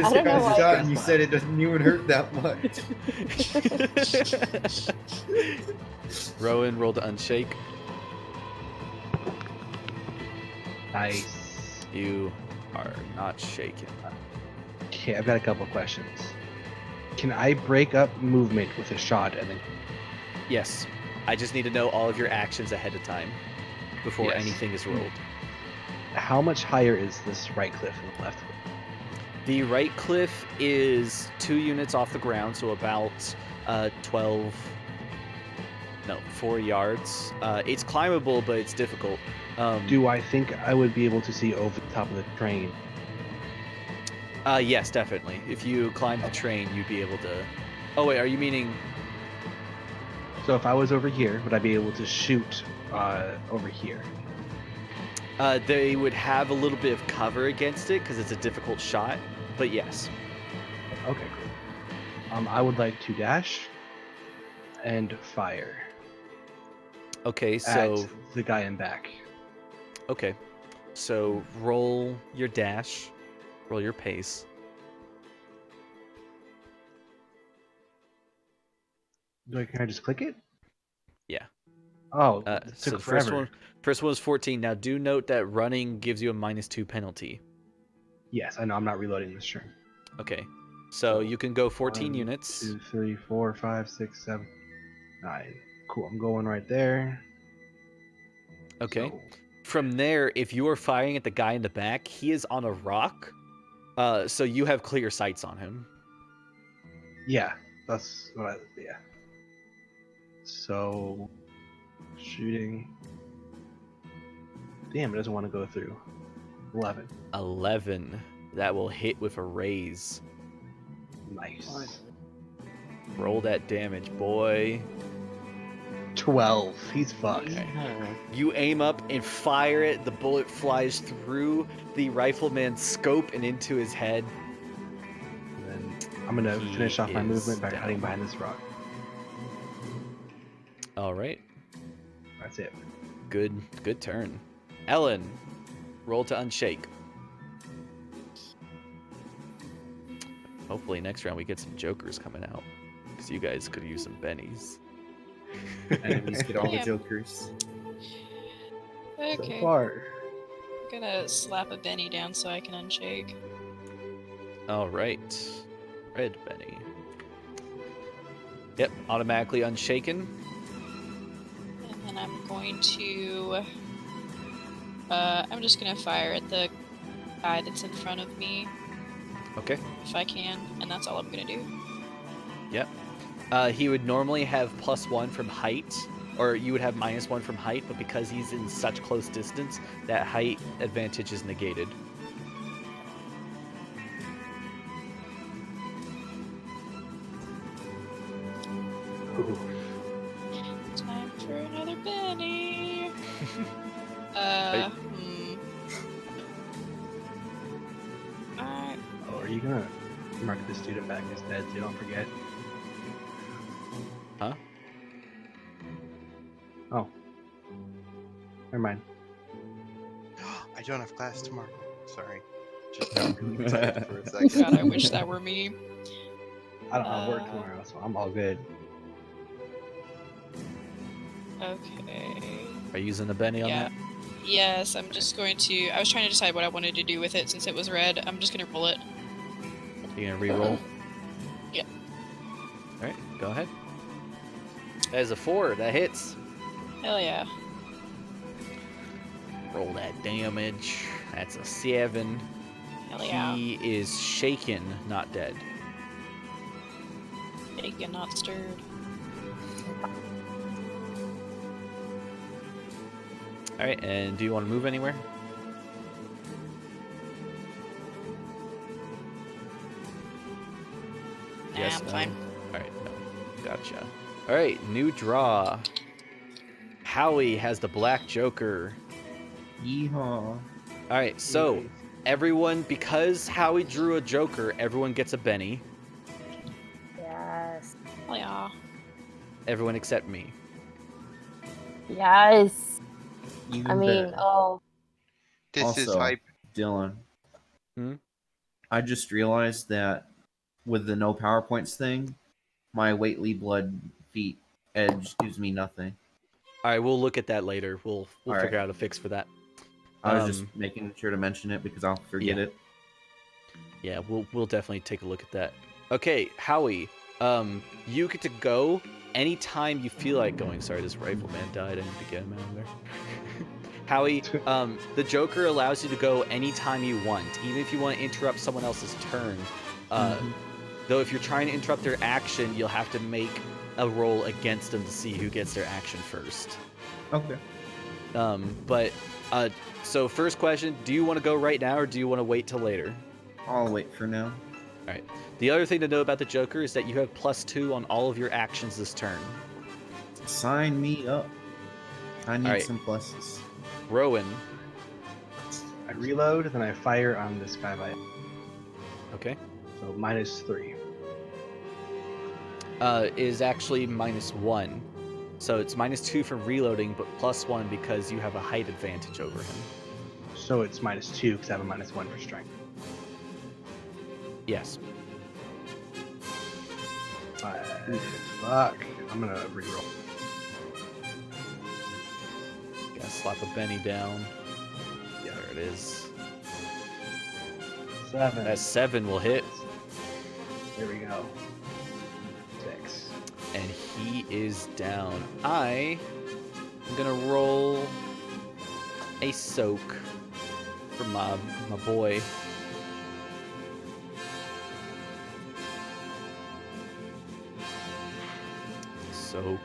I don't know why. You said it doesn't even hurt that much. Rowan, roll to unshake. Nice. You are not shaken. Okay, I've got a couple questions. Can I break up movement with a shot and then? Yes. I just need to know all of your actions ahead of time before Yes. anything is rolled. How much higher is this right cliff and the left cliff? The right cliff is 2 units off the ground, so about 4 yards. It's climbable, but it's difficult. Do I think I would be able to see over the top of the train? Yes, definitely. If you climb the train, you'd be able to. Oh wait, are you meaning? So if I was over here, would I be able to shoot over here? They would have a little bit of cover against it because it's a difficult shot. But yes. Okay, cool. I would like to dash and fire Okay, so at the guy in back. okay, so roll your dash, roll your pace. Can I just click it? Yeah. Oh, it So took the forever. first one was 14. Now do note that running gives you a -2 penalty. Yes, I know. I'm not reloading this turn. Okay, so you can go 14 1, units. 2, 3, 4, 5, 6, 7, 9. Cool. I'm going right there. Okay. So, From there, if you are firing at the guy in the back, he is on a rock. So you have clear sights on him. yeah, that's what I. Yeah. So, shooting. Damn, it doesn't want to go through. 11. 11. That will hit with a raise. Nice. Roll that damage, boy. 12. He's fucked. Okay. You aim up and fire it. The bullet flies through the rifleman's scope and into his head. And then I'm gonna He finish off my is movement by down. hiding behind this rock. All right. That's it. Good turn. Ellen, roll to unshake. Hopefully next round we get some jokers coming out. Because you guys could use some bennies. Enemies get all the Yeah. jokers. Okay. So far. I'm gonna slap a Benny down so I can unshake. All right. Red Benny. Yep, automatically unshaken. And then I'm going to... I'm just gonna fire at the guy that's in front of me, Okay. if I can, and that's all I'm gonna do. Yep. He would normally have +1 from height, or you would have -1 from height, but because he's in such close distance, that height advantage is negated. Ooh. Time for another Benny! Right. Alright. Oh, are you gonna mark the student back as dead so you don't forget? Huh? Oh. Never mind. I don't have class tomorrow. Sorry. Just got really excited for a second. God, I wish that were me. I don't have work tomorrow, so I'm all good. Okay. Are you using a Benny on Yeah. that? Yes, I'm just going to... I was trying to decide what I wanted to do with it since it was red. I'm just gonna roll it. You gonna re-roll? Yeah. All right, go ahead. That is a 4. That hits. Hell yeah. Roll that damage. That's a 7. Hell yeah. He is shaken, not dead. Shaken, not stirred. All right, and do you want to move anywhere? Nah, Yes, I'm no? fine. All right, no. Gotcha. All right, new draw. Howie has the Black Joker. Yeehaw. All right, so everyone, because Howie drew a Joker, everyone gets a Benny. Yes. Hell yeah. Everyone except me. Yes. You I mean, bet. oh, This is Also, hype. Dylan. Hmm? I just realized that with the no PowerPoints thing, my Whateley blood feet edge gives me nothing. All right, we'll look at that later. We'll All right. figure out a fix for that. I was just Um, making sure to mention it because I'll forget yeah. it. Yeah, we'll definitely take a look at that. Okay, Howie, you get to go anytime you feel like going. Sorry, this rifleman died. I need to get him out of there. Howie, the Joker allows you to go anytime you want, even if you want to interrupt someone else's turn. Though if you're trying to interrupt their action, you'll have to make a roll against them to see who gets their action first. Okay. But So first question, do you want to go right now or do you want to wait till later? I'll wait for now. All right. The other thing to know about the Joker is that you have +2 on all of your actions this turn. Sign me up. I need Alright. some pluses. Rowan. I reload, then I fire on this guy by. Okay. So -3. Is actually -1. So it's -2 from reloading, but +1 because you have a height advantage over him. So it's -2 because I have a -1 for strength. Yes. Fuck. I'm gonna reroll. Gotta slap a Benny down. Yeah. There it is. 7. That 7 will hit, There we go. 6. and he is down. I am gonna roll a soak for my boy. Soak.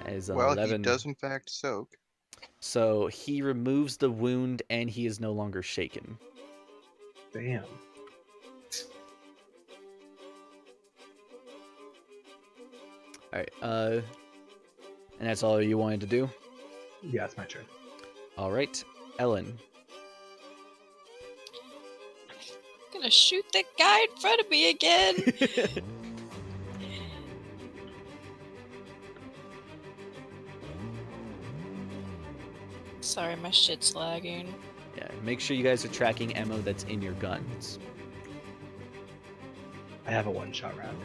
As Well, 11. he does in fact soak. So he removes the wound and he is no longer shaken. Damn. Alright, and that's all you wanted to do? Yeah, it's my turn. Alright, Ellen. I'm gonna shoot that guy in front of me again. Sorry, my shit's lagging. Yeah, make sure you guys are tracking ammo that's in your guns. I have a one-shot round.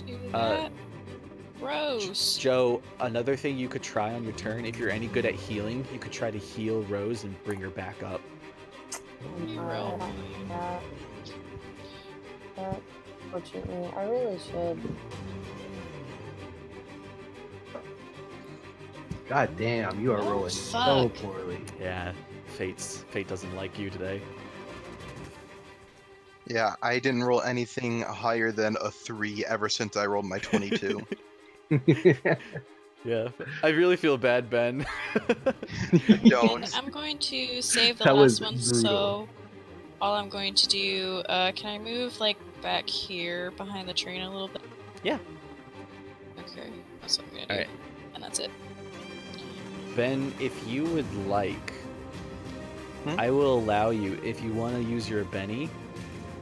Do Uh, that. Gross. Joe, another thing you could try on your turn, if you're any good at healing, you could try to heal Rose and bring her back up. Reroll. But fortunately, I really should. God damn, you are Oh, rolling so fuck. poorly. Yeah, Fate doesn't like you today. Yeah, I didn't roll anything higher than a 3 ever since I rolled my 22. Yeah, I really feel bad, Ben. Don't. I'm going to save the That was last one, brutal. so all I'm going to do, can I move, like, back here behind the train a little bit? Yeah. Okay, that's what I'm gonna do. Alright. And that's it. Ben, if you would like, Hmm? I will allow you, if you want to use your Benny,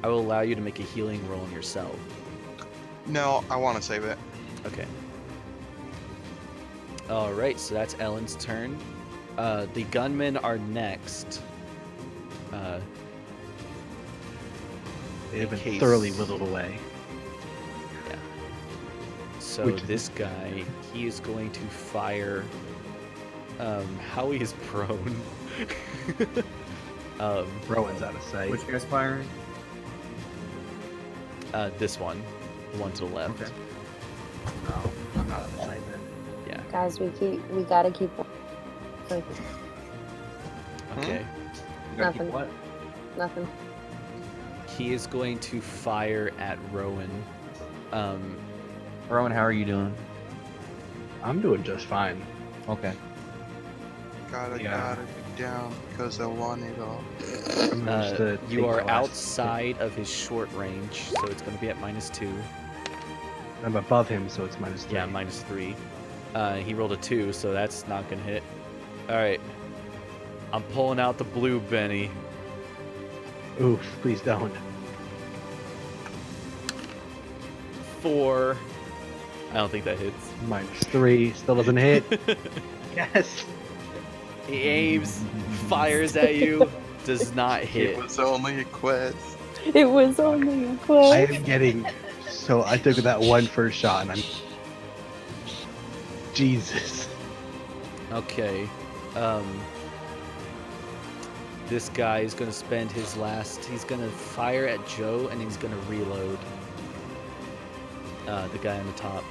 I will allow you to make a healing roll on yourself. No, I want to save it. Okay. Alright, so that's Ellen's turn. The gunmen are next. They have been case- thoroughly whittled away. So Which- this guy, he is going to fire. Howie is prone. Rowan's out of sight. Which guy's firing? This one, the one to the left. Okay. No, I'm not out of sight then. Yeah. Guys, we gotta keep. Okay. You gotta keep Nothing. what? Nothing. He is going to fire at Rowan. Rowan, how are you doing? I'm doing just fine. Okay. Gotta Yeah. be down because I want it all. I'm just to You take are my last- outside of his short range, so it's going to be at -2. I'm above him, so it's -3. Yeah, -3. He rolled a 2, so that's not going to hit. All right. I'm pulling out the blue Benny. Oof, please don't. 4. I don't think that hits. -3, still doesn't hit. Yes. He aims, fires at you, does not hit. It was only a quest. It was only a I quest. am getting. So I took that one first shot, and I'm. Jesus. Okay. This guy is going to spend his last. He's going to fire at Joe, and he's going to reload. The guy on the top.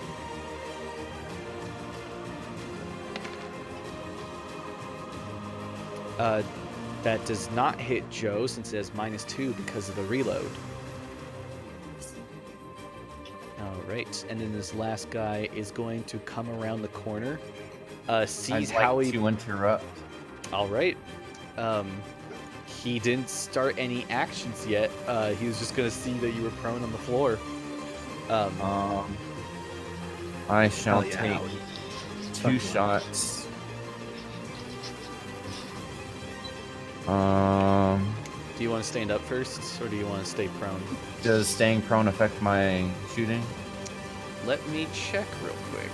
That does not hit Joe since it has -2 because of the reload. Alright, and then this last guy is going to come around the corner sees I'd like Howie. to interrupt. All right. He didn't start any actions yet. He was just gonna see that you were prone on the floor. I shall Hell yeah, take Howie. 2 shots. Do you want to stand up first, or do you want to stay prone? Does staying prone affect my shooting? Let me check real quick.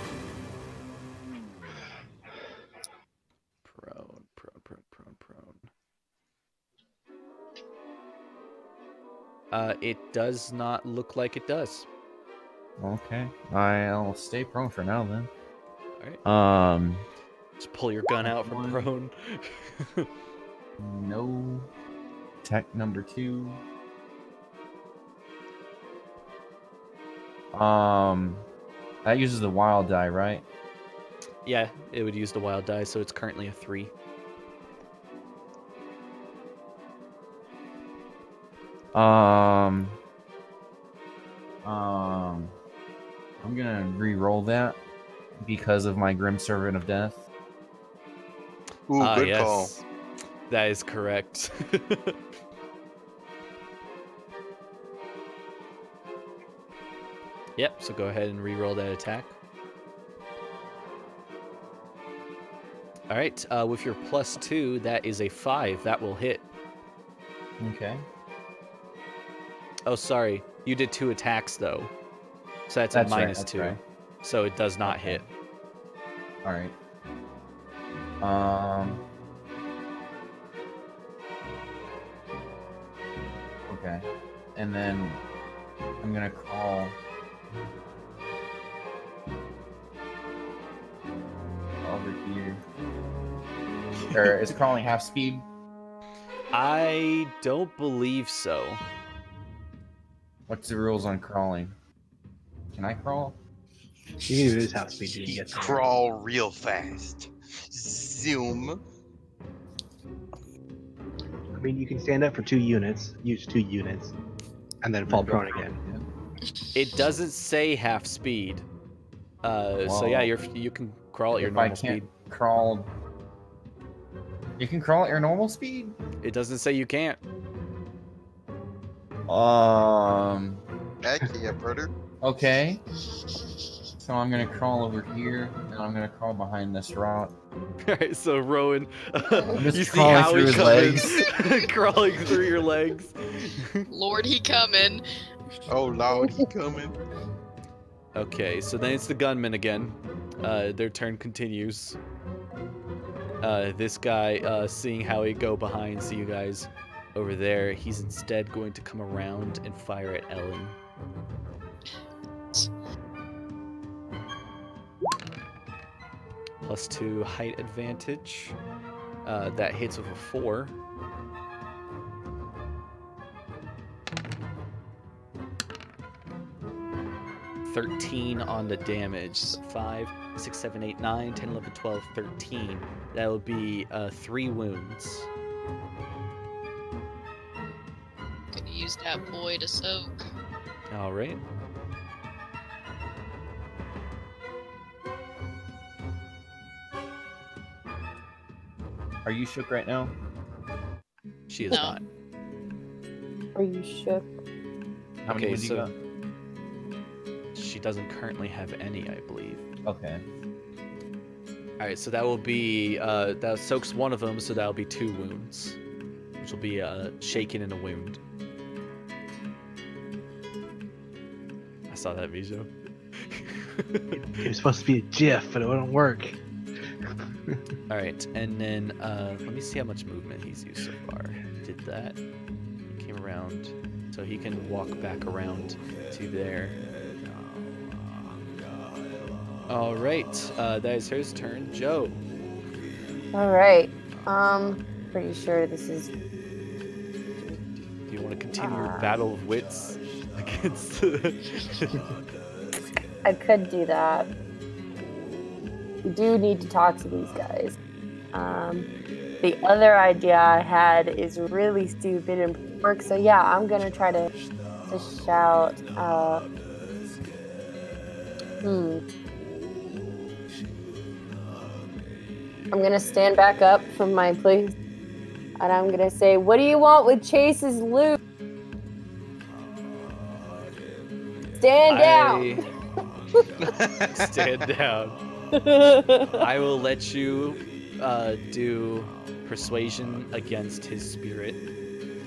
Prone. It does not look like it does. Okay, I'll stay prone for now then. All right. Just pull your gun out from One. prone. No. Tech number 2. That uses the wild die, right? Yeah, it would use the wild die, so it's currently a 3. I'm gonna re-roll that because of my Grim Servant of Death. Ooh, good yes. call. That is correct. Yep, so go ahead and re-roll that attack. All right, with your +2, that is a 5. That will hit. Okay. Oh, sorry. You did 2 attacks, though. So that's That's a right, -2. right. So it does not Okay. hit. All right. Okay. And then I'm gonna crawl over here. Or is crawling half speed? I don't believe so. What's the rules on crawling? Can I crawl? You can do this half speed you can get there. Crawl real fast. Zoom. I mean, you can stand up for 2 units, use 2 units, and then fall prone again. It doesn't say half speed. So yeah, you can crawl at your If I normal can't speed. crawl, you can crawl at your normal speed. It doesn't say you can't. Heck yeah, brother. Okay. So I'm gonna crawl over here, and I'm gonna crawl behind this rock. Alright, so Rowan, just you see crawling Howie through his coming, crawling through your legs. Lord, he coming. Oh, Lord, he coming. Okay, so then it's the gunman again. Their turn continues. This guy, seeing Howie go behind, see you guys over there, he's instead going to come around and fire at Ellen. +2 height advantage. That hits with a 4. $13 on the damage. So 5, 6, 7, 8, 9, 10, 11, 12, 13. That will be 3 wounds. Could use that boy to soak. All right. Are you shook right now? She is No. not. Are you shook? How many Okay, wounds you so got? she doesn't currently have any, I believe. Okay. All right, so that will be that soaks one of them, so that'll be 2 wounds, which will be shaken in a wound. I saw that, Mijo. It was supposed to be a GIF, but it wouldn't work. All right, and then let me see how much movement he's used so far. Did that? He came around, so he can walk back around to there. All right, that is his turn. Joe. All right. Pretty sure this is. Do you want to continue your battle of wits against? I could do that. We do need to talk to these guys. The other idea I had is really stupid and work. So yeah, I'm gonna try to shout. I'm gonna stand back up from my place, and I'm gonna say, "What do you want with Chase's loot? Stand down." Stand down. I will let you do persuasion against his spirit.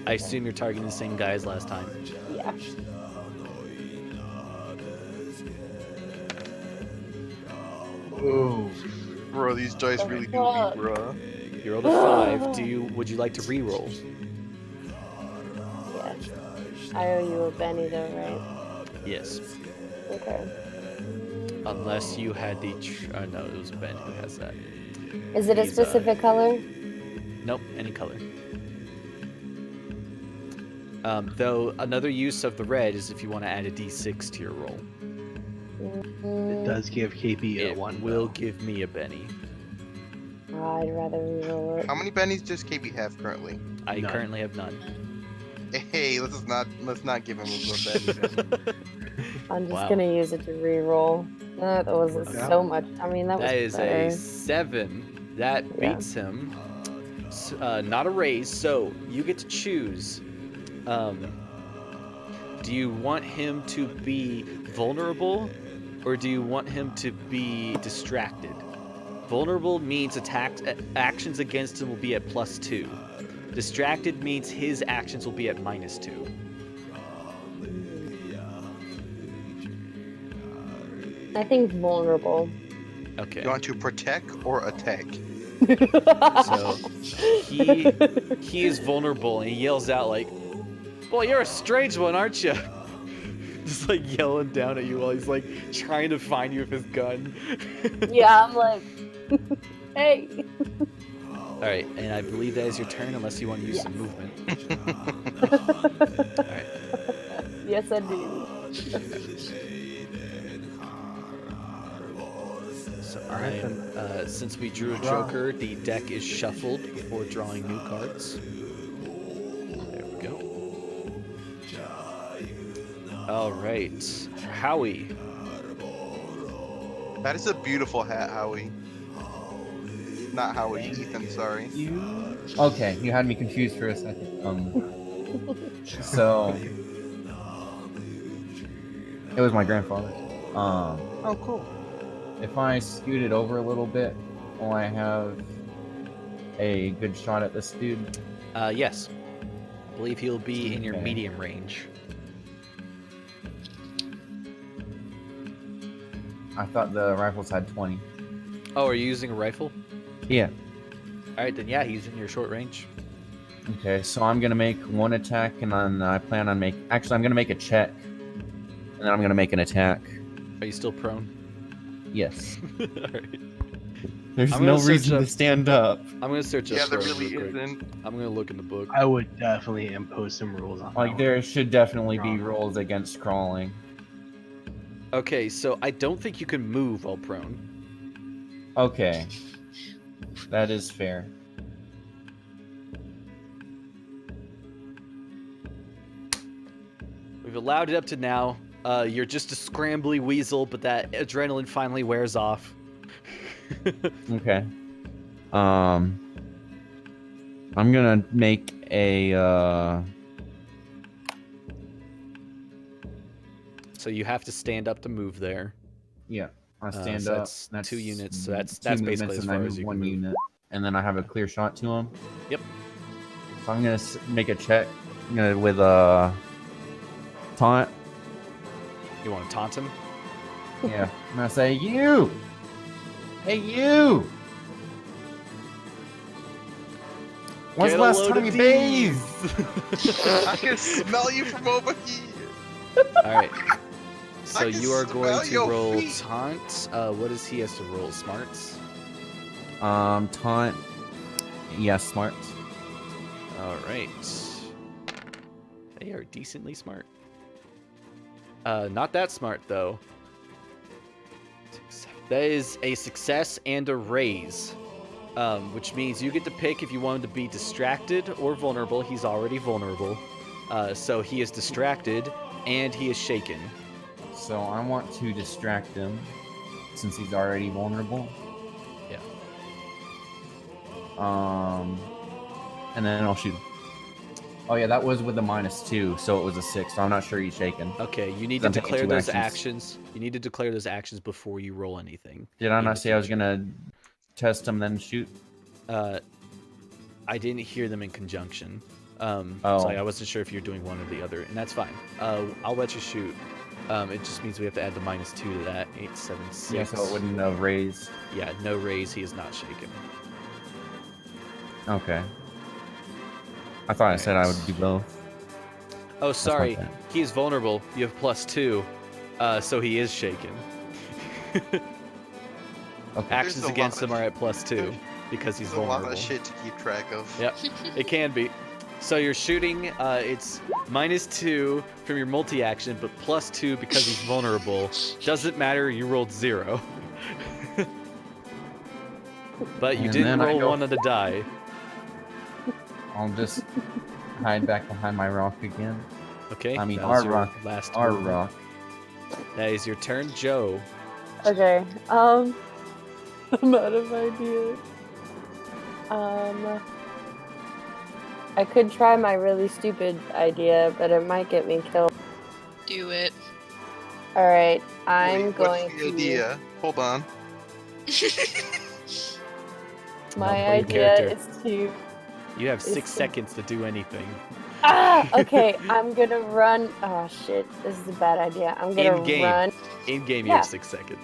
I assume you're targeting the same guy as last time. Yeah. Ooh. Bro, these dice really do Fuck. me, bro. You rolled a 5. Would you like to re-roll? Yeah. I owe you a Benny though, right? Yes. Okay. Unless you had the no, it was Ben who has that. Is it a He's, specific color? Nope, any color. Though another use of the red is if you want to add a d6 to your roll. It does give KP a It 1. will though. give me a Benny. I'd rather reroll it. How many bennies does KB have currently? I None. currently have none. Hey, let's not give him a benny then. I'm just Wow. gonna use it to reroll. That wasn't Okay. so much. I mean, that was That is better. a 7. That Yeah. beats him. Not a raise, so you get to choose. Do you want him to be vulnerable, or do you want him to be distracted? Vulnerable means actions against him will be at +2. Distracted means his actions will be at -2. I think vulnerable. Okay. You want to protect or attack? So he is vulnerable and he yells out like, "Well, you're a strange one, aren't you?" Just like yelling down at you while he's like trying to find you with his gun. Yeah, I'm like, hey. All right, and I believe that is your turn unless you want to use some movement. All right. Yes, I do. So Alright, since we drew a Joker, the deck is shuffled before drawing new cards. There we go. All right, Howie. That is a beautiful hat, Howie. Not Howie, Ethan, sorry. Okay, you had me confused for a second. So it was my grandfather. Oh, cool. If I scoot it over a little bit, will I have a good shot at this dude? Yes, I believe he'll be in your Okay. medium range. I thought the rifles had 20. Oh, are you using a rifle? Yeah. All right, then yeah, he's in your short range. Okay, so I'm gonna make one attack, and then I plan on Actually, I'm gonna make a check, and then I'm gonna make an attack. Are you still prone? Yes. All right. There's I'm no gonna search reason up- to stand up. I'm gonna search up Yeah, there prone really real quick. isn't. I'm gonna look in the book. I would definitely impose some rules on Like that there should definitely be Wrong. rules against crawling. Okay, so I don't think you can move while prone. Okay. That is fair. We've allowed it up to now. You're just a scrambly weasel, but that adrenaline finally wears off. Okay. I'm gonna make a So you have to stand up to move there. yeah. I stand so up. that's 2 units, so that's two basically movements, as and I far move as you one can move. unit, and then I have a clear shot to him. Yep. So I'm gonna make a check. I'm gonna with a taunt. You want to taunt him? Yeah. I'm gonna say you. Hey you. When's the Get a last load time of you bathed? I can smell you from over here. All right. So I can you are going smell to your roll feet. taunt. What does he has to roll? Smarts. Taunt. Yes, smart. All right. They are decently smart. Not that smart though. That is a success and a raise, which means you get to pick if you want him to be distracted or vulnerable. He's already vulnerable, so he is distracted and he is shaken. So I want to distract him since he's already vulnerable. Yeah. And then I'll shoot him. Oh yeah, that was with the -2, so it was a 6. So I'm not sure he's shaken. Okay, you need to I'm taking declare 2 those actions. actions. You need to declare those actions before you roll anything. Did I in not the say I was future. gonna test him then shoot? I didn't hear them in conjunction. Oh. So I wasn't sure if you're doing one or the other, and that's fine. I'll let you shoot. It just means we have to add the -2 to that. 8, 7, 6. Yeah, so it wouldn't have raised. Yeah, no raise. He is not shaken. Okay. I thought I said I would do both. Oh, my sorry. bad. He is vulnerable. You have +2, so he is shaken. Okay. Actions a against lot him of- are at +2 because he's There's a lot vulnerable. of shit to keep track of. Yep, it can be. So you're shooting, it's -2 from your multi-action, but +2 because he's vulnerable. Doesn't matter, you rolled 0. But you And didn't then I roll go 1 on the die. I'll just hide back behind my rock again. Okay, I mean, that was our your rock. last Our movement. rock. That is your turn, Joe. Okay. I'm out of ideas. I could try my really stupid idea, but it might get me killed. Do it. All right, I'm Wait, going what's the to. idea? Hold on. My No, play your idea character. is to. You have Is 6 to- seconds to do anything. Okay, I'm gonna run. Oh shit, this is a bad idea. I'm gonna In-game. run. In game, you Yeah. have 6 seconds.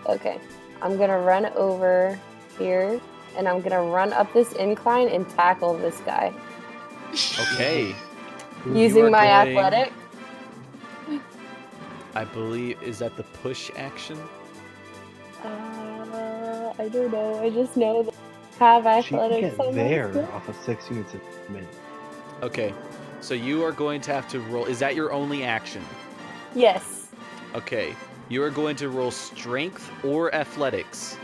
Okay, I'm gonna run over here, and I'm gonna run up this incline and tackle this guy Okay. You using are my going- athletic. I believe, is that the push action? I don't know. I just know that I have She can athletics. get on my there side. off of 6 units a minute. Okay. So you are going to have to roll. Is that your only action? Yes. Okay. You are going to roll strength or athletics.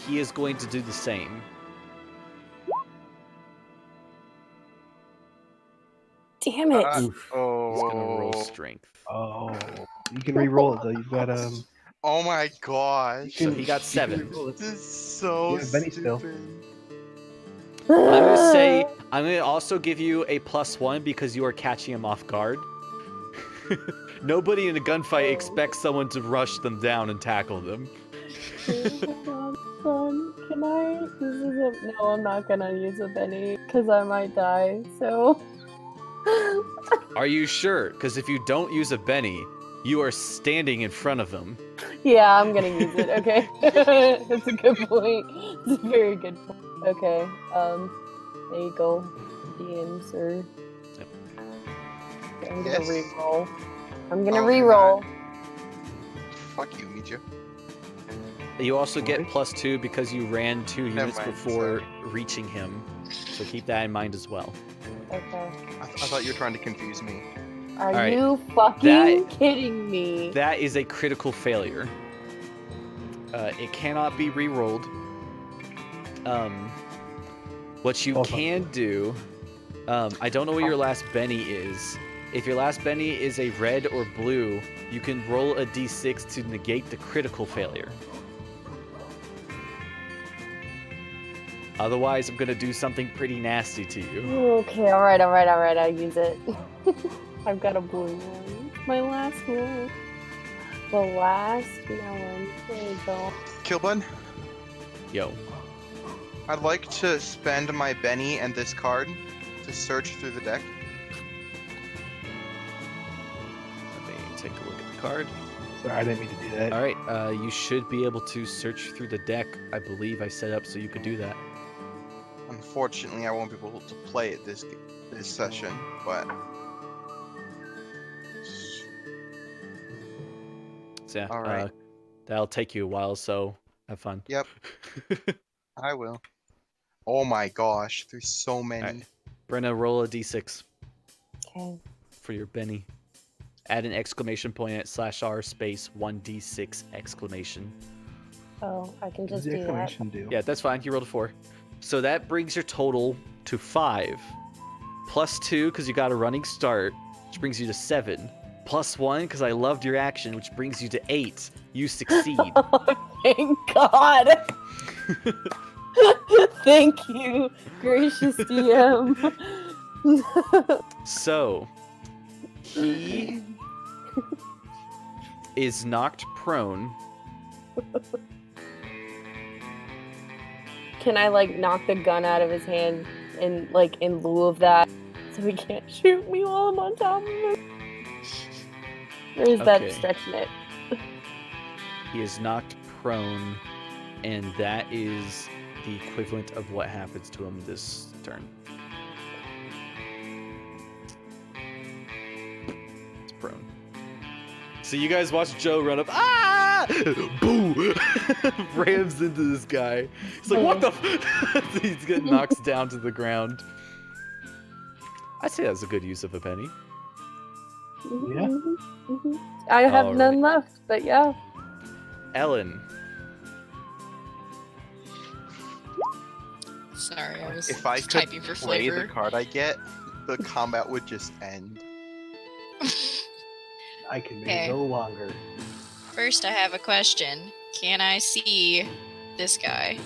He is going to do the same. Damn it. Uh, He's going to roll Oh. strength. Oh, you can re-roll it though. You've got Oh my gosh. So he got you can 7. re-roll it. This is so Yeah, Benny still. stupid. I'm going to say, I'm going to also give you a +1 because you are catching him off guard. Nobody in a gunfight expects someone to rush them down and tackle them. Hold on, son. Can I? This is a. No, I'm not gonna use a Benny because I might die. So. Are you sure? Because if you don't use a Benny, you are standing in front of them. Yeah, I'm gonna use it. Okay. That's a good point. It's a very good point. Okay. There you go. DMs or. Yep. Okay, I'm gonna Yes. re-roll. I'm gonna Oh, re-roll. Fuck you, Mijo. You also get What? +2 because you ran 2 Never units mind, before sorry. reaching him. So keep that in mind as well. Okay. I thought you were trying to confuse me. Are Alright, you fucking that- kidding me? That is a critical failure. It cannot be re-rolled. What you Oh, fuck. can do, I don't know what your last Benny is. If your last Benny is a red or blue, you can roll a d6 to negate the critical failure. Otherwise, I'm gonna do something pretty nasty to you. Okay, alright, I'll use it. I've got a blue one. My last one. The last one. There you go. Killbud, Yo. I'd like to spend my Benny and this card to search through the deck. Let me take a look at the card. Sorry, I didn't mean to do that. All right, you should be able to search through the deck. I believe I set up so you could do that. Unfortunately, I won't be able to play it this session, but So yeah, All right. that'll take you a while. So have fun. Yep. I will. Oh my gosh, there's so many. Alright. Brenna, roll a d6 Okay. for your Benny. Add an exclamation point at /r space 1d6 exclamation. Oh, I can What does just the do that. exclamation do? Yeah, that's fine. You rolled a 4. So that brings your total to 5. +2 because you got a running start, which brings you to 7. +1 because I loved your action, which brings you to 8. You succeed. Oh, thank God. Thank you, gracious DM. So, he is knocked prone. Can I like knock the gun out of his hand in lieu of that, so he can't shoot me while I'm on top of him? Or is that Okay. stretching it? He is knocked prone, and that is the equivalent of what happens to him this turn. It's prone. So you guys watch Joe run up. Ah! Boo! Rams into this guy. He's like, what the? He's getting knocked down to the ground. I say that's a good use of a penny. Yeah. Mhm. I have All none right. left, but yeah. Ellen. Sorry, I was If I just could typing for play the flavor. card I get, the combat would just end. I can make Okay. it no longer. First, I have a question. Can I see this guy?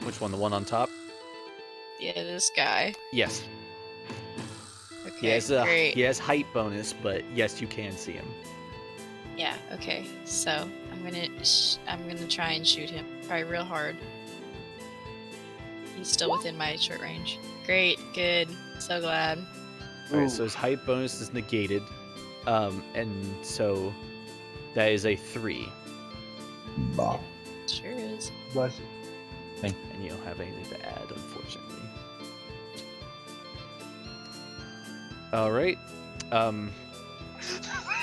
Which one? The one on top? Yeah, this guy. Yes. Okay, He great. has height bonus, but yes, you can see him. Yeah, okay. So I'm gonna try and shoot him. Probably real hard. He's still within my short range. Great, good. So glad. All right, so his height bonus is negated, and so that is a 3, Bah. Sure is. Bless you. and you don't have anything to add, unfortunately. All right.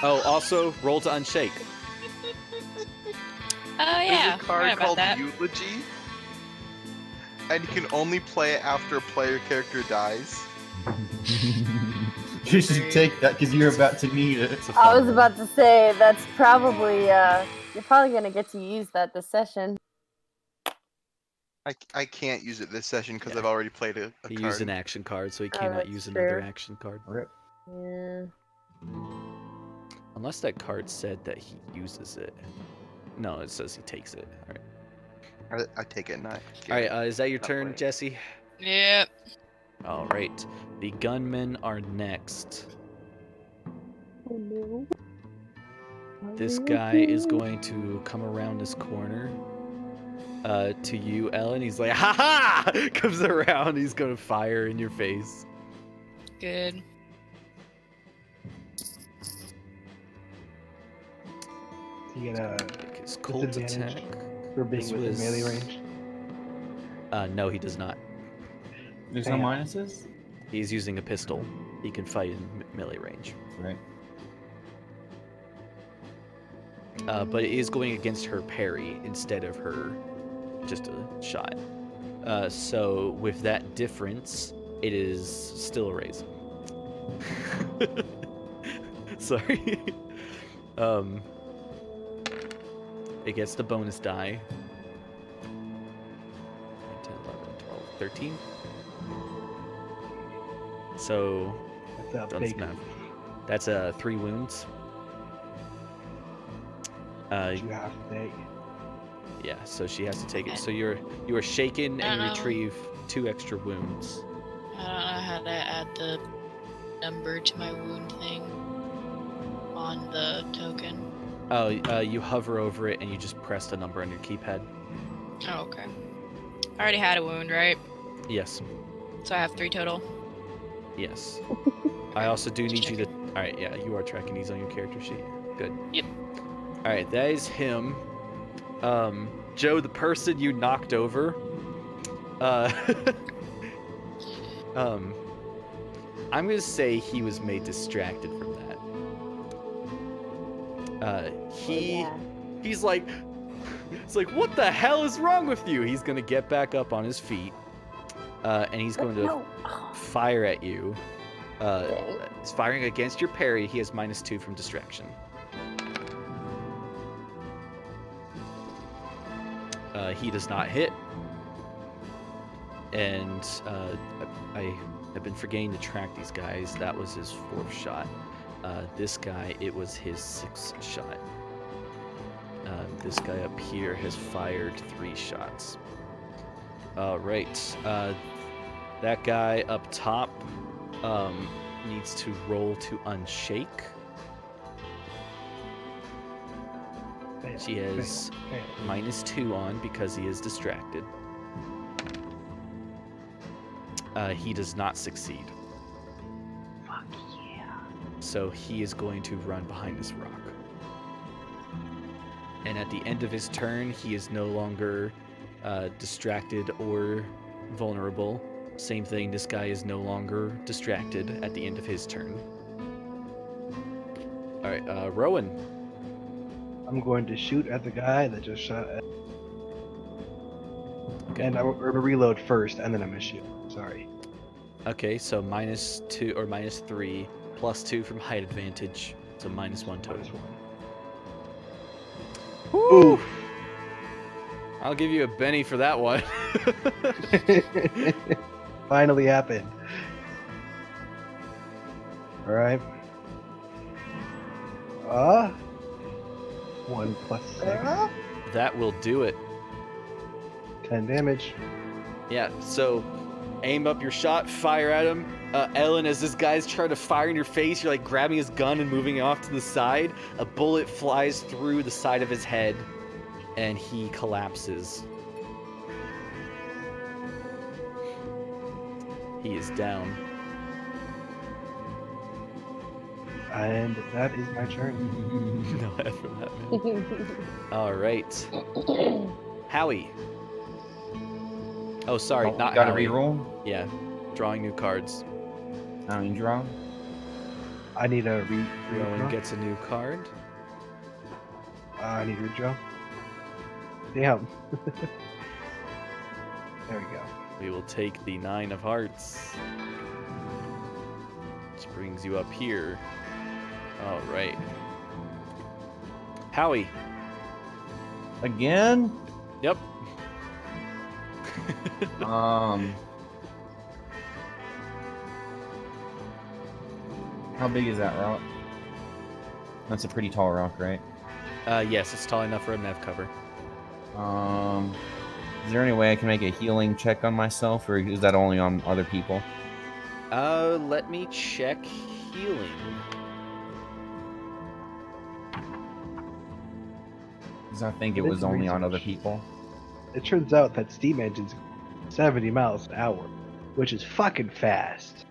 Oh, also roll to unshake. Oh yeah, There's a card forgot about called that. Eulogy, and you can only play it after a player character dies. You should take that because you're about to need it. It's a I fun was one. about to say that's probably you're probably gonna get to use that this session. I can't use it this session because Yeah. I've already played a He card. used an action card, so he Oh, cannot that's use another true. action card. Rip. Yeah. Unless that card said that he uses it. No, it says he takes it. All right. I take it, not. All right. Is that your Not turn, playing. Jesse? Yep. All right. The gunmen are next. Oh no. This guy is going to come around this corner to you, Ellen. He's like, ha ha! Comes around. He's going to fire in your face. Good. You get a Make his cold disadvantage attack. for being This within was- melee range. No, he does not. There's no Damn. minuses? He's using a pistol. He can fight in melee range. Right. But it is going against her parry instead of her just a shot. So with that difference, it is still a raise. Sorry. It gets the bonus die. 10, 11, 12, 13. So That's a Done big. math. That's 3 wounds. You have to take. Yeah, so she has to take it. So you are shaken and retrieve 2 extra wounds. I don't know how to add the number to my wound thing on the token. Oh, you hover over it and you just press the number on your keypad. Oh, okay. I already had a wound, right? Yes, So I have 3 total. yes. I also do need you to. All right, yeah, you are tracking these on your character sheet. Good. Yep. All right, that is him. Joe, the person you knocked over. I'm gonna say he was made distracted from that. Yeah. He's like, it's like, what the hell is wrong with you? He's gonna get back up on his feet, and he's going to No. fire at you. Okay. It's firing against your parry. He has -2 from distraction. He does not hit. And I have been forgetting to track these guys. That was his 4th shot. This guy, it was his 6th shot. This guy up here has fired 3 shots. Alright. That guy up top needs to roll to unshake. She has -2 on because he is distracted. He does not succeed. Fuck yeah. So he is going to run behind this rock. And at the end of his turn, he is no longer distracted or vulnerable. Same thing, this guy is no longer distracted at the end of his turn. Alright, Rowan. I'm going to shoot at the guy that just shot at. Okay. And I'm going to reload first, and then I'm going to shoot. Sorry. Okay, so -2 or -3, +2 from height advantage, so -1 total. Ooh. I'll give you a Benny for that one. Finally happened. All right. 1 + 6. That will do it. 10 damage. Yeah, so aim up your shot, fire at him. Ellen, as this guy's trying to fire in your face, you're like grabbing his gun and moving it off to the side. A bullet flies through the side of his head, and he collapses. He is down. And that is my turn. No, after that, man. All right. Howie. Oh, sorry, not Gotta Howie. reroll. Yeah, drawing new cards. I mean, draw. I need a Rowan redraw. gets a new card. I need a redraw. Damn. There we go. We will take the 9 of hearts. Which brings you up here. All right. Howie. Again? Yep. How big is that rock? That's a pretty tall rock, right? Yes, it's tall enough for him to have cover. Is there any way I can make a healing check on myself, or is that only on other people? Let me check healing. Because I think it This was only on other research. people. It turns out that steam engines 70 miles an hour, which is fucking fast.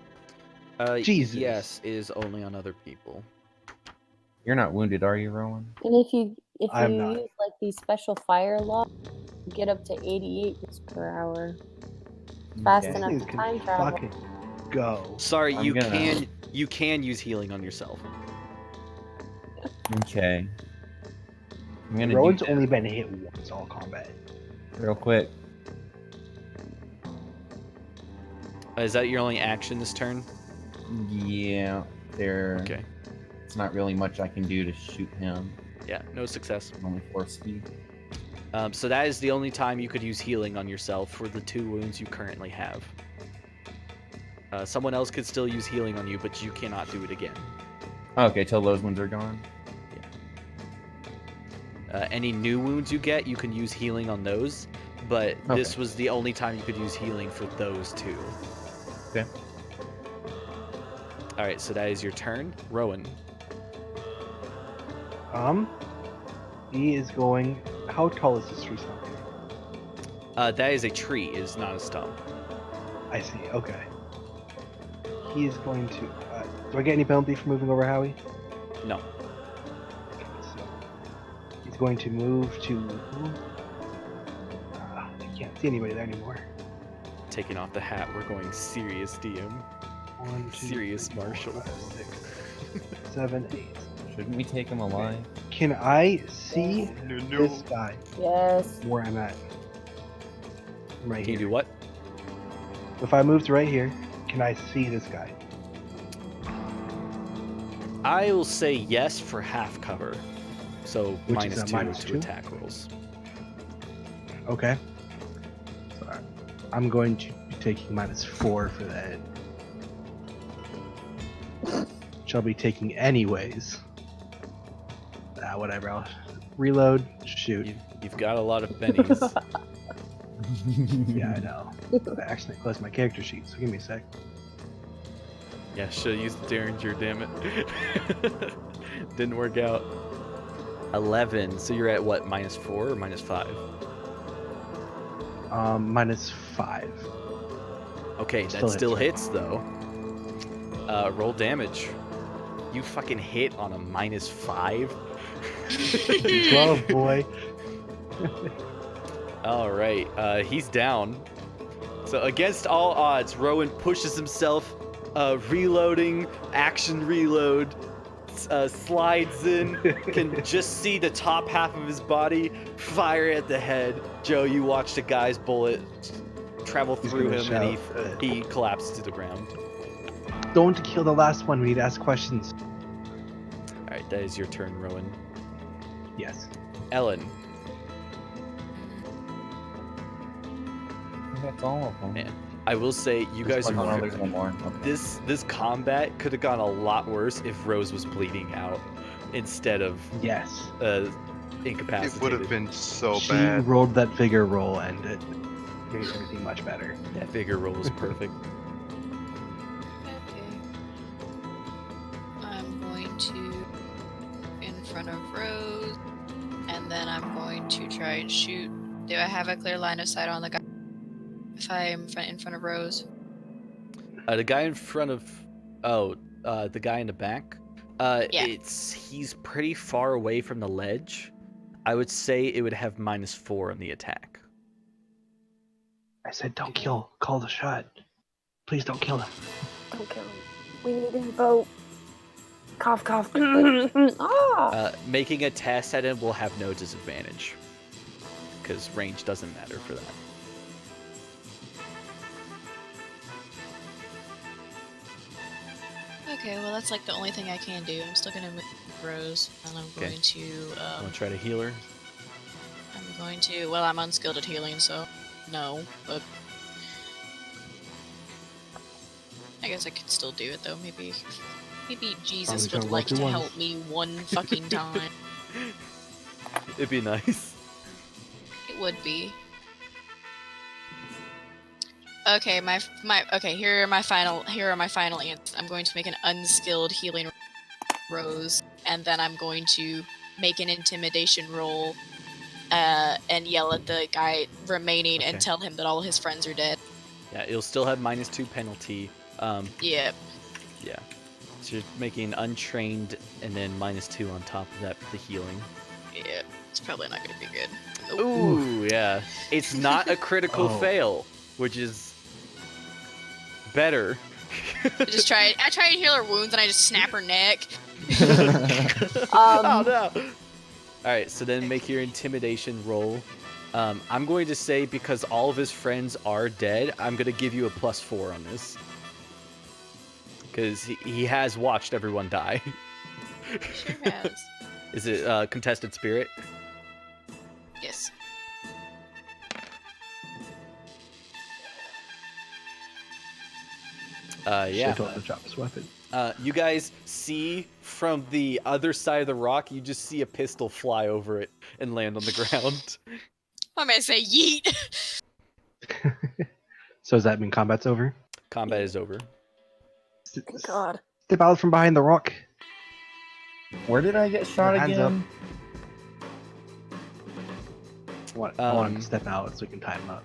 Jesus. Yes, is only on other people. You're not wounded, are you, Rowan? And if you I'm not. use like these special fire locks, you get up to 88 miles/hour. Fast Okay. These enough things to can time travel. fucking go. Sorry, I'm you gonna- can use healing on yourself. Okay. I'm gonna Rowan's do that only been hit once all combat. real quick. Is that your only action this turn? Yeah, Okay. It's not really much I can do to shoot him. Yeah, no success. Only 4 speed. So that is the only time you could use healing on yourself for the 2 wounds you currently have. Someone else could still use healing on you, but you cannot do it again. Okay, till those ones are gone. Any new wounds you get, you can use healing on those, but this Okay. was the only time you could use healing for those 2. Okay. Alright, so that is your turn. Rowan. He is going. How tall is this tree stump? That is a tree, it is not a stump. I see. Okay. He is going to. Do I get any penalty for moving over Howie? No. So he's going to move to. I can't see anybody there anymore. Taking off the hat, we're going serious DM. 1, 2, Serious 3, 4, Marshall. 5, 6, 7, 8. Shouldn't we take him alive? Can I see this guy Yes. where I'm at? Right Can you here. do what? If I move to right here, can I see this guy? I will say yes for half cover. So Which is a -2 minus to 2? attack rolls. Okay. So I'm going to be taking -4 for that. Which I'll be taking anyways. Whatever. I'll reload, shoot. shoot. You've got a lot of bennies. Yeah, I know. I accidentally closed my character sheet, so give me a sec. Yeah, should have used the Derringer, damn it. Didn't work out. 11. So you're at what, -4 or -5? -5. Okay, that still hits though. Roll damage. You fucking hit on a -5. 12, boy. All right, he's down. So against all odds, Rowan pushes himself, reloading, action reload, slides in, can just see the top half of his body, fire at the head. Joe, you watched a guy's bullet travel through him, and he collapsed to the ground. Don't kill the last one. We need to ask questions. All right, that is your turn, Rowan. Yes. Ellen. That's all of them. Man, I will say you guys Oh, no, are. there's one more. Okay. This combat could have gone a lot worse if Rose was bleeding out instead of Yes. incapacitated. It would have been so She bad. rolled that figure roll and it made everything much better. That figure roll was perfect. Okay. I'm going to in front of Rose, and then I'm going to try and shoot. Do I have a clear line of sight on the guy if I'm in front of Rose? The guy in front of, the guy in the back. Yeah. He's pretty far away from the ledge. I would say it would have -4 on the attack. I said, don't kill. Call the shot. Please don't kill him. Don't kill him. We need info. Cough, cough. Ah! Making a test at him will have no disadvantage because range doesn't matter for that. Okay, well that's like the only thing I can do. I'm still gonna move Rose, and I'm Okay. going to. I'm gonna try to heal her. I'm going to. Well, I'm unskilled at healing, so no. But I guess I could still do it though. Maybe Jesus Probably would like to don't roll help me one fucking time. It'd be nice. It would be. Okay, okay. Here are my final answers. I'm going to make an unskilled healing Rose, and then I'm going to make an intimidation roll, and yell at the guy remaining and tell him that all his friends are dead. Yeah, it'll still have -2 penalty. Yeah. Yeah. So you're making untrained and then -2 on top of that for the healing. Yeah. It's probably not going to be good. Ooh, yeah. It's not a critical fail, which is better. I try and heal her wounds, and I just snap her neck. Oh no! Alright, so then make your intimidation roll. I'm going to say because all of his friends are dead, I'm going to give you a +4 on this. Because he has watched everyone die. Sure has. Is it contested spirit? Yes. Yeah. Should've told him to drop his weapon. You guys see from the other side of the rock, you just see a pistol fly over it and land on the ground. I'm going to say yeet. So does that mean combat's over? Combat is over. God. Step out from behind the rock. Where did I get shot Hands again? I want him to step out so we can tie him up.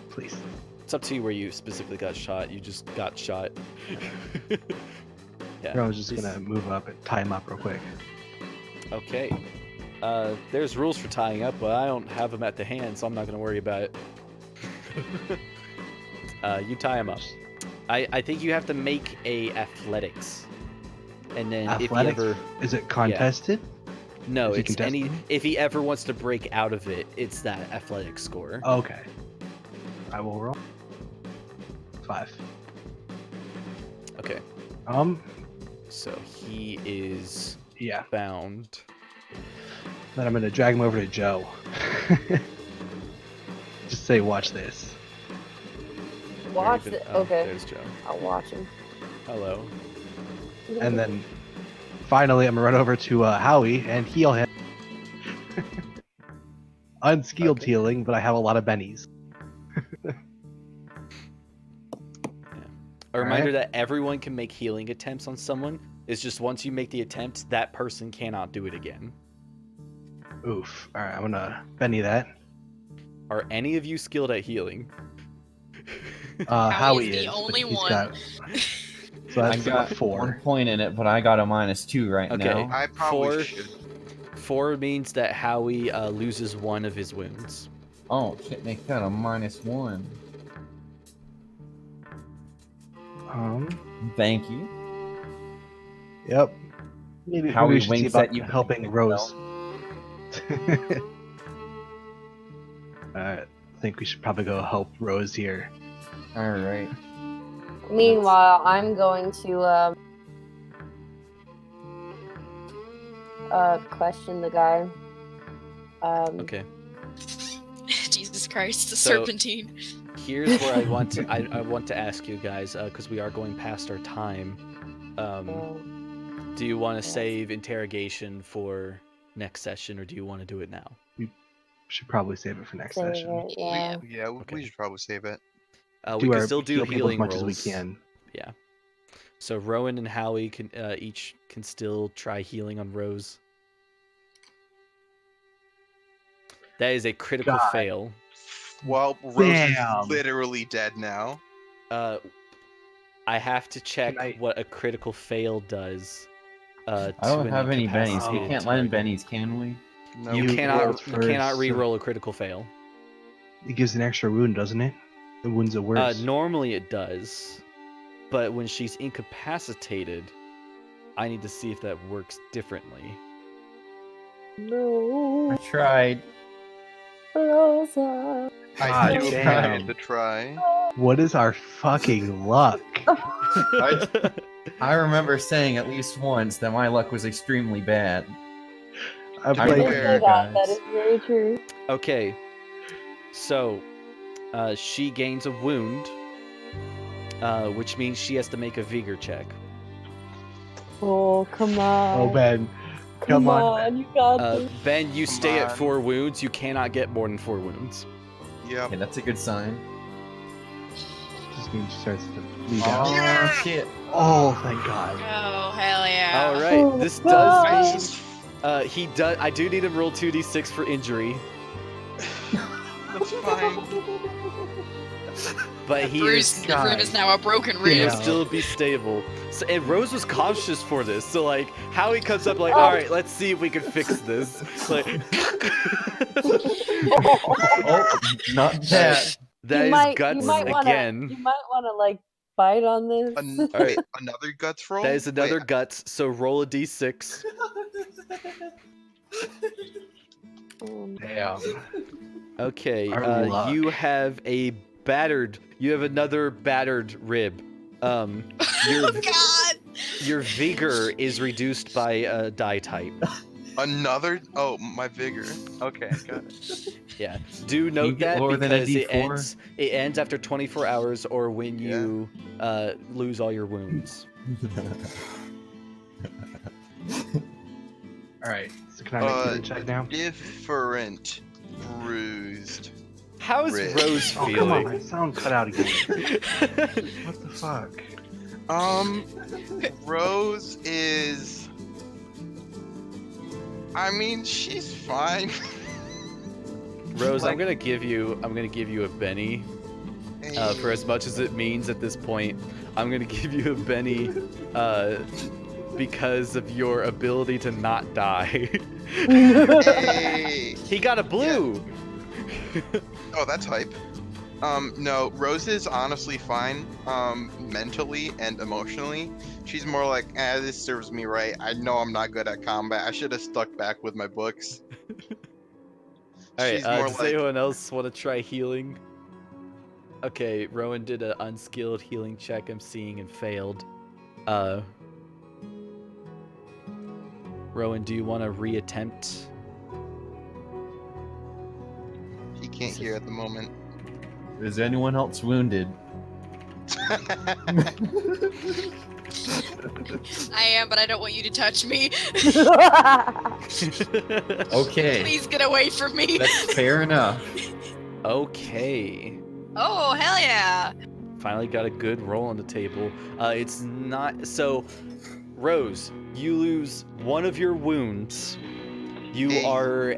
Please. It's up to you where you specifically got shot. You just got shot. Yeah. I was just gonna move up and tie him up real quick. Okay. There's rules for tying up, but I don't have them at the hand, so I'm not gonna worry about it. You tie him up. I think you have to make a athletics, and then Athletics? if he ever Is it contested? no, Is he it's contested? if he ever wants to break out of it, it's that athletics score. Okay. I will roll. 5. Okay. So he is Yeah. bound. Then I'm gonna drag him over to Joe. Just say, watch this. Watch Very it. good. Oh, Okay. There's Joe. I'll watch him. Hello. And then finally I'm gonna run over to Howie and heal him. unskilled Okay. healing, but I have a lot of bennies. A reminder that everyone can make healing attempts on someone. It's just once you make the attempt, that person cannot do it again. Oof. All right, I'm gonna benny that. Are any of you skilled at healing? Howie is the is, but only he's one. got. So I that's got a 4. 1 point in it, but I got a -2 right Okay. now. I probably 4. should. 4 means that Howie loses 1 of his wounds. Oh shit, make that a -1. Thank you. Yep. Maybe Howie we should see winks about at you. helping Rose. I think we should probably go help Rose here. All right. Meanwhile, I'm going to question the guy. Okay. Jesus Christ, the So- serpentine. Here's where I want to I want to ask you guys, because we are going past our time. Do you want to save interrogation for next session, or do you want to do it now? Should probably save it for next session. Yeah. Yeah, Okay. we should probably save it. We can our still do heal people healing as much rolls. as we can. Yeah. So Rowan and Howie can each can still try healing on Rose. That is a critical God. fail. Well, Rose Damn. is literally dead now. I have to check Can I- what a critical fail does. I don't have any bennies. We incapacitated can't lend target. bennies, can we? No, You You cannot rolled you cannot first, so- re-roll a critical fail. It gives an extra wound, doesn't it? The wounds are worse. Normally it does, but when she's incapacitated, I need to see if that works differently. No, I tried. Rosa. I God do damn. appreciate the try. What is our fucking luck? I remember saying at least once that my luck was extremely bad. I'm I You like, did remember say that. That guys. is very true. Okay, so she gains a wound, which means she has to make a vigor check. Oh, come on. oh Ben, Come on, on. You got this. Ben, you Come stay at on. 4 wounds. You cannot get more than 4 wounds. Yep. Okay, that's a good sign. just means she starts to bleed Oh out. shit! Oh, thank God. Oh, hell yeah. All right, Oh, this God. does mean he does. I do need him to roll 2d6 for injury, That's fine. but he is The rib is now a broken he rib. will still be stable. So, and Rose was cautious for this. So like, Howie comes up like, Oh. all right, let's see if we can fix this. Like, Oh, not that. that You is guts wanna, again. You might want to like bite on this. Wait, another guts roll? That is another Wait, guts. So roll a d6. Damn. Okay, Our luck. you have a battered. You have another battered rib. Oh, Your God. your vigor is reduced by die type. another? Oh, my vigor. Okay, got it. Yeah. Do note get that lower than a because it D4? ends after 24 hours or when you lose all your wounds. All right. So can I make a healing check now? Different bruised. How is Rib. Rose Oh, come on. My feeling? sound cut out again. What the fuck? Rose is. I mean, she's fine. Rose, I'm Like- gonna give you a Benny. For as much as it means at this point, I'm gonna give you a Benny because of your ability to not die. Hey. He got a blue. Oh, that's hype. No, Rose is honestly fine, mentally and emotionally. She's more like, this serves me right. I know I'm not good at combat. I should have stuck back with my books. All right. She's more Does like, anyone else want to try healing? Okay, Rowan did an unskilled healing check. I'm seeing and failed. Rowan, do you want to reattempt? he can't hear at the moment. Is anyone else wounded? I am, but I don't want you to touch me. Okay, Please get away from me. that's fair enough. Okay. Oh, hell yeah. Finally got a good roll on the table. It's not so. Rose, you lose one of your wounds. You Hey. are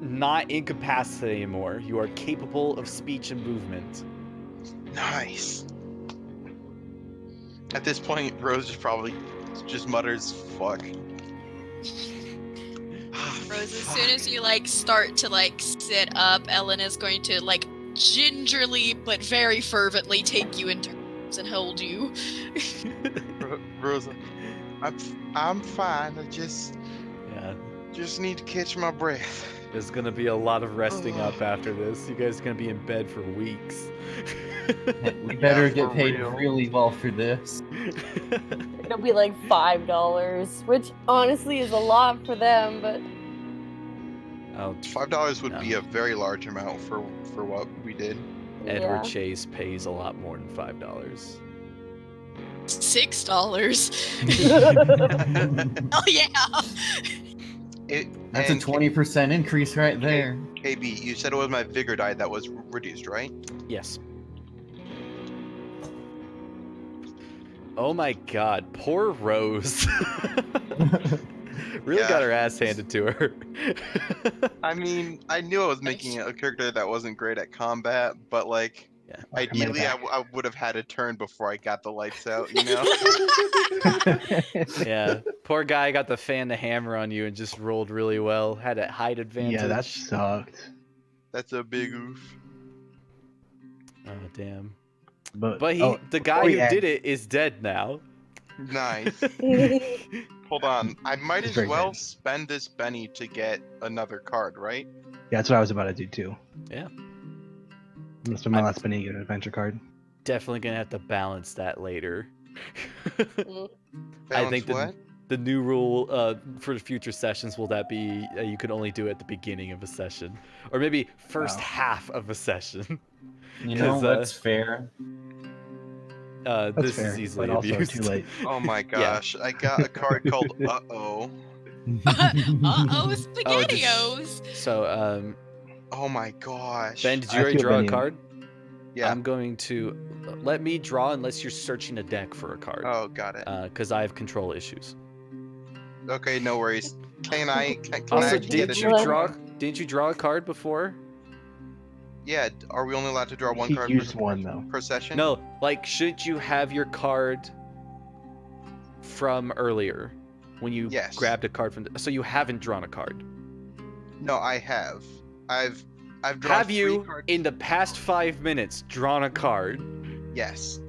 not incapacitated anymore. You are capable of speech and movement. Nice. At this point, Rose just probably just mutters, "Fuck." Rose, as soon as you start to sit up, Ellen is going to gingerly but very fervently take you in arms and hold you. Rosa, I'm fine. I Yeah. just need to catch my breath. There's gonna be a lot of resting up after this. You guys are gonna be in bed for weeks. We better Yeah, get for paid real. really well for this. It'll be like $5, which honestly is a lot for them, but Oh, $5 would No. be a very large amount for what we did. Edward yeah. Chase pays a lot more than $5. $6. Oh yeah. That's a 20% increase right there. KB, you said it was my vigor die that was reduced, right? Yes. Oh my god, poor Rose. Really Yeah. got her ass handed to her. I mean, I knew I was making a character that wasn't great at combat, but Yeah. ideally, I would have had a turn before I got the lights out, you know? Yeah, poor guy got to fan the hammer on you and just rolled really well. Had a height advantage. Yeah, that sucked. That's a big oof. Oh damn. But The guy before who we did it is dead now. Nice. Hold on. I might He's as very well good. spend this Benny to get another card, right? Yeah, that's what I was about to do too. Yeah. I'm gonna spend my last penny to get an adventure card. Definitely gonna have to balance that later. Mm. I think Balance what? the new rule for the future sessions will that be you can only do it at the beginning of a session, or maybe first Wow. half of a session. You know, 'Cause, that's fair. That's this fair, is easily but also abused. too late. Oh my gosh. I got a card called Uh-oh. Uh-oh, SpaghettiOs. So, Oh my gosh. Ben, did you I already feel draw a Benny. card? Yeah. I'm going to let me draw unless you're searching a deck for a card, Oh, got it. because I have control issues. Okay, no worries. Can I Also, actually get a didn't you different draw? one? Didn't you draw a card before? Yeah, are we only allowed to draw one He card used one though. per session? No, shouldn't you have your card from earlier when you Yes. grabbed a card from? So you haven't drawn a card. No, I have. I've drawn Have 3 you, cards. in the past 5 minutes, drawn a card? Yes.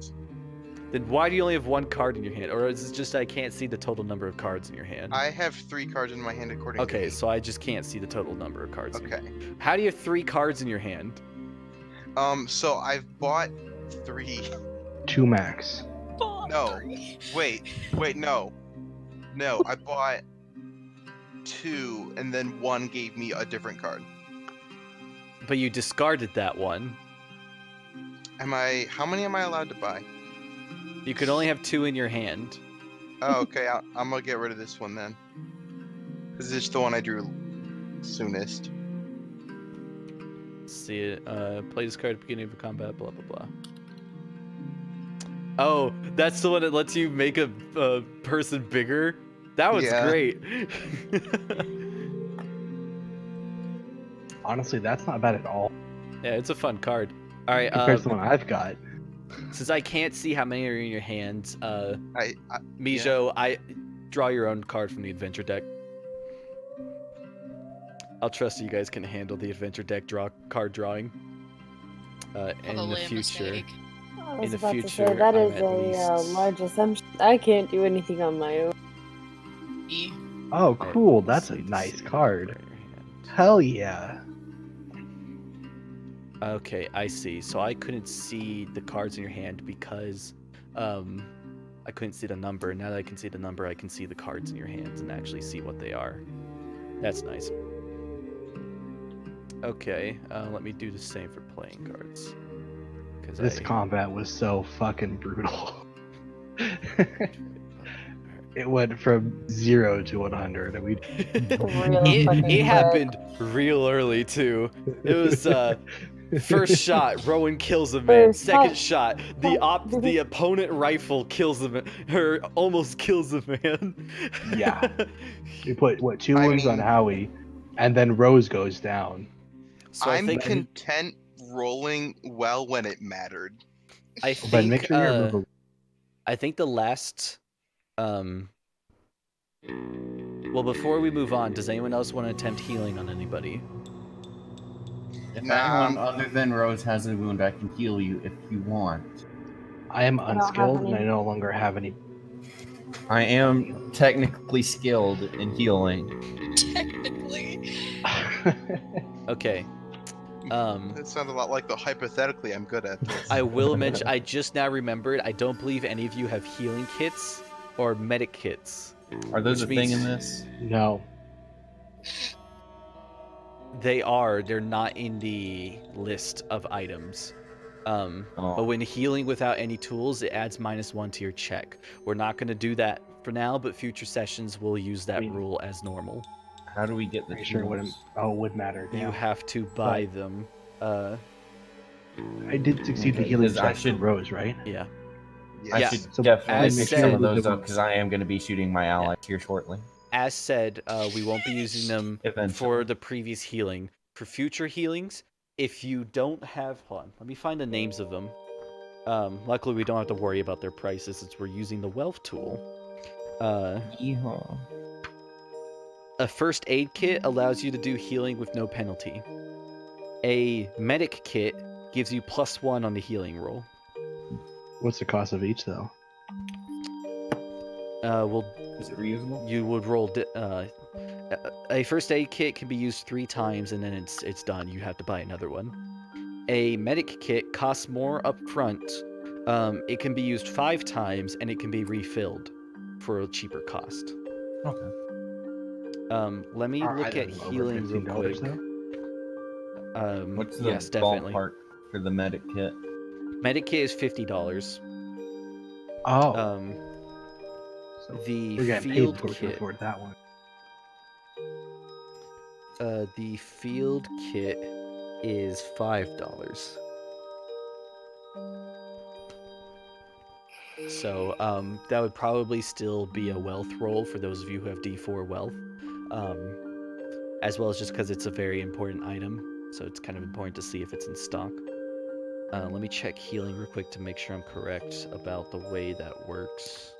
Then why do you only have one card in your hand? Or is it just I can't see the total number of cards in your hand? I have 3 cards in my hand according to Okay, me. so I just can't see the total number of cards. in your Okay. hand. How do you have 3 cards in your hand? So I've bought 3. 2 max. No. Wait, no. No, I bought 2 and then 1 gave me a different card. But you discarded that one. How many am I allowed to buy? You could only have 2 in your hand. Oh, okay, I'm gonna get rid of this one then. Because it's the one I drew soonest. See it. Play this card at the beginning of a combat. Blah blah blah. Oh, that's the one that lets you make a person bigger. That was Yeah. great. Honestly, that's not bad at all Yeah, it's a fun card. All right. compared to the one I've got. Since I can't see how many are in your hands, I Mijo, I draw your own card from the adventure deck. I'll trust you guys can handle the adventure deck card drawing. In Probably the a future. mistake. I was In the about to future, say that I'm is at a least- large assumption. I can't do anything on my own. Oh, At cool. That's a least nice 6 card. in your hand. Hell yeah. Okay, I see. So I couldn't see the cards in your hand because I couldn't see the number. Now that I can see the number, I can see the cards in your hands and actually see what they are. That's nice. Okay, let me do the same for playing cards. This combat was so fucking brutal. It went from 0 to 100, and we. Real fucking it quick. happened real early too. It was first shot, Rowan kills a man. First Second shot. shot, the opponent rifle kills a man, or almost kills a man. Yeah. We put 2 I wounds on mean- Howie, and then Rose goes down. So I I'm think content rolling well when it mattered. But make sure you remove a. I think the last well, before we move on, does anyone else want to attempt healing on anybody? If Nah, anyone other than Rose has a wound, I can heal you if you want. I am I don't have unskilled, and I any. no longer have any. I am technically skilled in healing. Technically. Okay. That sounds a lot like the hypothetically I'm good at this. I will mention, I just now remembered, I don't believe any of you have healing kits or medic kits. Are those Which a thing means- in this? No. They're not in the list of items. But when healing without any tools, it adds -1 to your check. We're not going to do that for now, but future sessions will use that rule as normal. How do we get the Pretty sure it wouldn't. tools? Oh, it would matter. You Yeah. have to buy them. I did succeed the Okay, healing 'cause I check should- for Rose, right? yeah. Yes. I Yeah. should So definitely as make said- some of those the up because I am going to be shooting my allies here shortly. As said, we won't be using them Eventually. for the previous healing. For future healings, if you don't have... Hold on, let me find the names of them. Luckily, we don't have to worry about their prices since we're using the wealth tool. Yeehaw. A first aid kit allows you to do healing with no penalty. A medic kit gives you +1 on the healing roll. What's the cost of each, though? Well, Is it reusable? you would roll... a first aid kit can be used 3 times and then it's done. You have to buy another one. A medic kit costs more up front. It can be used 5 times and it can be refilled for a cheaper cost. Okay. Let me Are look either at of them over healing real $15 quick. though? What's the Yes, definitely. ballpark for the medic kit? Medic kit is $50. Oh, so The we're getting paid field before we can kit. afford that one. The field kit is $5. So that would probably still be a wealth roll for those of you who have D4 wealth, as well as just because it's a very important item. So it's kind of important to see if it's in stock. Let me check healing real quick to make sure I'm correct about the way that works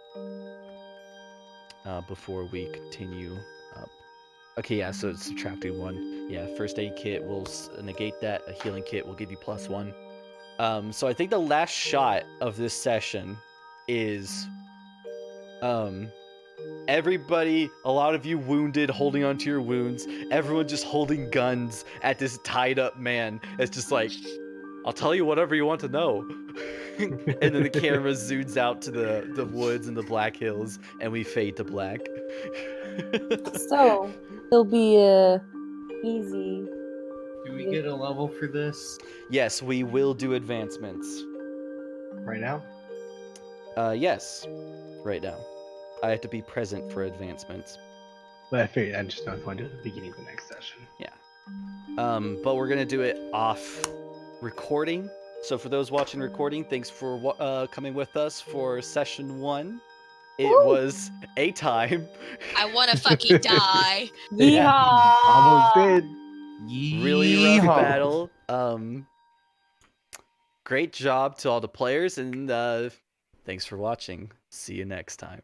before we continue up. Okay, yeah, so it's subtracting 1. Yeah, first aid kit will negate that. A healing kit will give you +1. So I think the last shot of this session is everybody, a lot of you wounded, holding onto your wounds, everyone just holding guns at this tied up man. It's just like, I'll tell you whatever you want to know. And then the camera zooms out to the woods and the Black Hills, and we fade to black. So it'll be easy. Do we get a level for this? Yes, we will do advancements. Right now? Yes, right now. I have to be present for advancements. But I figured I'd just not going to the beginning of the next session. But we're gonna do it off recording. So for those watching recording, thanks for coming with us for session 1. It Woo! was a time. I want to fucking die. Yeehaw! Almost did. Really rough Yeehaw. battle. Great job to all the players, and thanks for watching. See you next time.